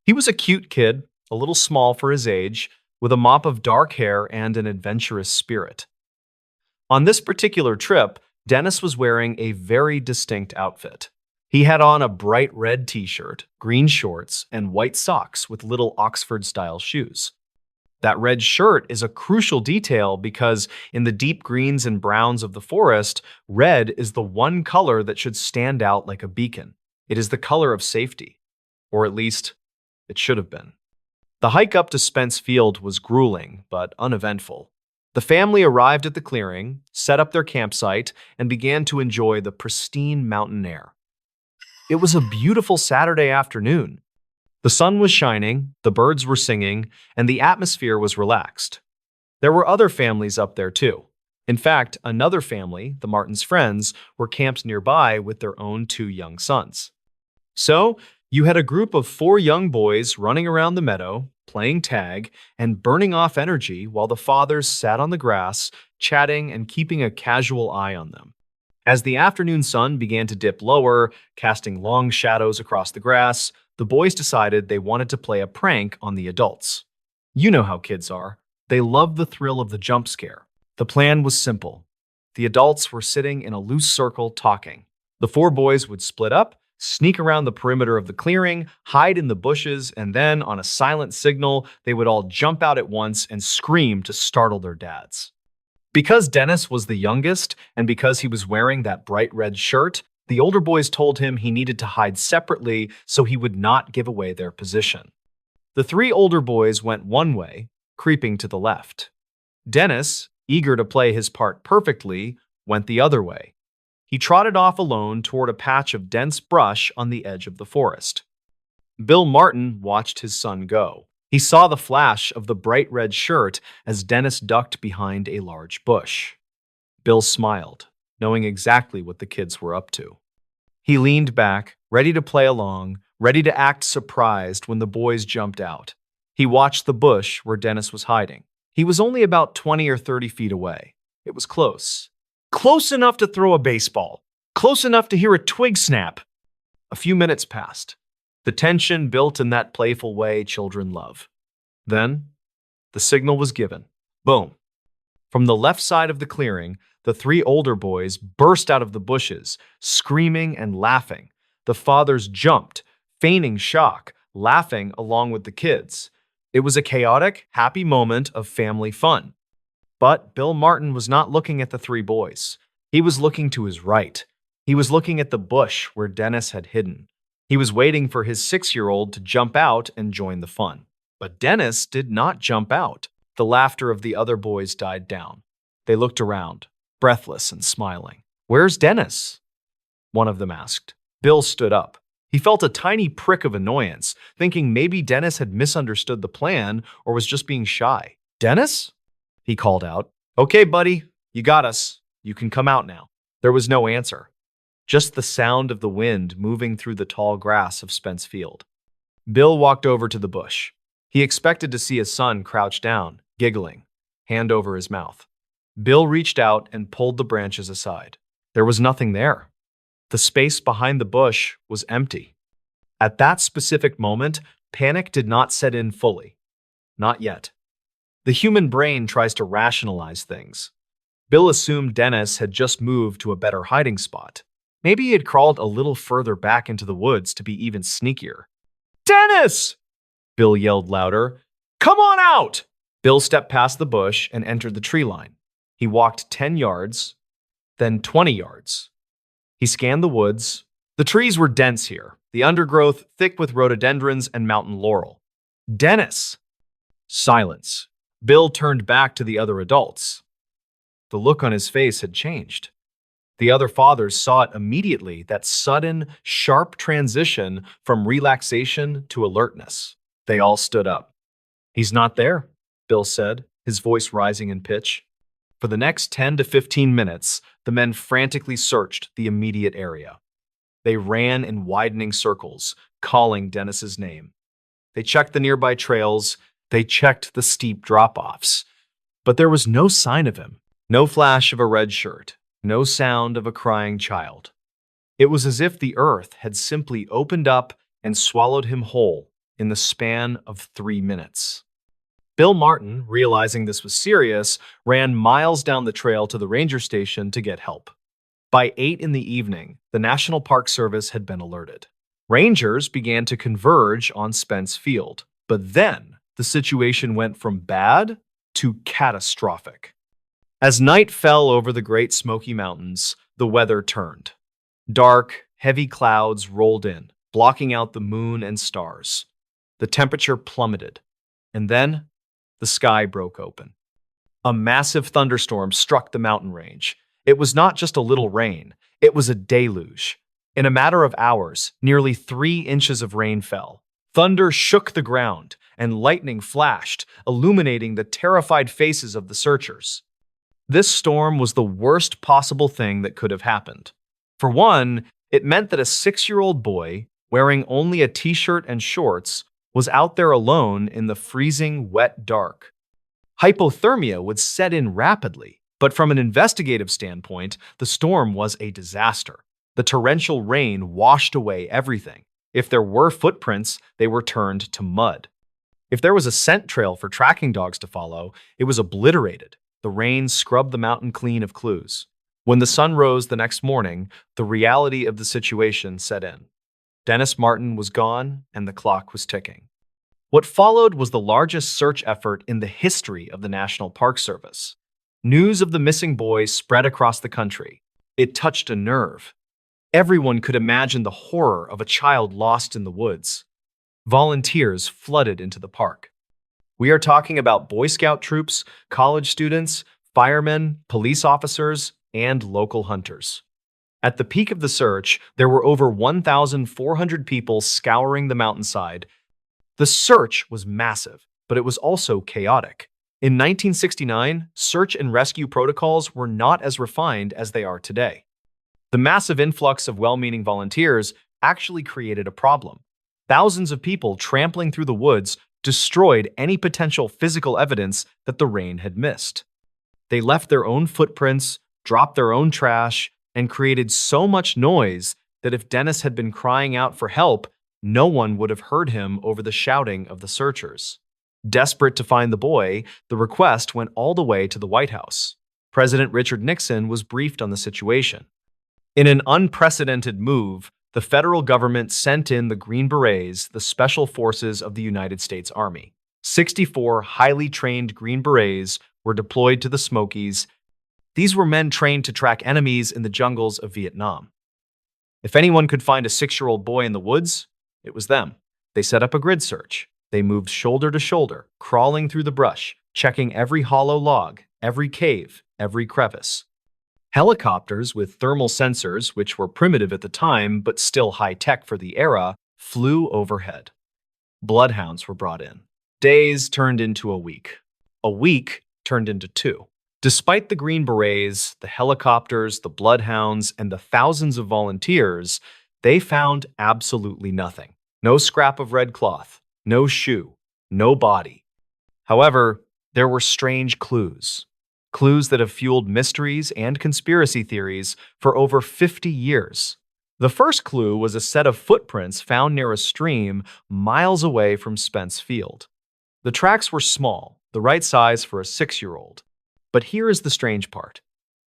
Speaker 1: He was a cute kid, a little small for his age, with a mop of dark hair and an adventurous spirit. On this particular trip, Dennis was wearing a very distinct outfit. He had on a bright red t-shirt, green shorts, and white socks with little Oxford-style shoes. That red shirt is a crucial detail because in the deep greens and browns of the forest, red is the one color that should stand out like a beacon. It is the color of safety, or at least it should have been. The hike up to Spence Field was grueling but uneventful. The family arrived at the clearing, set up their campsite, and began to enjoy the pristine mountain air. It was a beautiful Saturday afternoon. The sun was shining, the birds were singing, and the atmosphere was relaxed. There were other families up there too. In fact, another family, the Martins' friends, were camped nearby with their own 2 young sons. So, you had a group of 4 young boys running around the meadow, playing tag, and burning off energy while the fathers sat on the grass, chatting and keeping a casual eye on them. As the afternoon sun began to dip lower, casting long shadows across the grass, the boys decided they wanted to play a prank on the adults. You know how kids are. They love the thrill of the jump scare. The plan was simple. The adults were sitting in a loose circle talking. The four boys would split up, sneak around the perimeter of the clearing, hide in the bushes, and then, on a silent signal, they would all jump out at once and scream to startle their dads. Because Dennis was the youngest, and because he was wearing that bright red shirt, the older boys told him he needed to hide separately so he would not give away their position. The three older boys went one way, creeping to the left. Dennis, eager to play his part perfectly, went the other way. He trotted off alone toward a patch of dense brush on the edge of the forest. Bill Martin watched his son go. He saw the flash of the bright red shirt as Dennis ducked behind a large bush. Bill smiled, knowing exactly what the kids were up to. He leaned back, ready to play along, ready to act surprised when the boys jumped out. He watched the bush where Dennis was hiding. He was only about 20 or 30 feet away. It was close. Close enough to throw a baseball. Close enough to hear a twig snap. A few minutes passed. The tension built in that playful way children love. Then, the signal was given. Boom. From the left side of the clearing, the three older boys burst out of the bushes, screaming and laughing. The fathers jumped, feigning shock, laughing along with the kids. It was a chaotic, happy moment of family fun. But Bill Martin was not looking at the three boys. He was looking to his right. He was looking at the bush where Dennis had hidden. He was waiting for his 6-year-old to jump out and join the fun. But Dennis did not jump out. The laughter of the other boys died down. They looked around, breathless and smiling. "Where's Dennis?" one of them asked. Bill stood up. He felt a tiny prick of annoyance, thinking maybe Dennis had misunderstood the plan or was just being shy. "Dennis?" he called out. "Okay, buddy, you got us. You can come out now." There was no answer, just the sound of the wind moving through the tall grass of Spence Field. Bill walked over to the bush. He expected to see his son crouch down, giggling, hand over his mouth. Bill reached out and pulled the branches aside. There was nothing there. The space behind the bush was empty. At that specific moment, panic did not set in fully. Not yet. The human brain tries to rationalize things. Bill assumed Dennis had just moved to a better hiding spot. Maybe he had crawled a little further back into the woods to be even sneakier. "Dennis!" Bill yelled louder. "Come on out!" Bill stepped past the bush and entered the tree line. He walked 10 yards, then 20 yards. He scanned the woods. The trees were dense here, the undergrowth thick with rhododendrons and mountain laurel. "Dennis!" Silence. Bill turned back to the other adults. The look on his face had changed. The other fathers saw it immediately, that sudden, sharp transition from relaxation to alertness. They all stood up. "He's not there," Bill said, his voice rising in pitch. For the next 10 to 15 minutes, the men frantically searched the immediate area. They ran in widening circles, calling Dennis's name. They checked the nearby trails. They checked the steep drop-offs. But there was no sign of him. No flash of a red shirt. No sound of a crying child. It was as if the earth had simply opened up and swallowed him whole in the span of 3 minutes. Bill Martin, realizing this was serious, ran miles down the trail to the ranger station to get help. By 8 in the evening, the National Park Service had been alerted. Rangers began to converge on Spence Field, but then the situation went from bad to catastrophic. As night fell over the Great Smoky Mountains, the weather turned. Dark, heavy clouds rolled in, blocking out the moon and stars. The temperature plummeted, and then the sky broke open. A massive thunderstorm struck the mountain range. It was not just a little rain, it was a deluge. In a matter of hours, nearly 3 inches of rain fell. Thunder shook the ground, and lightning flashed, illuminating the terrified faces of the searchers. This storm was the worst possible thing that could have happened. For one, it meant that a 6-year-old boy, wearing only a t-shirt and shorts, was out there alone in the freezing, wet dark. Hypothermia would set in rapidly, but from an investigative standpoint, the storm was a disaster. The torrential rain washed away everything. If there were footprints, they were turned to mud. If there was a scent trail for tracking dogs to follow, it was obliterated. The rain scrubbed the mountain clean of clues. When the sun rose the next morning, the reality of the situation set in. Dennis Martin was gone, and the clock was ticking. What followed was the largest search effort in the history of the National Park Service. News of the missing boy spread across the country. It touched a nerve. Everyone could imagine the horror of a child lost in the woods. Volunteers flooded into the park. We are talking about Boy Scout troops, college students, firemen, police officers, and local hunters. At the peak of the search, there were over 1,400 people scouring the mountainside. The search was massive, but it was also chaotic. In 1969, search and rescue protocols were not as refined as they are today. The massive influx of well-meaning volunteers actually created a problem. Thousands of people trampling through the woods destroyed any potential physical evidence that the rain had missed. They left their own footprints, dropped their own trash, and created so much noise that if Dennis had been crying out for help, no one would have heard him over the shouting of the searchers. Desperate to find the boy, the request went all the way to the White House. President Richard Nixon was briefed on the situation. In an unprecedented move, the federal government sent in the Green Berets, the special forces of the United States Army. 64 highly trained Green Berets were deployed to the Smokies. These were men trained to track enemies in the jungles of Vietnam. If anyone could find a 6-year-old boy in the woods, it was them. They set up a grid search. They moved shoulder to shoulder, crawling through the brush, checking every hollow log, every cave, every crevice. Helicopters with thermal sensors, which were primitive at the time but still high-tech for the era, flew overhead. Bloodhounds were brought in. Days turned into a week. A week turned into 2. Despite the Green Berets, the helicopters, the bloodhounds, and the thousands of volunteers, they found absolutely nothing. No scrap of red cloth, no shoe, no body. However, there were strange clues. Clues that have fueled mysteries and conspiracy theories for over 50 years. The first clue was a set of footprints found near a stream miles away from Spence Field. The tracks were small, the right size for a 6-year-old. But here is the strange part.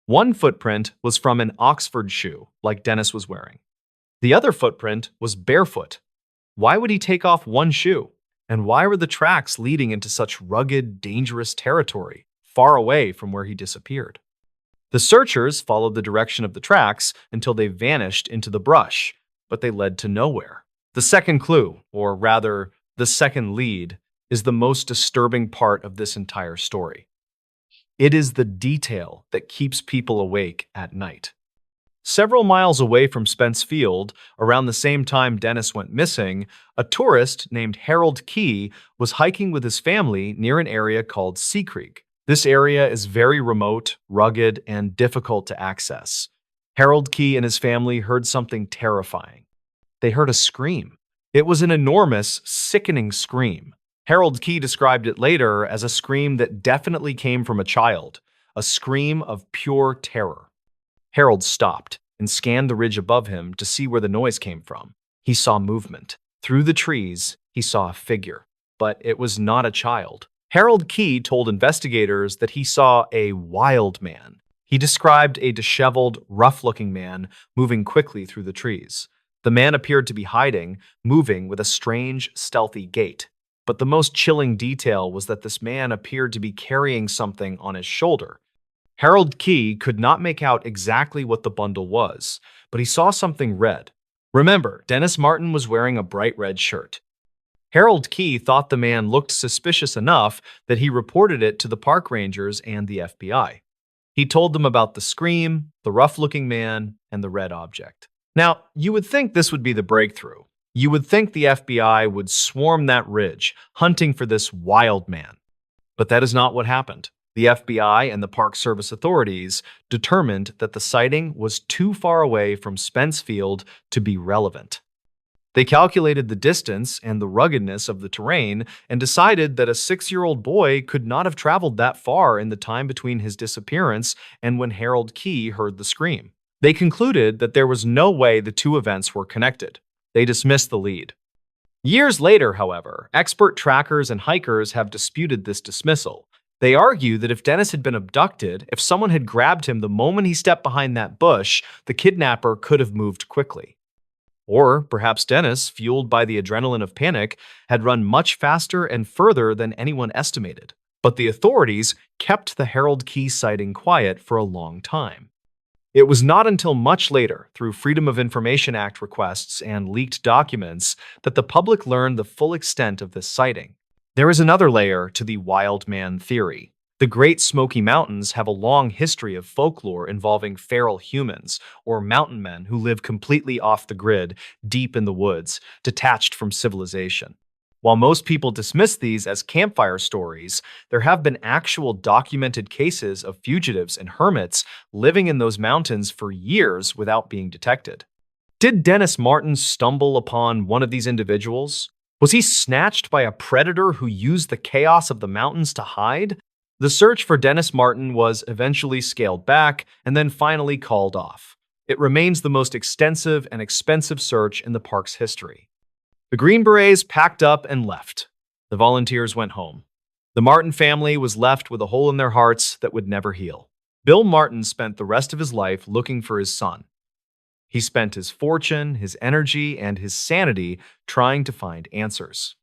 Speaker 1: One footprint was from an Oxford shoe, like Dennis was wearing. The other footprint was barefoot. Why would he take off one shoe? And why were the tracks leading into such rugged, dangerous territory, far away from where he disappeared? The searchers followed the direction of the tracks until they vanished into the brush, but they led to nowhere. The second clue, or rather, the second lead, is the most disturbing part of this entire story. It is the detail that keeps people awake at night. Several miles away from Spence Field, around the same time Dennis went missing, a tourist named Harold Key was hiking with his family near an area called Sea Creek. This area is very remote, rugged, and difficult to access. Harold Key and his family heard something terrifying. They heard a scream. It was an enormous, sickening scream. Harold Key described it later as a scream that definitely came from a child, a scream of pure terror. Harold stopped and scanned the ridge above him to see where the noise came from. He saw movement. Through the trees, he saw a figure, but it was not a child. Harold Key told investigators that he saw a wild man. He described a disheveled, rough-looking man moving quickly through the trees. The man appeared to be hiding, moving with a strange, stealthy gait. But the most chilling detail was that this man appeared to be carrying something on his shoulder. Harold Key could not make out exactly what the bundle was, but he saw something red. Remember, Dennis Martin was wearing a bright red shirt. Harold Key thought the man looked suspicious enough that he reported it to the park rangers and the FBI. He told them about the scream, the rough-looking man, and the red object. Now, you would think this would be the breakthrough. You would think the FBI would swarm that ridge, hunting for this wild man. But that is not what happened. The FBI and the Park Service authorities determined that the sighting was too far away from Spence Field to be relevant. They calculated the distance and the ruggedness of the terrain and decided that a 6-year-old boy could not have traveled that far in the time between his disappearance and when Harold Key heard the scream. They concluded that there was no way the two events were connected. They dismissed the lead. Years later, however, expert trackers and hikers have disputed this dismissal. They argue that if Dennis had been abducted, if someone had grabbed him the moment he stepped behind that bush, the kidnapper could have moved quickly. Or perhaps Dennis, fueled by the adrenaline of panic, had run much faster and further than anyone estimated. But the authorities kept the Harold Key sighting quiet for a long time. It was not until much later, through Freedom of Information Act requests and leaked documents, that the public learned the full extent of this sighting. There is another layer to the wild man theory. The Great Smoky Mountains have a long history of folklore involving feral humans, or mountain men who live completely off the grid, deep in the woods, detached from civilization. While most people dismiss these as campfire stories, there have been actual documented cases of fugitives and hermits living in those mountains for years without being detected. Did Dennis Martin stumble upon one of these individuals? Was he snatched by a predator who used the chaos of the mountains to hide? The search for Dennis Martin was eventually scaled back and then finally called off. It remains the most extensive and expensive search in the park's history. The Green Berets packed up and left. The volunteers went home. The Martin family was left with a hole in their hearts that would never heal. Bill Martin spent the rest of his life looking for his son. He spent his fortune, his energy, and his sanity trying to find answers.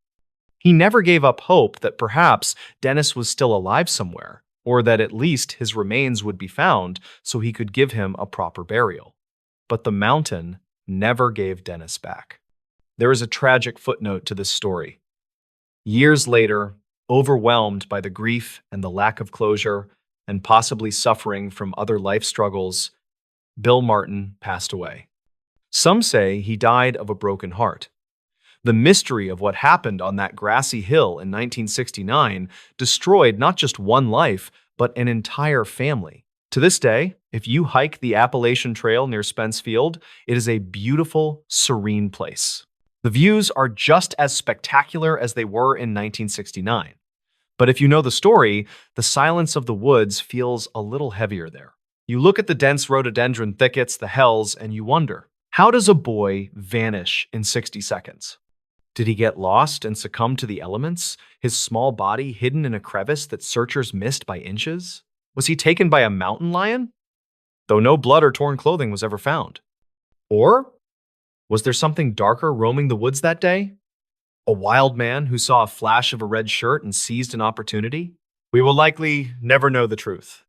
Speaker 1: He never gave up hope that perhaps Dennis was still alive somewhere, or that at least his remains would be found so he could give him a proper burial. But the mountain never gave Dennis back. There is a tragic footnote to this story. Years later, overwhelmed by the grief and the lack of closure, and possibly suffering from other life struggles, Bill Martin passed away. Some say he died of a broken heart. The mystery of what happened on that grassy hill in 1969 destroyed not just one life, but an entire family. To this day, if you hike the Appalachian Trail near Spence Field, it is a beautiful, serene place. The views are just as spectacular as they were in 1969. But if you know the story, the silence of the woods feels a little heavier there. You look at the dense rhododendron thickets, the hells, and you wonder, how does a boy vanish in 60 seconds? Did he get lost and succumb to the elements, his small body hidden in a crevice that searchers missed by inches? Was he taken by a mountain lion? Though no blood or torn clothing was ever found. Or was there something darker roaming the woods that day? A wild man who saw a flash of a red shirt and seized an opportunity? We will likely never know the truth.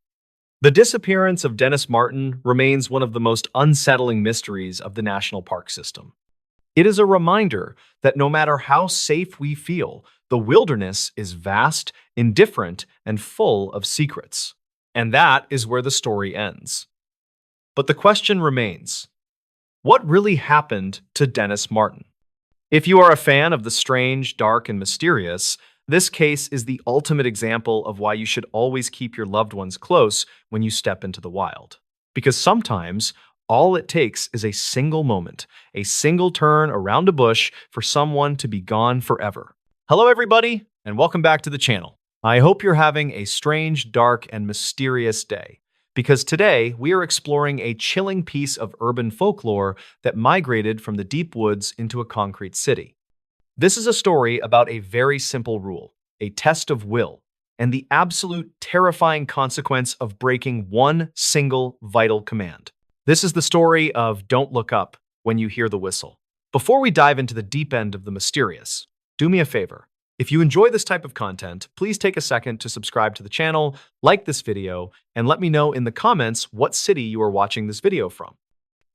Speaker 1: The disappearance of Dennis Martin remains one of the most unsettling mysteries of the national park system. It is a reminder that no matter how safe we feel, the wilderness is vast, indifferent, and full of secrets. And that is where the story ends. But the question remains, what really happened to Dennis Martin? If you are a fan of the strange, dark, and mysterious, this case is the ultimate example of why you should always keep your loved ones close when you step into the wild. Because sometimes, all it takes is a single moment, a single turn around a bush for someone to be gone forever. Hello, everybody, and welcome back to the channel. I hope you're having a strange, dark, and mysterious day, because today we are exploring a chilling piece of urban folklore that migrated from the deep woods into a concrete city. This is a story about a very simple rule, a test of will, and the absolute terrifying consequence of breaking one single vital command. This is the story of Don't Look Up When You Hear the Whistle. Before we dive into the deep end of the mysterious, do me a favor. If you enjoy this type of content, please take a second to subscribe to the channel, like this video, and let me know in the comments what city you are watching this video from.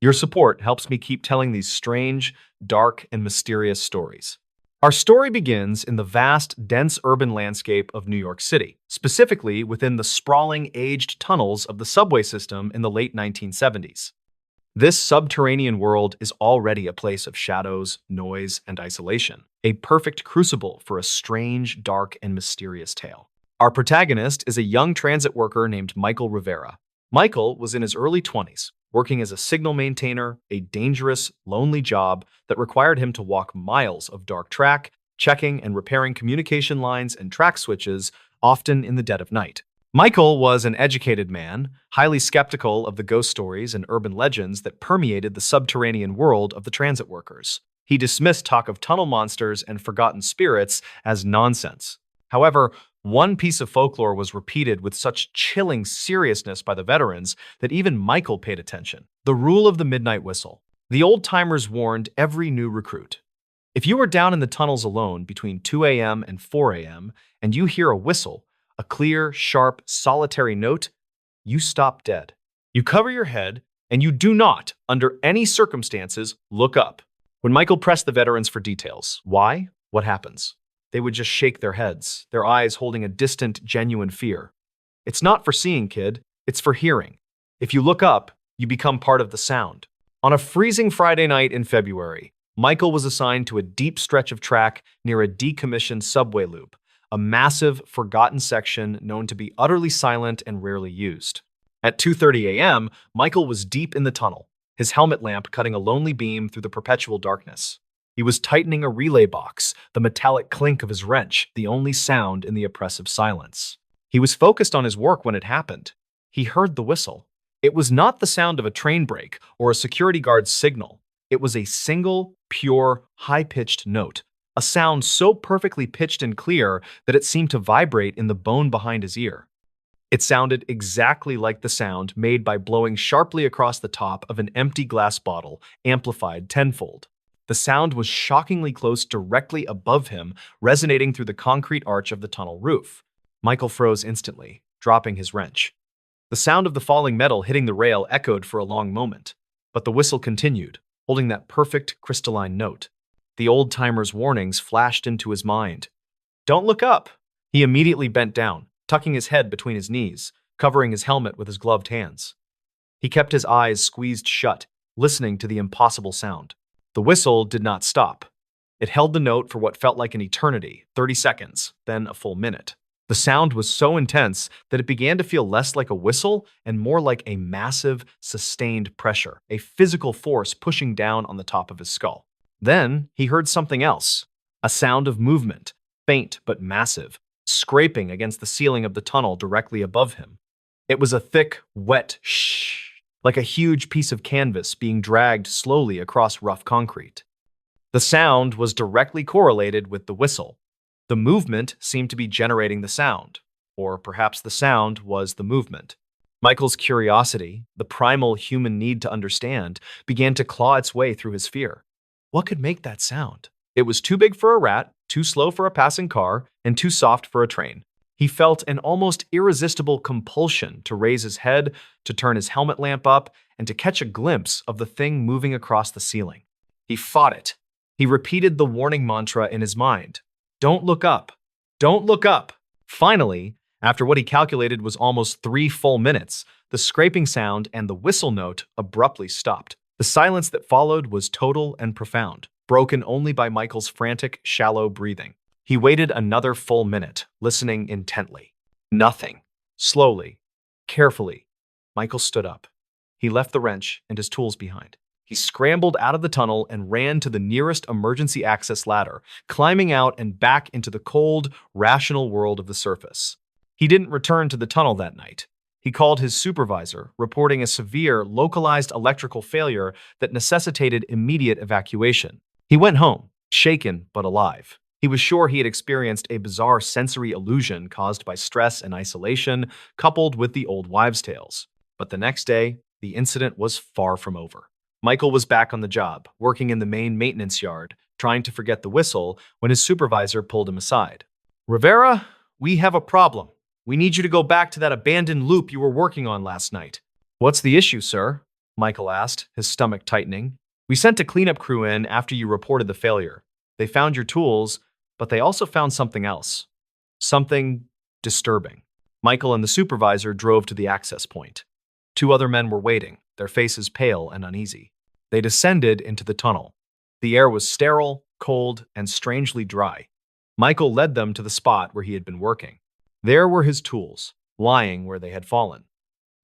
Speaker 1: Your support helps me keep telling these strange, dark, and mysterious stories. Our story begins in the vast, dense urban landscape of New York City, specifically within the sprawling, aged tunnels of the subway system in the late 1970s. This subterranean world is already a place of shadows, noise, and isolation, a perfect crucible for a strange, dark, and mysterious tale. Our protagonist is a young transit worker named Michael Rivera. Michael was in his early 20s, working as a signal maintainer, a dangerous, lonely job that required him to walk miles of dark track, checking and repairing communication lines and track switches, often in the dead of night. Michael was an educated man, highly skeptical of the ghost stories and urban legends that permeated the subterranean world of the transit workers. He dismissed talk of tunnel monsters and forgotten spirits as nonsense. However, One piece of folklore was repeated with such chilling seriousness by the veterans that even Michael paid attention. The rule of the midnight whistle. The old-timers warned every new recruit. If you are down in the tunnels alone between 2 a.m. and 4 a.m. and you hear a whistle, a clear, sharp, solitary note, you stop dead. You cover your head, and you do not, under any circumstances, look up. When Michael pressed the veterans for details, why? What happens? They would just shake their heads, their eyes holding a distant, genuine fear. It's not for seeing, kid. It's for hearing. If you look up, you become part of the sound. On a freezing Friday night in February, Michael was assigned to a deep stretch of track near a decommissioned subway loop, a massive, forgotten section known to be utterly silent and rarely used. At 2:30 a.m., Michael was deep in the tunnel, his helmet lamp cutting a lonely beam through the perpetual darkness. He was tightening a relay box, the metallic clink of his wrench, the only sound in the oppressive silence. He was focused on his work when it happened. He heard the whistle. It was not the sound of a train brake or a security guard's signal. It was a single, pure, high-pitched note, a sound so perfectly pitched and clear that it seemed to vibrate in the bone behind his ear. It sounded exactly like the sound made by blowing sharply across the top of an empty glass bottle, amplified tenfold. The sound was shockingly close directly above him, resonating through the concrete arch of the tunnel roof. Michael froze instantly, dropping his wrench. The sound of the falling metal hitting the rail echoed for a long moment, but the whistle continued, holding that perfect, crystalline note. The old-timer's warnings flashed into his mind. "Don't look up!" He immediately bent down, tucking his head between his knees, covering his helmet with his gloved hands. He kept his eyes squeezed shut, listening to the impossible sound. The whistle did not stop. It held the note for what felt like an eternity, 30 seconds, then a full minute. The sound was so intense that it began to feel less like a whistle and more like a massive, sustained pressure, a physical force pushing down on the top of his skull. Then he heard something else, a sound of movement, faint but massive, scraping against the ceiling of the tunnel directly above him. It was a thick, wet shh, like a huge piece of canvas being dragged slowly across rough concrete. The sound was directly correlated with the whistle. The movement seemed to be generating the sound, or perhaps the sound was the movement. Michael's curiosity, the primal human need to understand, began to claw its way through his fear. What could make that sound? It was too big for a rat, too slow for a passing car, and too soft for a train. He felt an almost irresistible compulsion to raise his head, to turn his helmet lamp up, and to catch a glimpse of the thing moving across the ceiling. He fought it. He repeated the warning mantra in his mind. Don't look up. Don't look up. Finally, after what he calculated was almost 3 full minutes, the scraping sound and the whistle note abruptly stopped. The silence that followed was total and profound, broken only by Michael's frantic, shallow breathing. He waited another full minute, listening intently. Nothing. Slowly, carefully, Michael stood up. He left the wrench and his tools behind. He scrambled out of the tunnel and ran to the nearest emergency access ladder, climbing out and back into the cold, rational world of the surface. He didn't return to the tunnel that night. He called his supervisor, reporting a severe, localized electrical failure that necessitated immediate evacuation. He went home, shaken but alive. He was sure he had experienced a bizarre sensory illusion caused by stress and isolation, coupled with the old wives' tales. But the next day, the incident was far from over. Michael was back on the job, working in the main maintenance yard, trying to forget the whistle when his supervisor pulled him aside. "Rivera, we have a problem. We need you to go back to that abandoned loop you were working on last night." "What's the issue, sir?" Michael asked, his stomach tightening. "We sent a cleanup crew in after you reported the failure. They found your tools, but they also found something else. Something disturbing." Michael and the supervisor drove to the access point. 2 other men were waiting, their faces pale and uneasy. They descended into the tunnel. The air was sterile, cold, and strangely dry. Michael led them to the spot where he had been working. There were his tools, lying where they had fallen.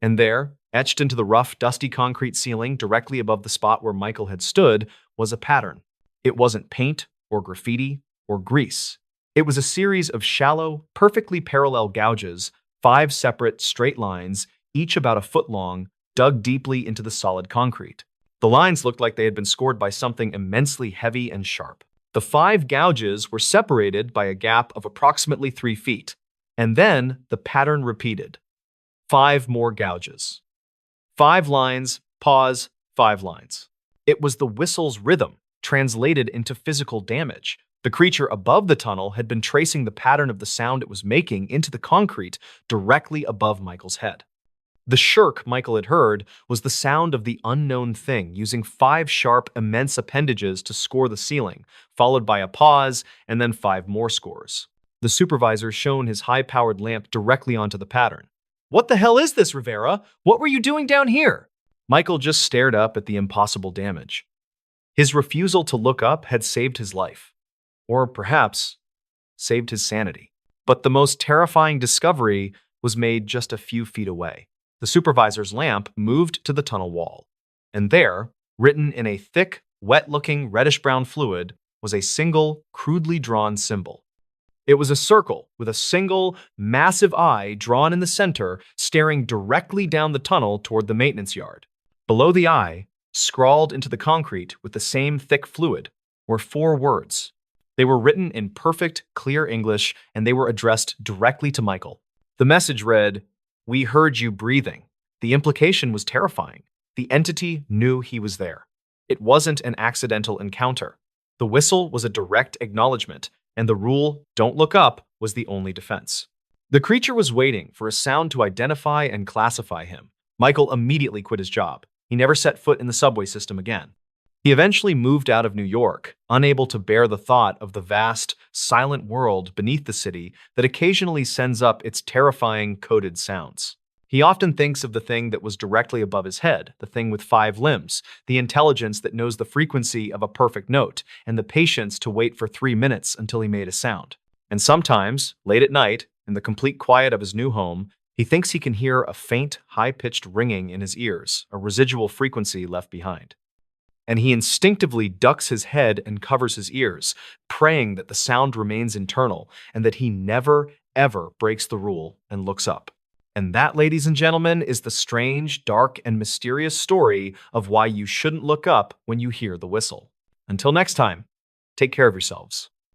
Speaker 1: And there, etched into the rough, dusty concrete ceiling directly above the spot where Michael had stood, was a pattern. It wasn't paint or graffiti or grease. It was a series of shallow, perfectly parallel gouges, 5 separate, straight lines, each about a foot long, dug deeply into the solid concrete. The lines looked like they had been scored by something immensely heavy and sharp. The 5 gouges were separated by a gap of approximately 3 feet, And then the pattern repeated. 5 more gouges. 5 lines, pause, 5 lines. It was the whistle's rhythm, translated into physical damage. The creature above the tunnel had been tracing the pattern of the sound it was making into the concrete directly above Michael's head. The shirk Michael had heard was the sound of the unknown thing using 5 sharp, immense appendages to score the ceiling, followed by a pause and then 5 more scores. The supervisor shone his high-powered lamp directly onto the pattern. "What the hell is this, Rivera? What were you doing down here?" Michael just stared up at the impossible damage. His refusal to look up had saved his life. Or perhaps, saved his sanity. But the most terrifying discovery was made just a few feet away. The supervisor's lamp moved to the tunnel wall. And there, written in a thick, wet-looking reddish-brown fluid, was a single, crudely drawn symbol. It was a circle with a single, massive eye drawn in the center, staring directly down the tunnel toward the maintenance yard. Below the eye, scrawled into the concrete with the same thick fluid, were 4 words. They were written in perfect, clear English, and they were addressed directly to Michael. The message read, "We heard you breathing." The implication was terrifying. The entity knew he was there. It wasn't an accidental encounter. The whistle was a direct acknowledgement, and the rule, "Don't look up," was the only defense. The creature was waiting for a sound to identify and classify him. Michael immediately quit his job. He never set foot in the subway system again. He eventually moved out of New York, unable to bear the thought of the vast, silent world beneath the city that occasionally sends up its terrifying coded sounds. He often thinks of the thing that was directly above his head, the thing with 5 limbs, the intelligence that knows the frequency of a perfect note, and the patience to wait for 3 minutes until he made a sound. And sometimes, late at night, in the complete quiet of his new home, he thinks he can hear a faint, high-pitched ringing in his ears, a residual frequency left behind. And he instinctively ducks his head and covers his ears, praying that the sound remains internal and that he never, ever breaks the rule and looks up. And that, ladies and gentlemen, is the strange, dark, and mysterious story of why you shouldn't look up when you hear the whistle. Until next time, take care of yourselves.